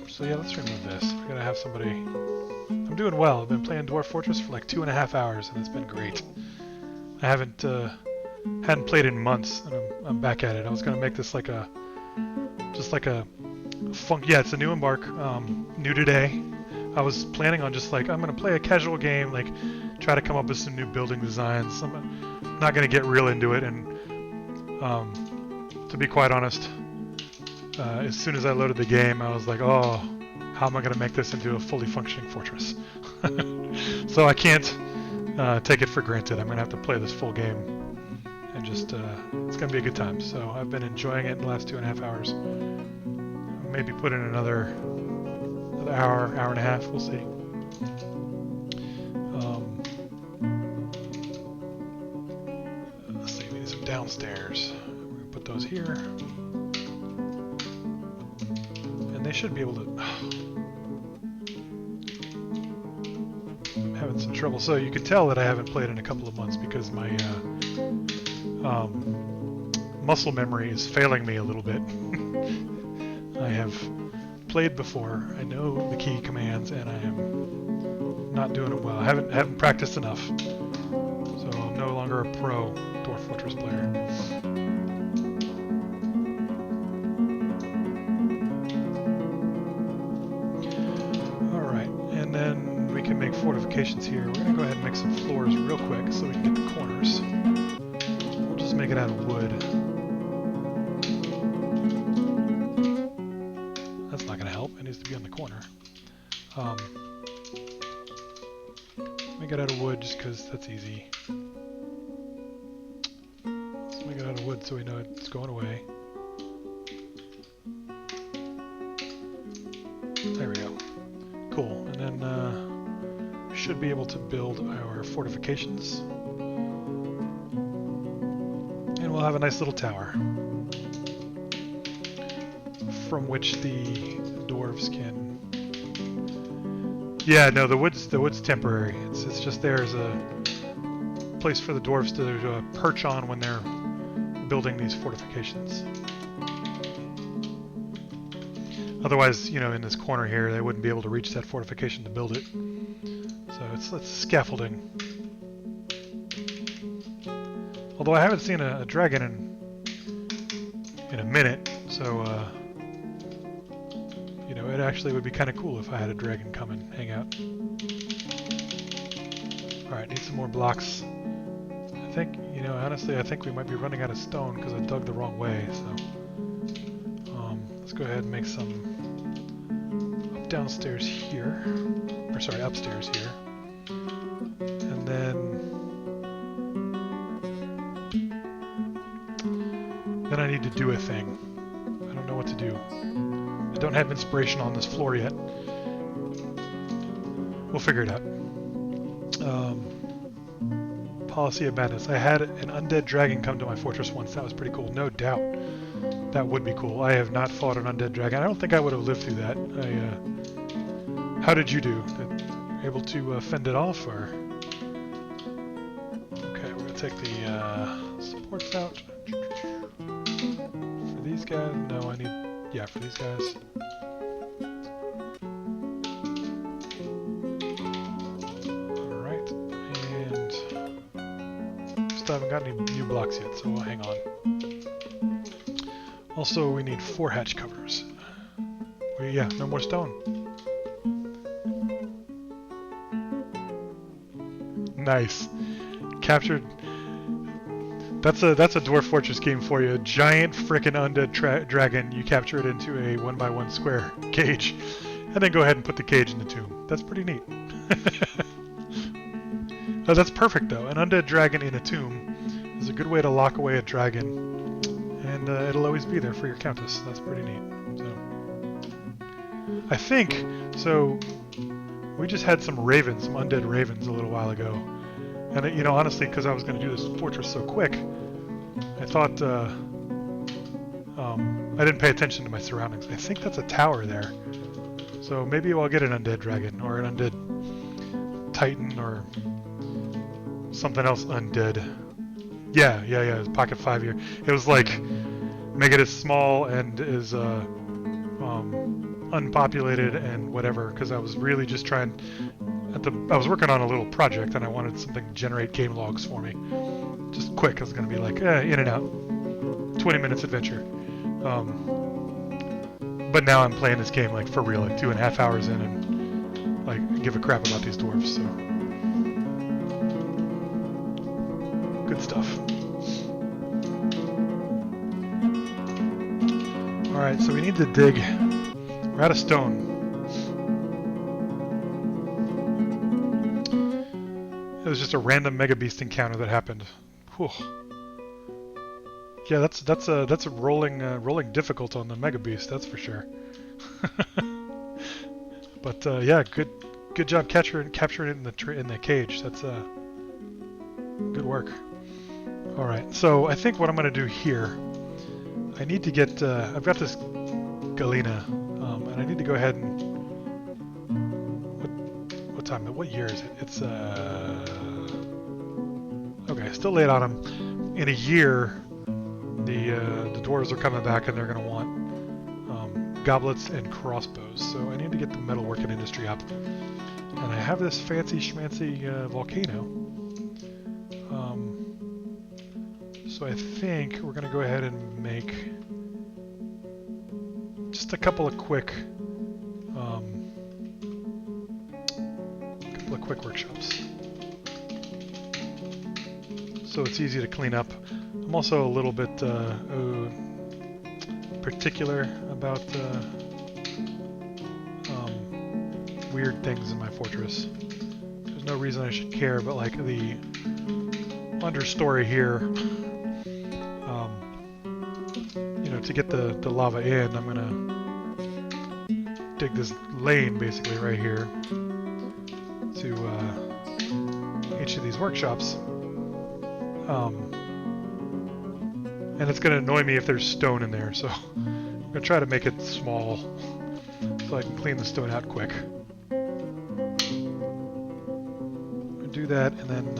So yeah, let's remove this. We're gonna have somebody... I'm doing well. I've been playing Dwarf Fortress for like 2.5 hours, and it's been great. I hadn't played in months, and I'm back at it. I was gonna make this like a... just like a... yeah, it's a new embark, new today. I was planning on just like, I'm gonna play a casual game, like try to come up with some new building designs. I'm not gonna get real into it, and to be quite honest, as soon as I loaded the game, I was like, oh, how am I gonna make this into a fully functioning fortress? So I can't take it for granted. I'm gonna have to play this full game, and just it's gonna be a good time. So I've been enjoying it the last 2.5 hours. Maybe put in another hour and a half, we'll see. Let's see, we need some downstairs. We're gonna put those here. And they should be able to... I'm having some trouble. So you can tell that I haven't played in a couple of months because my muscle memory is failing me a little bit. I have played before. I know the key commands, and I am not doing it well. I haven't practiced enough, so I'm no longer a pro Dwarf Fortress player. All right, and then we can make fortifications here. We're gonna go ahead and make some floors real quick so we can get the corners. We'll just make it out of wood. It needs to be on the corner. Make it out of wood just because that's easy. Let's make it out of wood so we know it's going away. There we go. Cool. And then we should be able to build our fortifications. And we'll have a nice little tower from which the dwarves can... Yeah, no, the wood's temporary. It's just there as a place for the dwarves to perch on when they're building these fortifications. Otherwise, you know, in this corner here, they wouldn't be able to reach that fortification to build it. So it's scaffolding. Although I haven't seen a dragon in a minute, so you know, it actually would be kind of cool if I had a dragon come and hang out. Alright, need some more blocks. I think, you know, honestly, I think we might be running out of stone because I dug the wrong way, so... let's go ahead and make some up downstairs here. Or sorry, upstairs here. And then I need to do a thing. I don't know what to do. I don't have inspiration on this floor yet. We'll figure it out. Policy of Madness. I had an undead dragon come to my fortress once. That was pretty cool. No doubt. That would be cool. I have not fought an undead dragon. I don't think I would have lived through that. How did you do? Able to fend it off, or? Okay, we're going to take the supports out. For these guys, no, I need, yeah, for these guys. Alright, and still haven't got any new blocks yet, so we'll hang on. Also, we need 4 hatch covers. Yeah, no more stone. Nice. Captured. That's a Dwarf Fortress game for you. A giant frickin' undead dragon. You capture it into a 1x1 square cage, and then go ahead and put the cage in the tomb. That's pretty neat. No, that's perfect though. An undead dragon in a tomb is a good way to lock away a dragon, and it'll always be there for your countess. That's pretty neat. So, I think so. We just had some ravens, some undead ravens, a little while ago. And, you know, honestly, because I was going to do this fortress so quick, I thought, I didn't pay attention to my surroundings. I think that's a tower there. So maybe I'll get an undead dragon, or an undead titan, or something else undead. Yeah, it's Pocket 5 here. It was like, make it as small and as, unpopulated and whatever, because I was really just trying... I was working on a little project and I wanted something to generate game logs for me. Just quick. I was going to be like, in and out. 20 minutes adventure. But now I'm playing this game like for real, like 2.5 hours in, and like give a crap about these dwarves, so. Good stuff. Alright, so we need to dig. We're out of stone. It was just a random mega beast encounter that happened. Whew. Yeah, that's a rolling difficult on the mega beast, that's for sure. But yeah, good job capturing it in the cage. That's good work. All right, so I think what I'm gonna do here, I need to get I've got this galena, and I need to go ahead and what year is it? It's okay, still late autumn. In a year, the dwarves are coming back and they're gonna want goblets and crossbows. So I need to get the metalworking industry up. And I have this fancy schmancy volcano. So I think we're gonna go ahead and make just a couple of quick workshops, so it's easy to clean up. I'm also a little bit particular about weird things in my fortress. There's no reason I should care, but like the understory here, you know, to get the lava in, I'm gonna dig this lane basically right here to each of these workshops, and it's going to annoy me if there's stone in there, so I'm going to try to make it small so I can clean the stone out quick. I'll do that, and then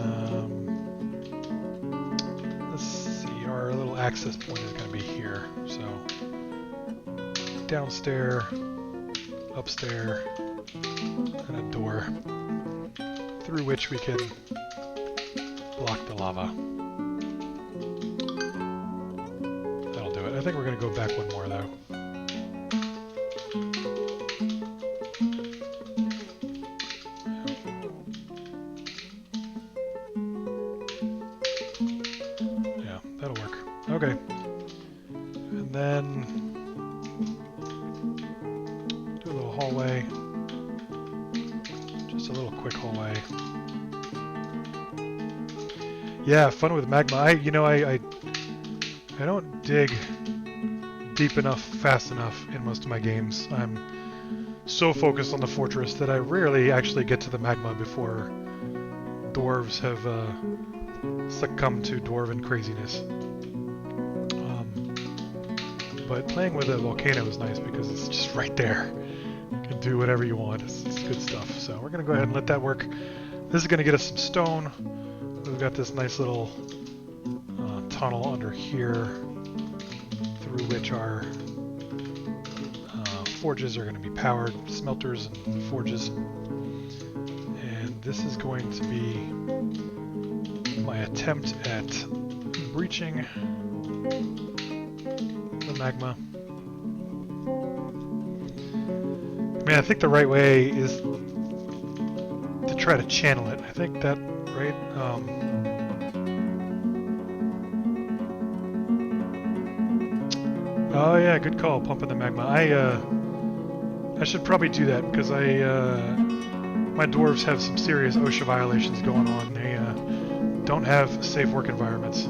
let's see, our little access point is going to be here, so downstairs, upstairs, and a door through which we can block the lava. That'll do it. I think we're going to go back one more though. Yeah, that'll work. Okay. And then do a little hallway. Just a little quick hallway. Yeah, fun with magma. I don't dig deep enough, fast enough in most of my games. I'm so focused on the fortress that I rarely actually get to the magma before dwarves have succumbed to dwarven craziness. But playing with a volcano is nice because it's just right there. You can do whatever you want. It's good stuff. So we're going to go ahead and let that work. This is going to get us some stone. We've got this nice little tunnel under here through which our forges are going to be powered, smelters and forges. And this is going to be my attempt at breaching the magma. I mean, I think the right way is to try to channel it. I think that, right? Oh yeah, good call, pumping the magma. I should probably do that because my dwarves have some serious OSHA violations going on. They don't have safe work environments.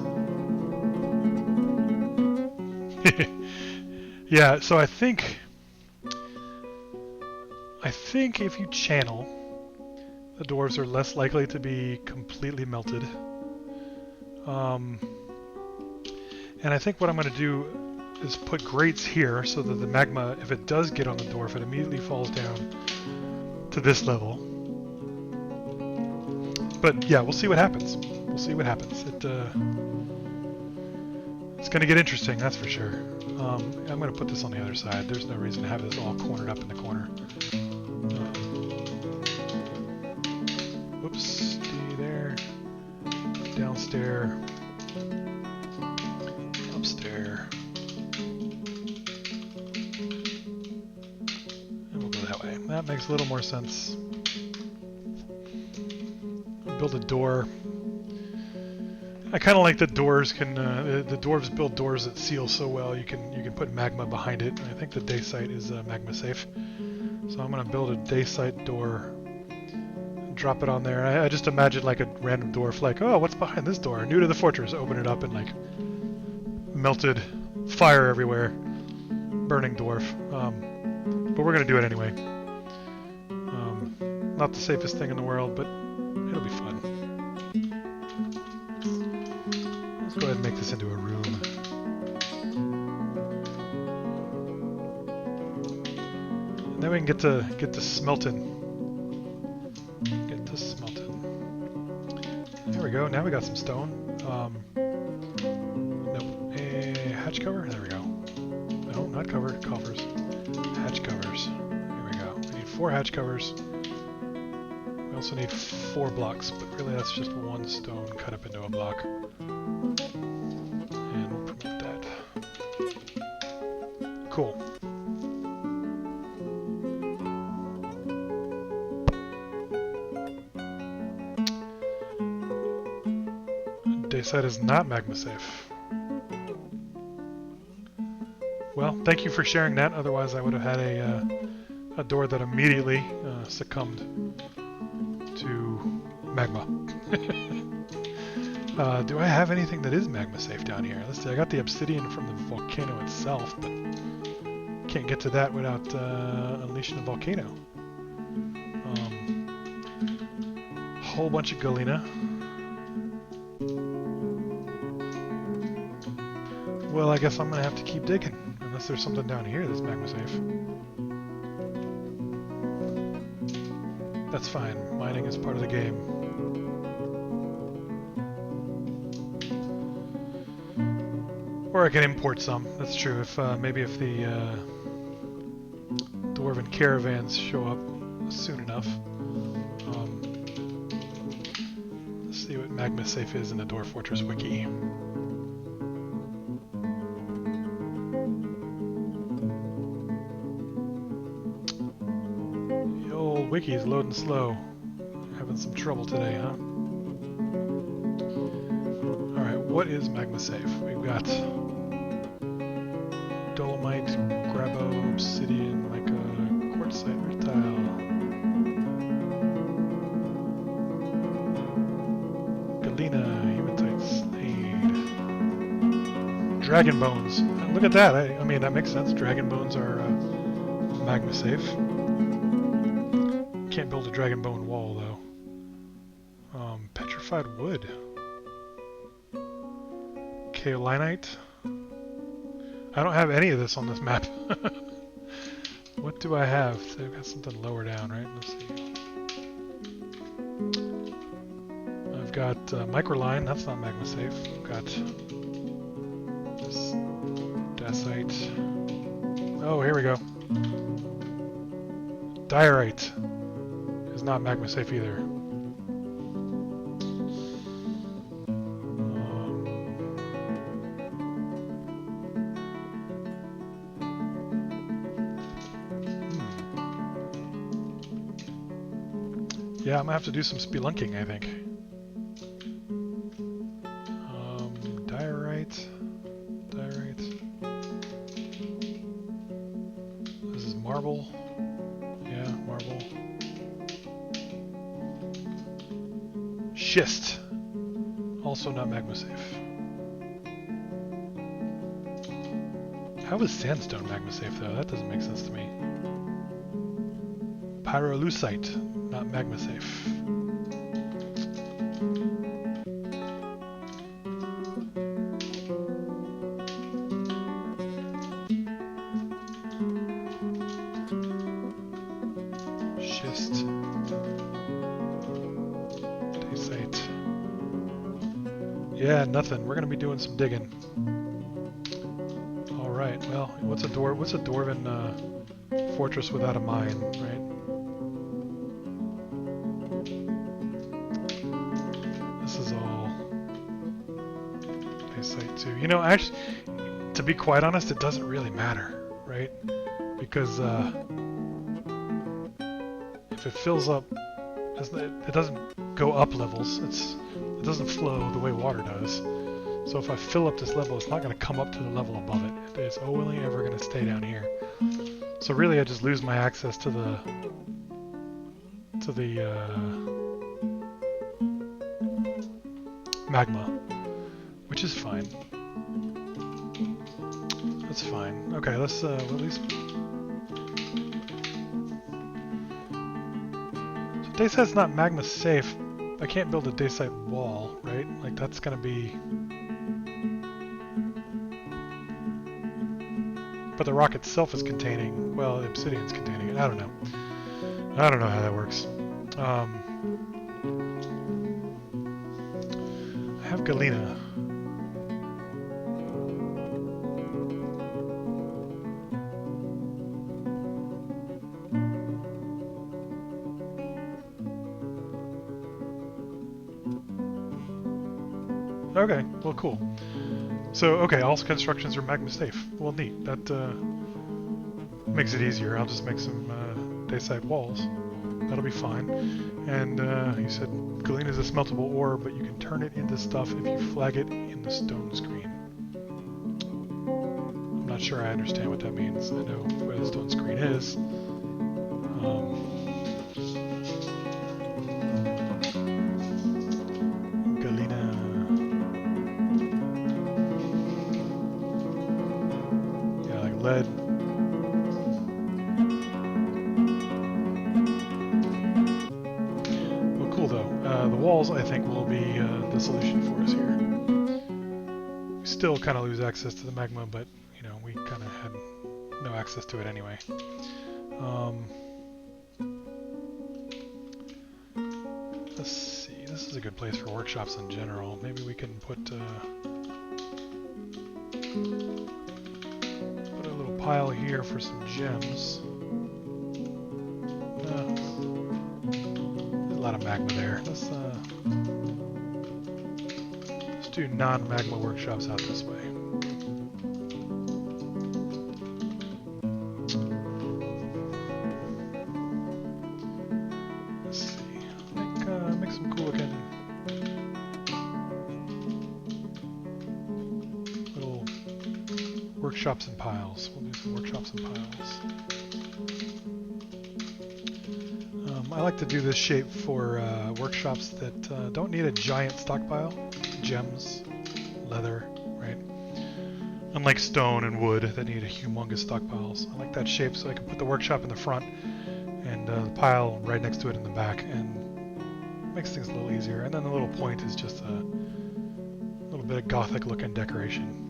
Yeah, so I think if you channel, the dwarves are less likely to be completely melted. And I think what I'm going to do is put grates here so that the magma, if it does get on the dwarf, it immediately falls down to this level. But yeah, we'll see what happens. We'll see what happens. It's going to get interesting, that's for sure. I'm going to put this on the other side. There's no reason to have this all cornered up in the corner. Whoops, stay there. Downstairs. Upstairs. And we'll go that way. That makes a little more sense. Build a door. I kind of like that doors can. The dwarves build doors that seal so well. You can put magma behind it. I think the day site is magma safe, so I'm gonna build a day site door. And drop it on there. I just imagine like a random dwarf, like, oh, what's behind this door? New to the fortress. Open it up and like melted fire everywhere, burning dwarf. But we're gonna do it anyway. Not the safest thing in the world, but it'll be fun. Let's go ahead and make this into a room. And then we can get to smelting. Get to smelting. There we go. Now we got some stone. Nope. A hatch cover. There we go. No, not cover. Coffers. Hatch covers. There we go. We need 4 hatch covers. We also need 4 blocks, but really that's just 1 stone cut up into a block. And we'll promote that. Cool. Dayside is not magma safe. Well, thank you for sharing that, otherwise I would have had a door that immediately succumbed to magma. Do I have anything that is magma safe down here? Let's see, I got the obsidian from the volcano itself, but can't get to that without unleashing the volcano. Whole bunch of galena. Well, I guess I'm gonna have to keep digging, unless there's something down here that's magma safe. That's fine. Mining is part of the game. Or I can import some. That's true. If maybe if the dwarven caravans show up soon enough. Let's see what magma safe is in the Dwarf Fortress wiki. Wiki is loading slow. Having some trouble today, huh? Alright, what is magma safe? We've got dolomite, grabo, obsidian, mica, quartzite, rutile, galena, hematite, slade, dragon bones. Look at that. I mean, that makes sense. Dragon bones are magma safe. Can't build a dragon bone wall though. Petrified wood. Kaolinite. I don't have any of this on this map. What do I have? So I've got something lower down, right? Let's see. I've got microline. That's not magma safe. I've got Oh, here we go. Diorite is not magma safe either. Yeah, I'm gonna have to do some spelunking, I think. Diorite. This is marble. Yeah, marble. Schist. Also not magma safe. How is sandstone magma safe though? That doesn't make sense to me. Pyrolusite, not magma safe. Schist. Dacite. Yeah, nothing. We're gonna be doing some digging. All right. Well, what's a dwarven fortress without a mine, right? This is all dacite too. You know, actually, to be quite honest, it doesn't really matter, right? Because if it fills up, it doesn't go up levels. It doesn't flow the way water does. So if I fill up this level, it's not going to come up to the level above it. It's only ever going to stay down here. So really, I just lose my access to the magma, which is fine. That's fine. Okay, let's at least. So dacite's not magma safe. I can't build a dacite wall, right? Like that's gonna be. But the rock itself is containing, well, obsidian's containing it. I don't know. I don't know how that works. I have galena. Okay, well, cool. So, okay, all constructions are magma safe. Well, neat. That makes it easier. I'll just make some dacite walls. That'll be fine. And you said galena is a smeltable ore, but you can turn it into stuff if you flag it in the stone screen. I'm not sure I understand what that means. I know where the stone screen is. Lead. Well, cool though. The walls, I think, will be the solution for us here. We still kind of lose access to the magma, but you know, we kind of had no access to it anyway. Let's see. This is a good place for workshops in general. Maybe we can put. Pile here for some gems. There's a lot of magma there. Let's do non-magma workshops out this way. Let's see. Make some cool looking little workshops and piles. We'll do some workshops and piles. I like to do this shape for workshops that don't need a giant stockpile. Gems, leather, right? Unlike stone and wood that need humongous stockpiles. I like that shape so I can put the workshop in the front and the pile right next to it in the back, and makes things a little easier. And then the little point is just a little bit of gothic looking decoration.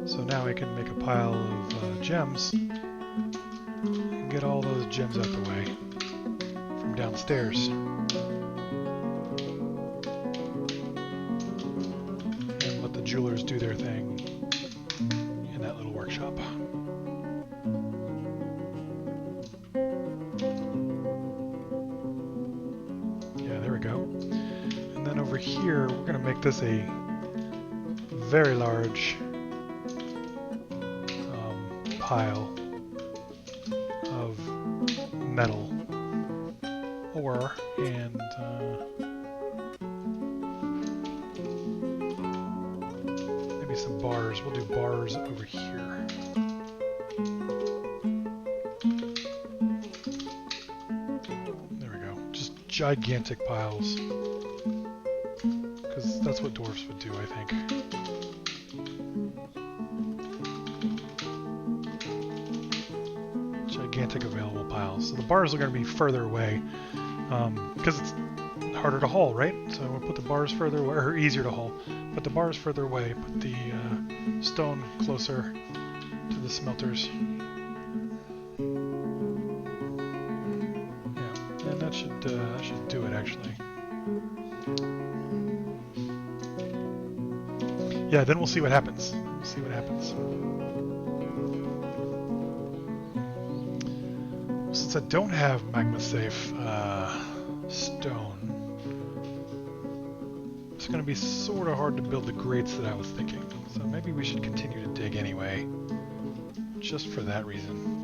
So now we can make a pile of gems and get all those gems out the way from downstairs. jewelers do their thing in that little workshop. Yeah, there we go. And then over here, we're going to make this a very large pile of metal ore and maybe some bars. We'll do bars over here. There we go. Just gigantic piles. Because that's what dwarves would do, I think. Gigantic available piles. So the bars are going to be further away because it's harder to haul, right? So we'll put the bars further away, or easier to haul. Put the bars further away. Put the stone closer to the smelters. Yeah, and that should do it actually. Yeah, then we'll see what happens. We'll see what happens. Since I don't have magma safe stone, it's going to be sort of hard to build the grates that I was thinking. So maybe we should continue to dig anyway, just for that reason.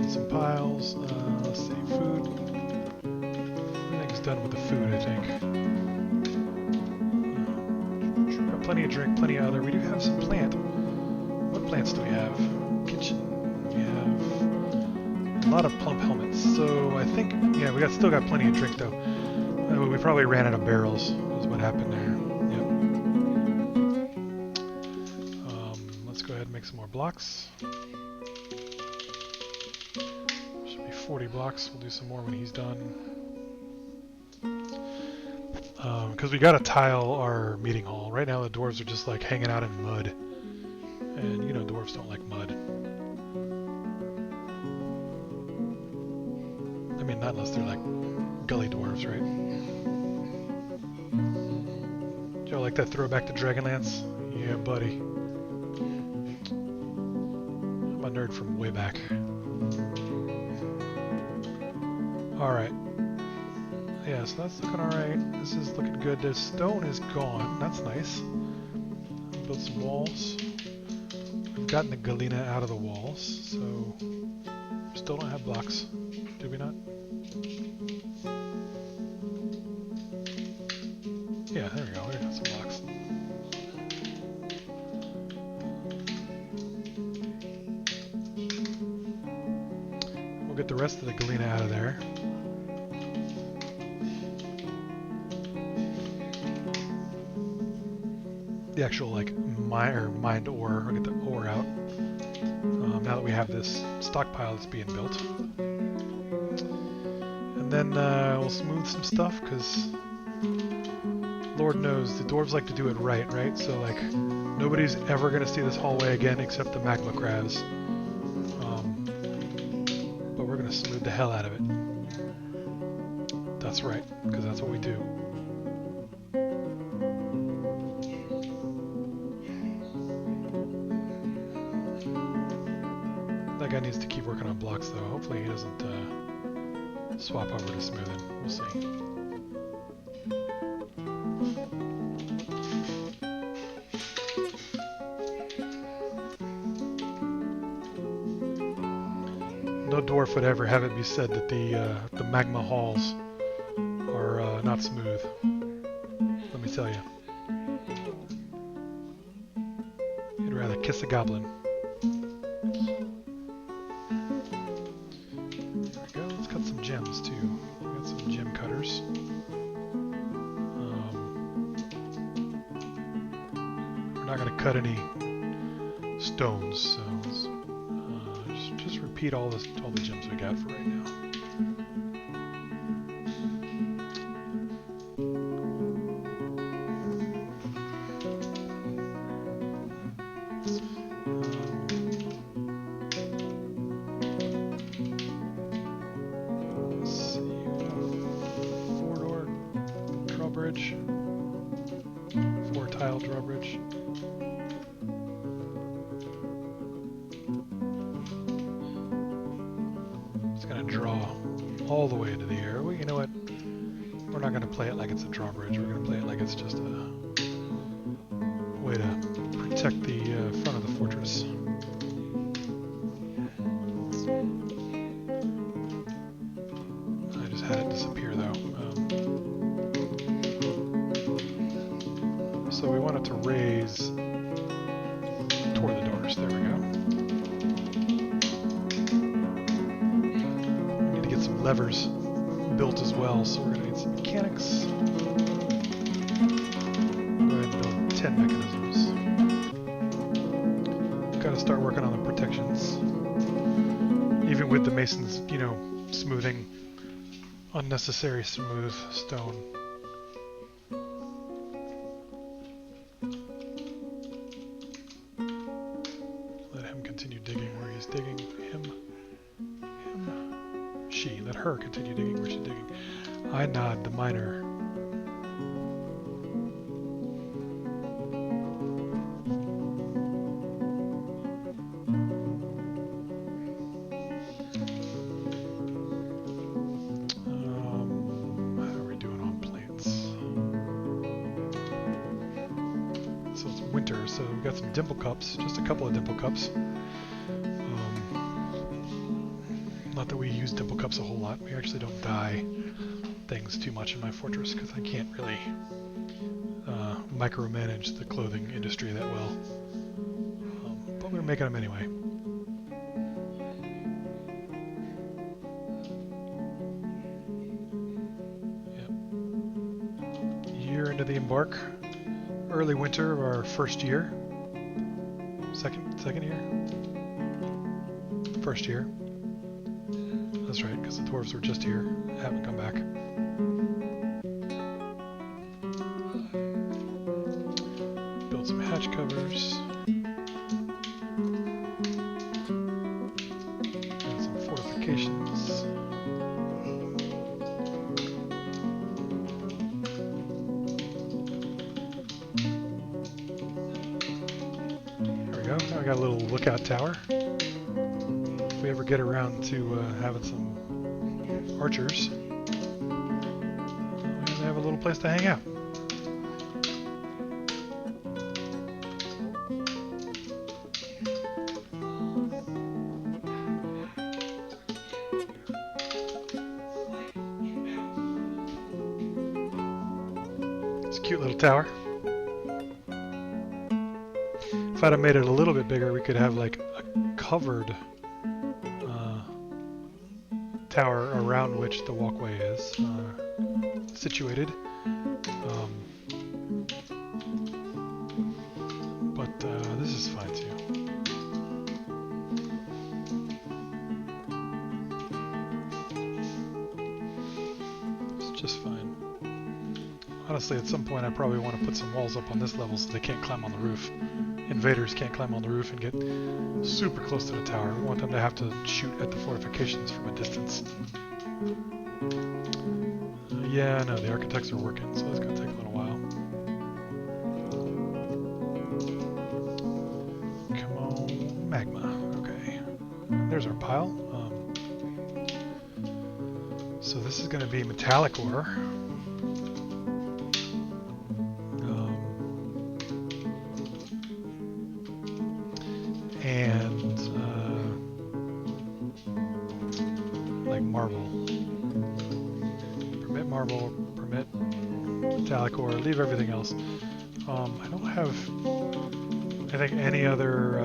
Some piles. Let's see, food. Everything's done with the food, I think. Got plenty of drink, plenty of other. We do have some plant. What plants do we have? Kitchen. We have a lot of plump helmets. So I think, yeah, still got plenty of drink though. We probably ran out of barrels. Is what happened there. Yep. Let's go ahead and make some more blocks. 40 blocks. We'll do some more when he's done. Because we gotta tile our meeting hall. Right now the dwarves are just like hanging out in mud. And you know dwarves don't like mud. I mean, not unless they're like gully dwarves, right? Do y'all like that throwback to Dragonlance? Yeah, buddy. I'm a nerd from way back. Alright. Yeah, so that's looking alright. This is looking good. The stone is gone. That's nice. Build some walls. We've gotten the galena out of the walls, so still don't have blocks. Do we not? Yeah, there we go. We got some blocks. We'll get the rest of the galena out of there. The actual like mined ore. I'll get the ore out. Now that we have this stockpile that's being built, and then we'll smooth some stuff because Lord knows the dwarves like to do it right? So like nobody's ever gonna see this hallway again except the magma crabs. But we're gonna smooth the hell out of it. That's right, because that's what we do. That guy needs to keep working on blocks though. Hopefully he doesn't swap over to smoothing. We'll see. No dwarf would ever have it be said that the magma halls are not smooth. Let me tell you. He'd rather kiss a goblin. Gems too. We got some gem cutters. We're not going to cut any stones, so let's just repeat all the gems we got for right now. 4-tile drawbridge. It's going to draw all the way into the air. Well, you know what? We're not going to play it like it's a drawbridge. We're going to play it like it's just a way to protect the front of the fortress. I just had it disappear though. So we want it to raise toward the doors. There we go. We need to get some levers built as well, so we're going to need some mechanics. Go ahead and build 10 mechanisms. Got to start working on the protections. Even with the masons, you know, smoothing unnecessary smooth stone. Let him continue digging where he's digging. She. Let her continue digging where she's digging. I nod, the miner. How are we doing on plates? So it's winter, so we've got some dimple cups, just a couple of dimple cups. Not that we use dimple cups a whole lot. We actually don't dye things too much in my fortress because I can't really micromanage the clothing industry that well. But we're making them anyway. Yep. Year into the embark. Early winter of our first year. Second year? First year. That's right, because the dwarves were just here, haven't come back. Build some hatch covers. And some fortifications. There we go, now we got a little lookout tower. If we ever get around to having some archers, we have a little place to hang out. It's a cute little tower. If I'd have made it a little bit bigger, we could have like a covered tower around which the walkway is situated. But this is fine too. It's just fine. Honestly, at some point I probably want to put some walls up on this level so they can't climb on the roof. Invaders can't climb on the roof and get super close to the tower. We want them to have to shoot at the fortifications from a distance. Yeah, no, the architects are working, so it's going to take a little while. Come on, magma. Okay. There's our pile. So this is going to be metallic ore. And like marble. Permit marble, permit metallic ore, leave everything else. I don't have, I think, any other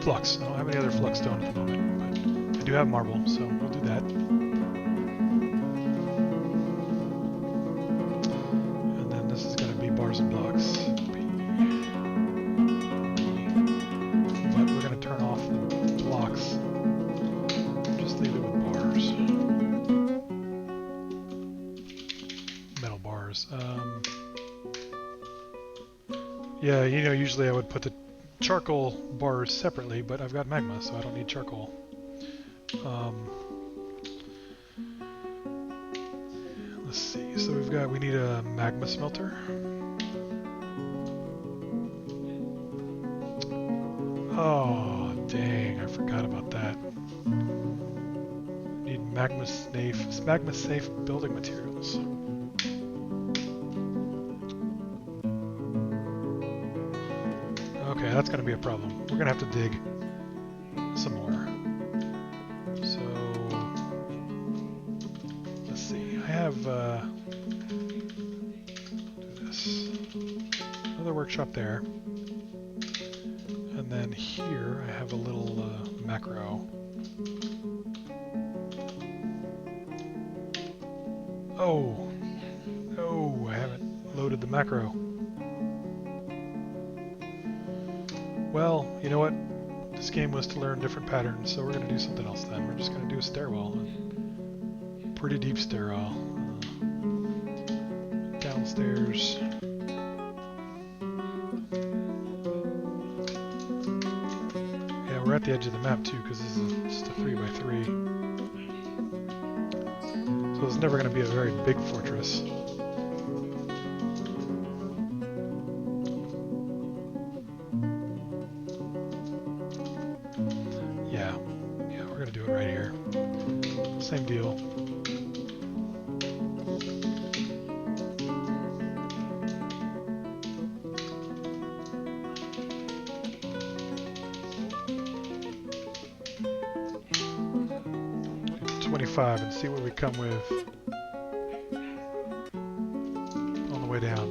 flux. I don't have any other flux stone at the moment, but I do have marble, so we'll do that. And then this is going to be bars and blocks. But we're going to turn off the blocks. Just leave it with bars. Metal bars. Yeah, you know, usually I would put the charcoal bars separately, but I've got magma, so I don't need charcoal. Let's see, so we need a magma smelter. Oh, dang, I forgot about that. Need magma safe building materials. Okay, that's going to be a problem. We're going to have to dig some more. So, let's see. I have, do this. Another workshop there. And then here I have a little macro. Oh! Oh, I haven't loaded the macro. Well, you know what? This game was to learn different patterns, so we're going to do something else then. We're just going to do a stairwell. A pretty deep stairwell. Downstairs. Yeah, we're at the edge of the map too, because this is just a 3x3. So it's never going to be a very big fortress. Yeah, we're going to do it right here. Same deal. And see what we come with on the way down.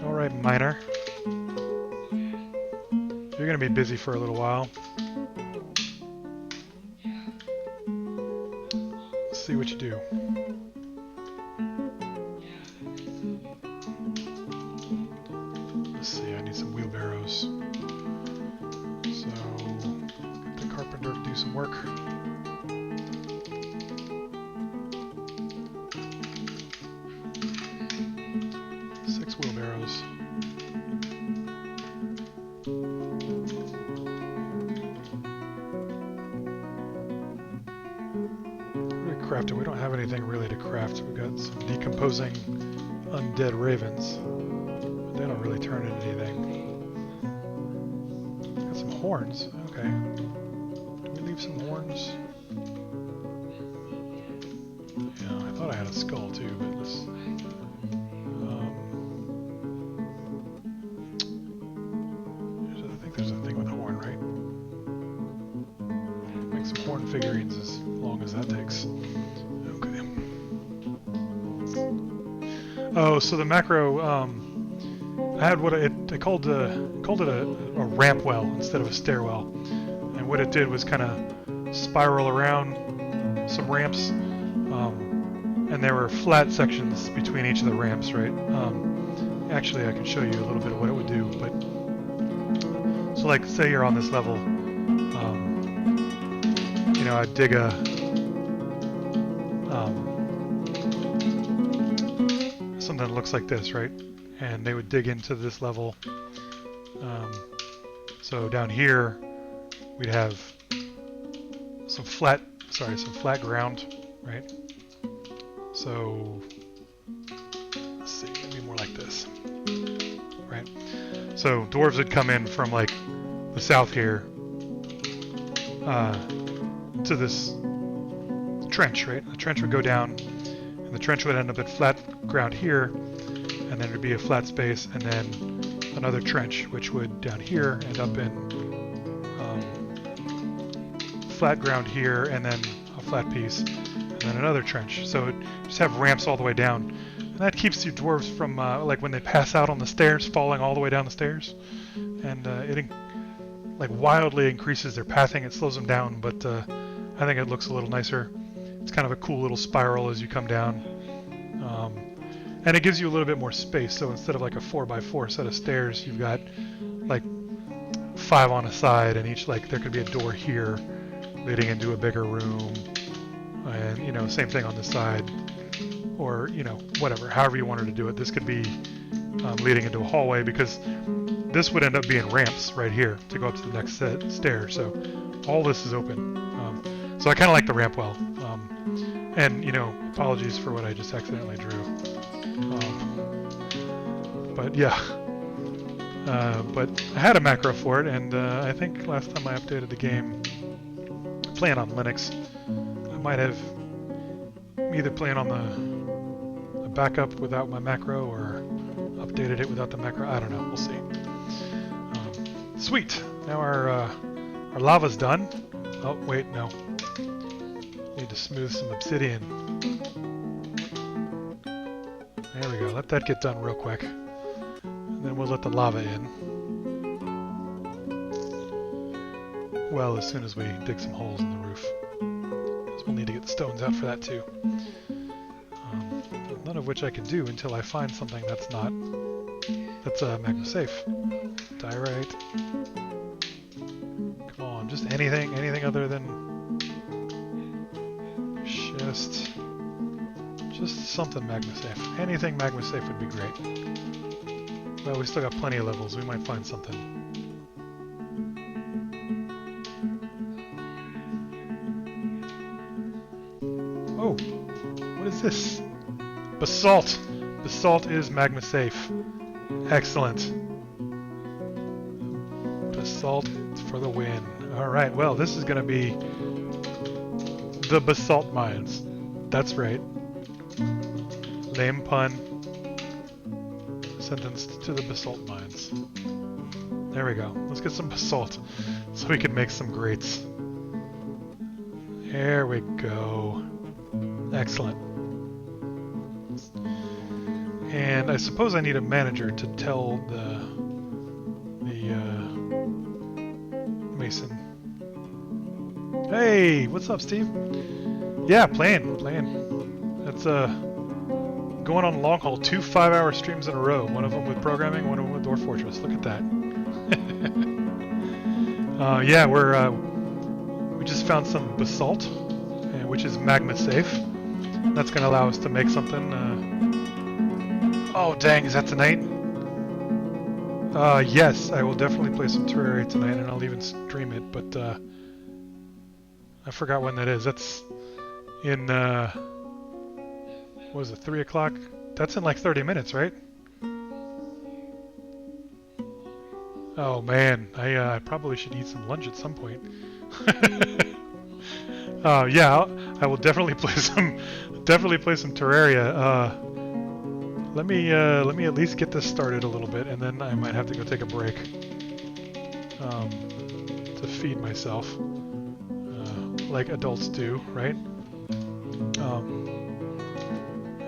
Alright, miner. You're going to be busy for a little while. Let's see what you do. Let's see, I need some wheelbarrows. Carpenter to do some work. Six wheelbarrows. What do we craft? We don't have anything really to craft. We've got some decomposing undead ravens. But they don't really turn into anything. Got some horns. Okay. Some horns. Yeah, I thought I had a skull too, but let's. I think there's a thing with a horn, right? Make some horn figurines as long as that takes. Okay. Oh, so the macro. I had what I called it a ramp well instead of a stairwell. And what it did was kind of spiral around some ramps, and there were flat sections between each of the ramps, right? Actually, I can show you a little bit of what it would do, but so like say you're on this level, you know, I'd dig something that looks like this, right? And they would dig into this level. So down here, we'd have some flat ground, right? So, let's see, it'd be more like this, right? So dwarves would come in from like the south here to this trench, right? The trench would go down, and the trench would end up at flat ground here, and then there'd be a flat space, and then another trench, which would down here end up in flat ground here, and then a flat piece, and then another trench. So it just have ramps all the way down, and that keeps your dwarves from like when they pass out on the stairs, falling all the way down the stairs, and it like wildly increases their pathing. It slows them down, but I think it looks a little nicer. It's kind of a cool little spiral as you come down, and it gives you a little bit more space. So instead of like a 4x4 set of stairs, you've got like 5 on a side, and each, like, there could be a door here leading into a bigger room, and, you know, same thing on the side, or, you know, whatever, however you wanted to do it. This could be leading into a hallway, because this would end up being ramps right here to go up to the next set stair. So all this is open. So I kind of like the ramp well. And, you know, apologies for what I just accidentally drew. But yeah. But I had a macro for it, and I think last time I updated the game, playing on Linux, I might have either playing on the backup without my macro or updated it without the macro. I don't know. We'll see. Sweet. Now our lava's done. Oh wait, no. Need to smooth some obsidian. There we go. Let that get done real quick. And then we'll let the lava in. Well, as soon as we dig some holes in the roof. Because we'll need to get the stones out for that too. None of which I can do until I find something that's magma safe. Diorite. Come on, just anything other than just something magma safe. Anything magma safe would be great. Well, we still got plenty of levels. We might find something. Oh, what is this? Basalt. Basalt is magma safe. Excellent. Basalt for the win. Alright, well, this is going to be the Basalt Mines. That's right. Lame pun. Sentenced to the Basalt Mines. There we go. Let's get some basalt so we can make some grates. There we go. Excellent. And I suppose I need a manager to tell the mason. Hey, what's up, Steve? Yeah, playing. That's going on a long haul. 2 5-hour streams in a row. One of them with programming, one of them with Dwarf Fortress. Look at that. Yeah, we just found some basalt, which is magma safe. That's going to allow us to make something. Oh, dang, is that tonight? Yes, I will definitely play some Terraria tonight, and I'll even stream it, but I forgot when that is. That's in, what is it, 3 o'clock? That's in like 30 minutes, right? Oh, man, I probably should eat some lunch at some point. Yeah, I will definitely play some Terraria. Let me at least get this started a little bit, and then I might have to go take a break to feed myself, like adults do, right?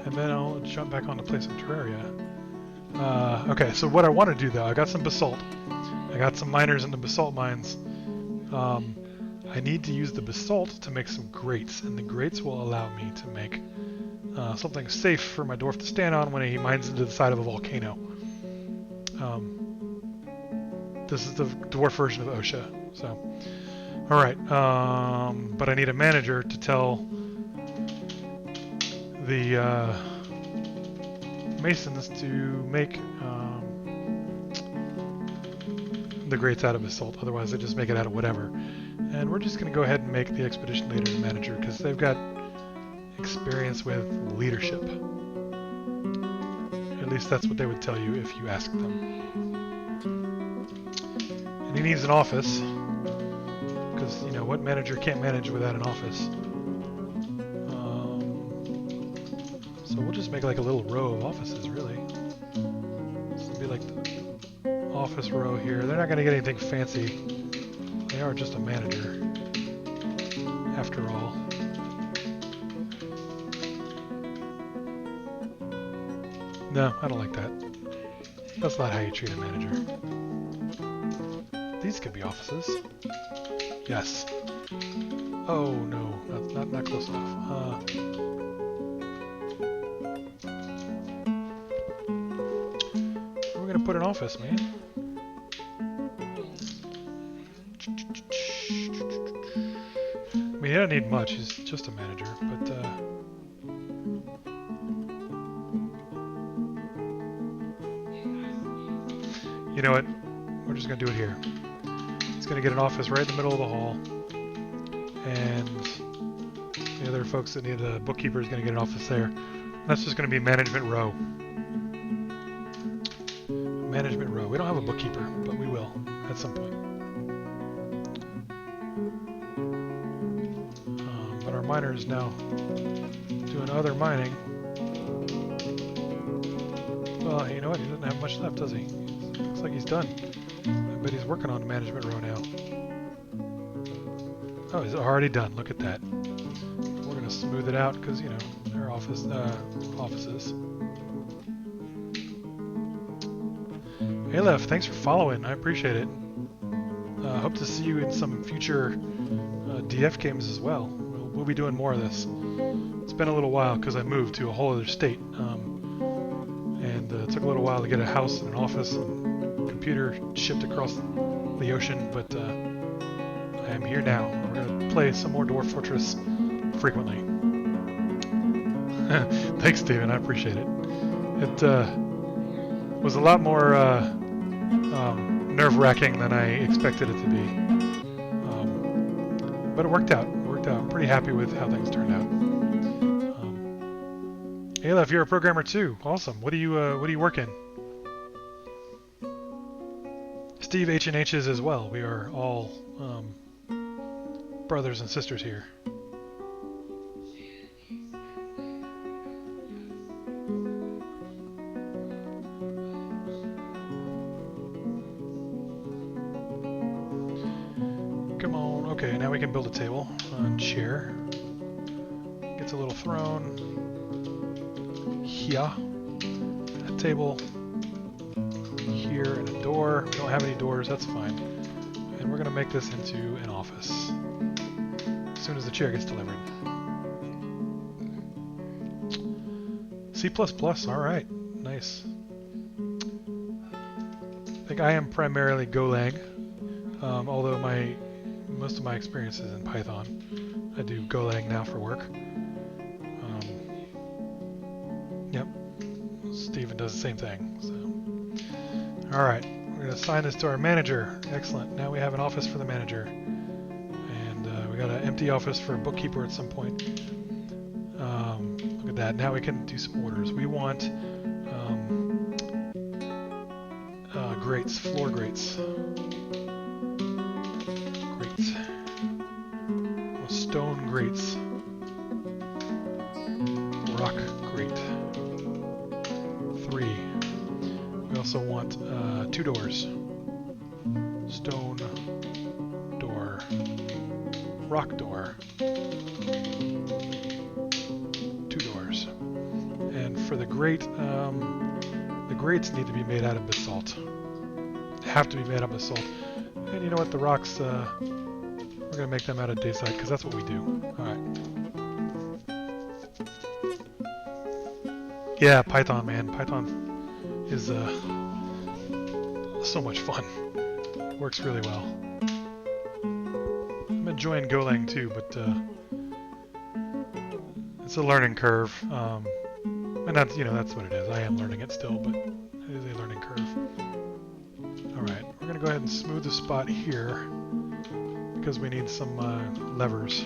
And then I'll jump back on to play some Terraria. Okay, so what I want to do though, I got some basalt. I got some miners in the basalt mines. I need to use the basalt to make some grates, and the grates will allow me to make something safe for my dwarf to stand on when he mines into the side of a volcano. This is the dwarf version of OSHA. So, all right. But I need a manager to tell the masons to make the grates out of basalt. Otherwise, they just make it out of whatever. And we're just going to go ahead and make the expedition leader the manager because they've got experience with leadership. At least that's what they would tell you if you asked them. And he needs an office, because, you know, what manager can't manage without an office? So we'll just make like a little row of offices, really. This will be like the office row here. They're not going to get anything fancy. They are just a manager, after all. No, I don't like that. That's not how you treat a manager. These could be offices. Yes. Oh no, not close enough. Where are we gonna put an office, man? I mean, he doesn't need much. He's just a manager, but you know what? We're just going to do it here. He's going to get an office right in the middle of the hall. And The other folks that need a bookkeeper is going to get an office there. That's just going to be management row. Management row. We don't have a bookkeeper, but we will at some point. But our miner is now doing other mining. Well, you know what? He doesn't have much left, does he? Looks like he's done. I bet he's working on the management row now. Oh, he's already done. Look at that. We're going to smooth it out because, you know, our offices. Hey, Lef, thanks for following. I appreciate it. Hope to see you in some future DF games as well. We'll be doing more of this. It's been a little while because I moved to a whole other state. And it took a little while to get a house and an office and computer shipped across the ocean, but I am here now. We're going to play some more Dwarf Fortress frequently. Thanks, Steven. I appreciate it. It was a lot more nerve-wracking than I expected it to be. But it worked out. I'm pretty happy with how things turned out. Ayla, you're a programmer too. Awesome. What do you work in? Steve H&H is as well. We are all brothers and sisters here. Come on. Okay, now we can build a table and chair. Gets a little throne. Here. A table. Here and a door. We don't have any doors, that's fine. And we're going to make this into an office as soon as the chair gets delivered. C++, alright. Nice. I think I am primarily Golang, although most of my experience is in Python. I do Golang now for work. Yep. Steven does the same thing. So. Alright, we're going to assign this to our manager. Excellent. Now we have an office for the manager. And we got an empty office for a bookkeeper at some point. Look at that. Now we can do some orders. We want grates, floor grates. Grates. Stone grates. Rock grate. 3. We also want 2 doors. Stone door. Rock door. 2 doors. And for the grate, the grates need to be made out of basalt. Have to be made out of basalt. And you know what? The rocks, we're going to make them out of dacite because that's what we do. Alright. Yeah, Python, man. Python is so much fun. Works really well. I'm enjoying Golang too, but it's a learning curve. And that's, you know, that's what it is. I am learning it still, but it is a learning curve. Alright, we're going to go ahead and smooth the spot here because we need some levers.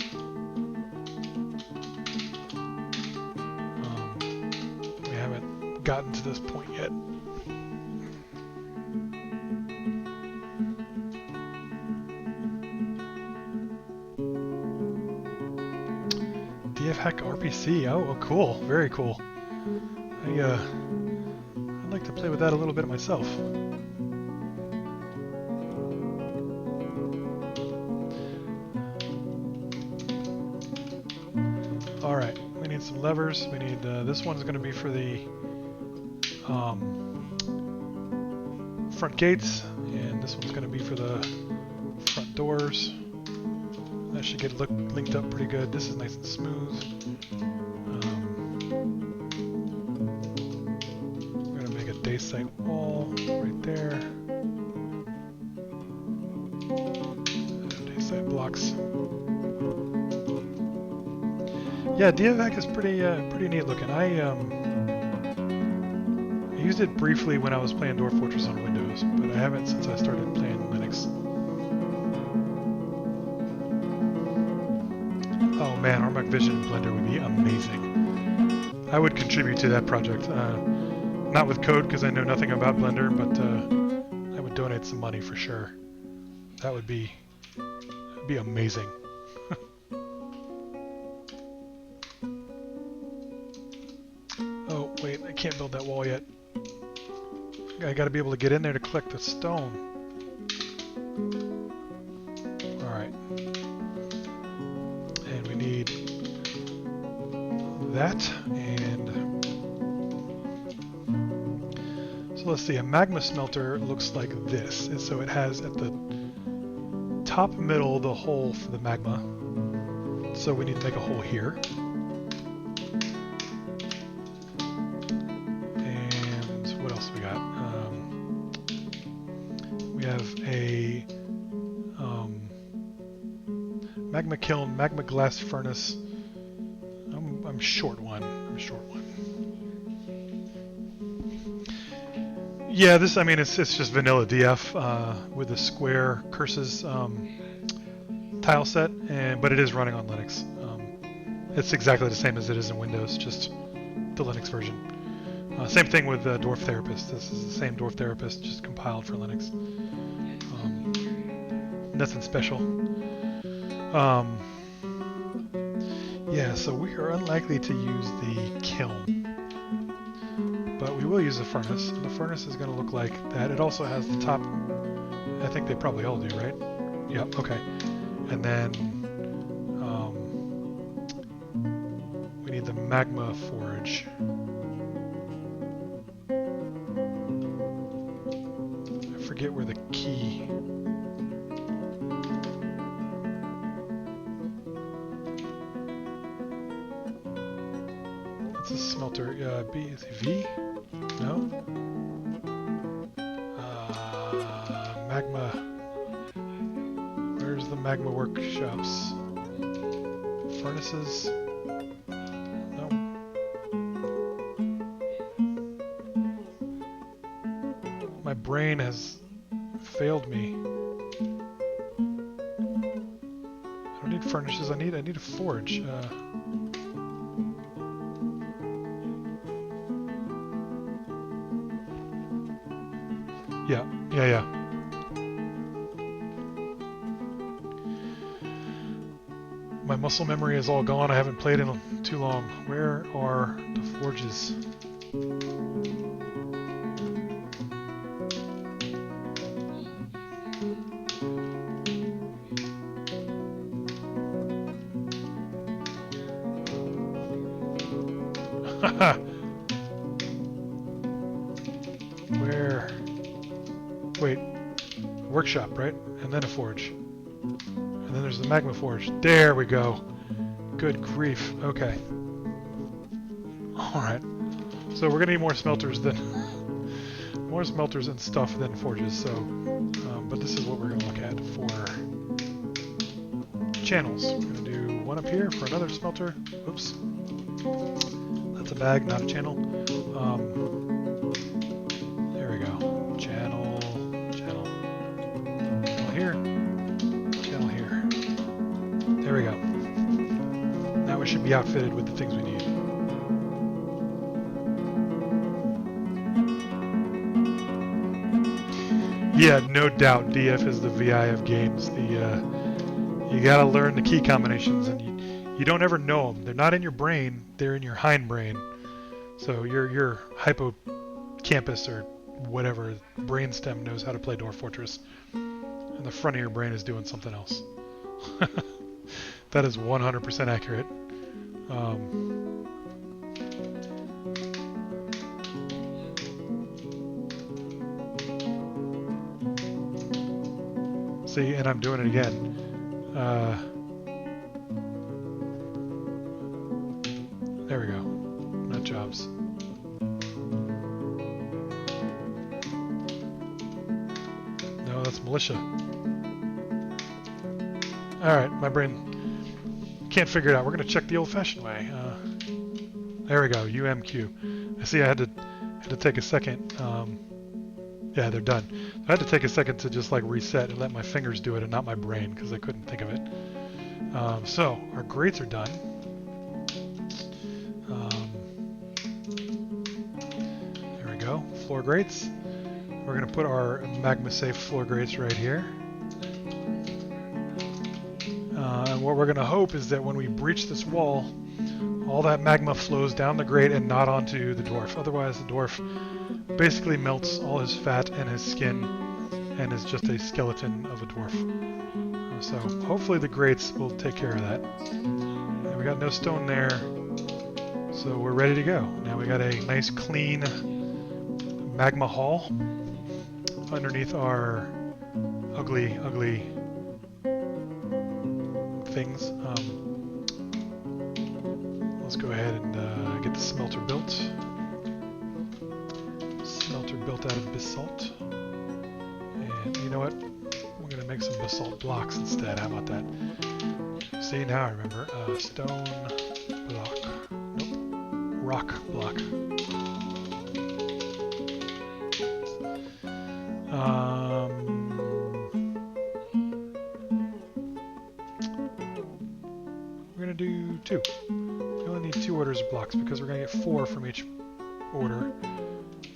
We haven't gotten to this point yet. DFHack RPC. Oh, cool. Very cool. I'd like to play with that a little bit myself. Alright, we need some levers. We need, this one's going to be for the front gates, and this one's going to be for the front doors. That should get linked up pretty good. This is nice and smooth. We're going to make a dacite wall right there. Dacite blocks. Yeah, DFHack is pretty neat looking. I used it briefly when I was playing Dwarf Fortress on Windows, but I haven't since I started playing Linux. Oh, man, Armac Vision in Blender would be amazing. I would contribute to that project. Not with code because I know nothing about Blender, but I would donate some money for sure. That would be amazing. Oh, wait, I can't build that wall yet. I gotta be able to get in there to collect the stone. Alright. And we need that, and so let's see, a magma smelter looks like this. And so it has at the top middle the hole for the magma. So we need to make a hole here. And what else we got? We have a magma kiln, magma glass furnace. I'm short one. Yeah, this, I mean, it's just vanilla DF with the square curses tile set, but it is running on Linux. It's exactly the same as it is in Windows, just the Linux version. Same thing with Dwarf Therapist. This is the same Dwarf Therapist, just compiled for Linux. Nothing special. Yeah, so we are unlikely to use the kiln, but we will use the furnace. And the furnace is going to look like that. It also has the top. I think they probably all do, right? Yep. Okay. And then we need the magma forge. I forget where the key. That's a smelter. B is it V? No. Magma. Where's the magma workshops? Furnaces? No. My brain has failed me. I don't need furnaces. I need a forge. Yeah. My muscle memory is all gone. I haven't played in too long. Where are the forges? Where? Wait, workshop, right? And then a forge. And then there's the magma forge. There we go. Good grief. Okay. Alright. So we're gonna need more smelters than more smelters and stuff than forges, so but this is what we're gonna look at for channels. We're gonna do one up here for another smelter. Oops. That's a bag, not a channel. There we go. Channel here, channel here. There we go. Now we should be outfitted with the things we need. Yeah, no doubt. DF is the VI of games. You gotta learn the key combinations, and you don't ever know them. They're not in your brain. They're in your hindbrain. So your hippocampus or whatever brainstem knows how to play Dwarf Fortress. And the front of your brain is doing something else. That is 100% accurate. See, and I'm doing it again. There we go. Not jobs. No, that's militia. Alright, my brain can't figure it out. We're going to check the old-fashioned way. There we go, UMQ. I see I had to take a second. Yeah, they're done. I had to take a second to just like reset and let my fingers do it and not my brain because I couldn't think of it. So, our grates are done. There we go, floor grates. We're going to put our magma-safe floor grates right here. And what we're going to hope is that when we breach this wall, all that magma flows down the grate and not onto the dwarf. Otherwise, the dwarf basically melts all his fat and his skin and is just a skeleton of a dwarf. So hopefully the grates will take care of that. And we got no stone there, so we're ready to go. Now we got a nice clean magma hall underneath our ugly things. Let's go ahead and get the smelter built. Smelter built out of basalt. And you know what? We're going to make some basalt blocks instead. How about that? See, now I remember. Stone block. Nope. Rock block. We're going to do 2. We only need 2 orders of blocks because we're going to get 4 from each order.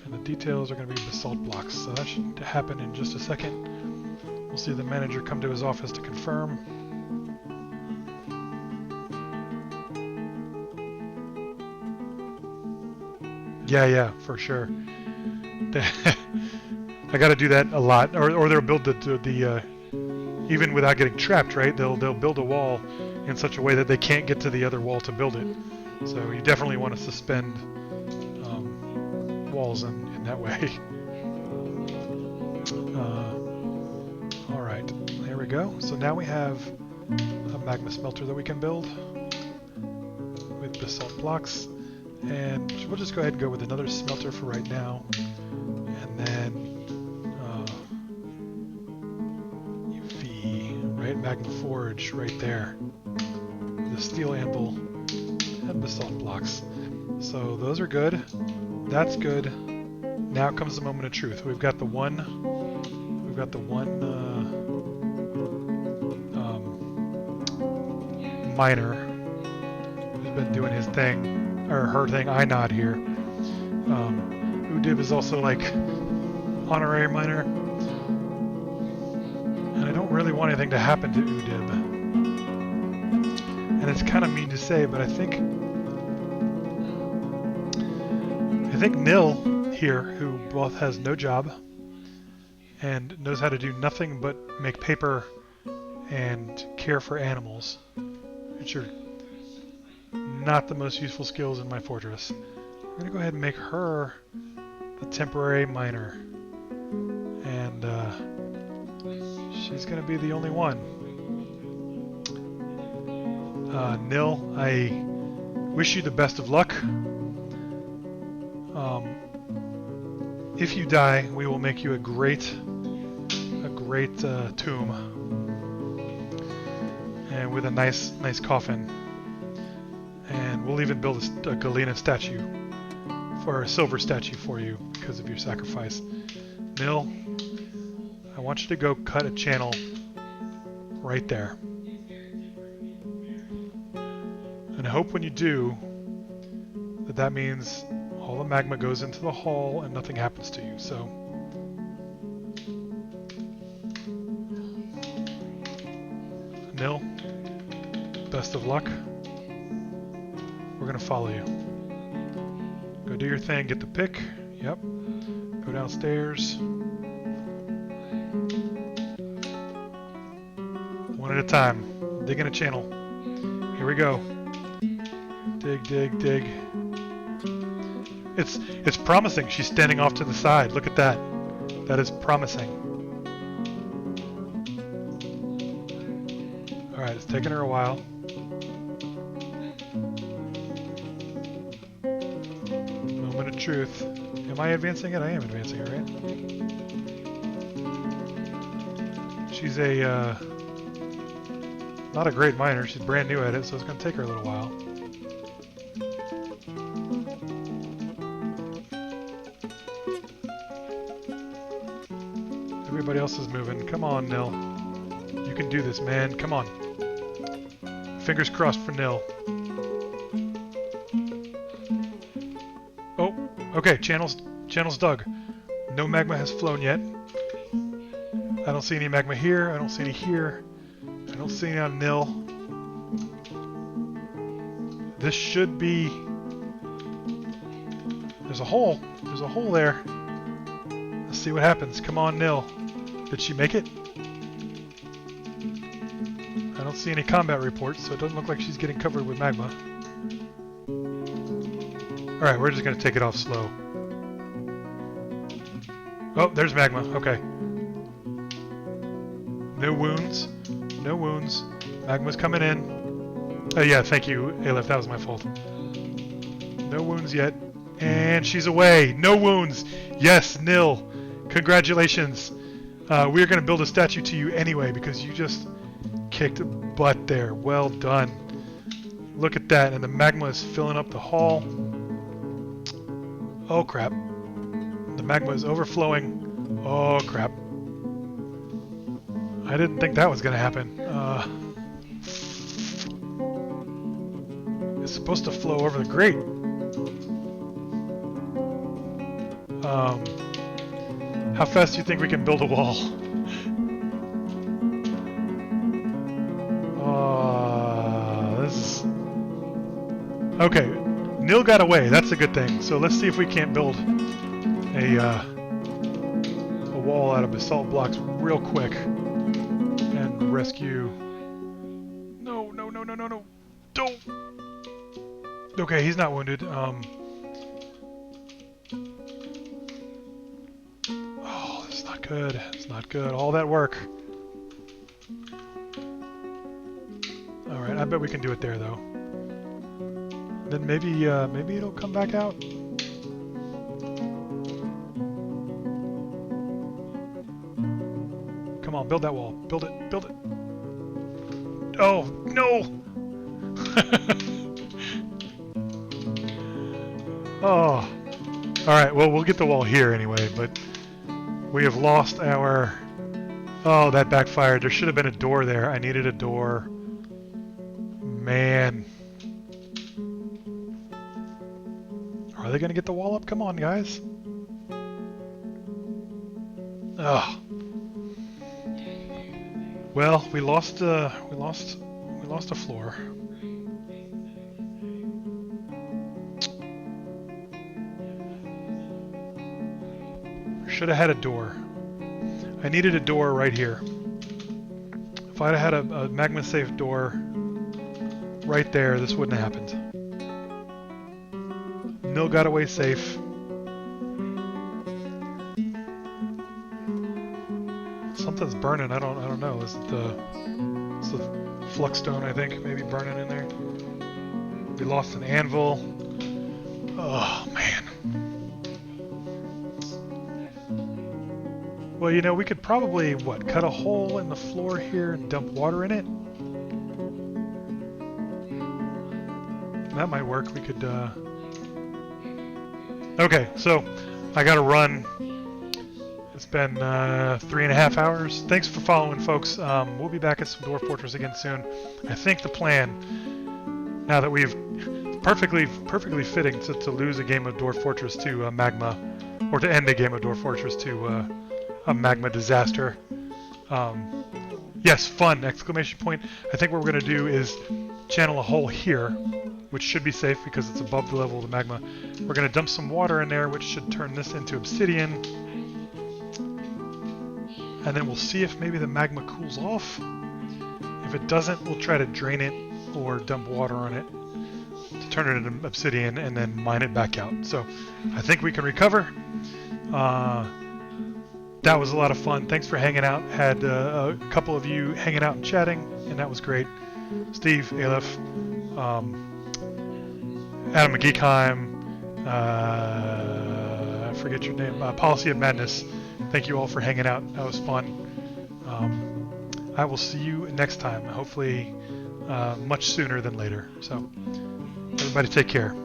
And the details are going to be basalt blocks. So that should happen in just a second. We'll see the manager come to his office to confirm. Yeah, for sure. I got to do that a lot, or they'll build the even without getting trapped, right? They'll build a wall in such a way that they can't get to the other wall to build it. So you definitely want to suspend walls in that way. All right, there we go. So now we have a magma smelter that we can build with basalt blocks, and we'll just go ahead and go with another smelter for right now, and then right, magma forge right there, the steel anvil and basalt blocks. So those are good. That's good. Now comes the moment of truth. We've got the one miner who's been doing his thing, or her thing. I nod here. Udib is also like honorary miner, and I don't really want anything to happen to Udib. And it's kind of mean to say, but I think Nil here, who both has no job and knows how to do nothing but make paper and care for animals, which are not the most useful skills in my fortress. I'm going to go ahead and make her the temporary miner. And she's going to be the only one. Nil, I wish you the best of luck. If you die, we will make you a great tomb, and with a nice coffin, and we'll even build a Galena statue, for a silver statue for you because of your sacrifice. Nil, I want you to go cut a channel right there, and I hope when you do that means all the magma goes into the hall and nothing happens to you. So Nil, best of luck. We're gonna follow you. Go do your thing, get the pick. Yep. Go downstairs. One at a time. Digging a channel. Here we go. Dig, dig, dig. It's promising. She's standing off to the side. Look at that. That is promising. Alright, it's taking her a while. Moment of truth. Am I advancing it? I am advancing it, right? She's a not a great miner. She's brand new at it, so it's going to take her a little while. Everybody else is moving. Come on, Nil. You can do this, man. Come on. Fingers crossed for nil. Oh, okay, channel's dug. No magma has flown yet. I don't see any magma here. I don't see any here. I don't see any on nil. This should be... There's a hole. There's a hole there. Let's see what happens. Come on, nil. Did she make it? I don't see any combat reports, so it doesn't look like she's getting covered with magma. Alright, we're just going to take it off slow. Oh, there's magma. Okay. No wounds. No wounds. Magma's coming in. Oh yeah, thank you, Aleph. That was my fault. No wounds yet. And she's away. No wounds. Yes, nil. Congratulations. We're going to build a statue to you anyway because you just kicked butt there. Well done. Look at that. And the magma is filling up the hall. Oh, crap. The magma is overflowing. Oh, crap. I didn't think that was going to happen. It's supposed to flow over the grate. How fast do you think we can build a wall? This is... Okay, Nil got away. That's a good thing. So let's see if we can't build a wall out of basalt blocks real quick and rescue... No, no, no, no, no, no. Don't! Okay, he's not wounded. Oh, this is not good. It's not good. All that work. Alright, I bet we can do it there, though. Then maybe, maybe it'll come back out. Come on, build that wall. Build it. Build it. Oh, no! Oh. Alright, well, we'll get the wall here anyway, but we have lost our... Oh, that backfired. There should have been a door there. I needed a door. Man. Are they going to get the wall up? Come on, guys. Ugh. Well, we lost a floor. Should have had a door. I needed a door right here. If I'd have had a magma safe door right there, this wouldn't have happened. Nil got away safe. Something's burning. I don't know. Is it the flux stone? I think maybe burning in there. We lost an anvil. Oh man. Well, you know, we could probably cut a hole in the floor here and dump water in it. That might work. We could. Okay, so I gotta run. It's been 3.5 hours. Thanks for following, folks. We'll be back at some Dwarf Fortress again soon. I think the plan, now that we've perfectly fitting to lose a game of Dwarf Fortress to Magma, or to end a game of Dwarf Fortress to a Magma disaster. Yes, fun! Exclamation point. I think what we're gonna do is channel a hole here, which should be safe because it's above the level of the magma. We're gonna dump some water in there, which should turn this into obsidian. And then we'll see if maybe the magma cools off. If it doesn't, we'll try to drain it or dump water on it to turn it into obsidian and then mine it back out. So I think we can recover. That was a lot of fun. Thanks for hanging out. Had a couple of you hanging out and chatting, and that was great. Steve, Aleph, Adam McGeekheim, I forget your name, Policy of Madness. Thank you all for hanging out. That was fun. I will see you next time, hopefully much sooner than later. So, everybody take care.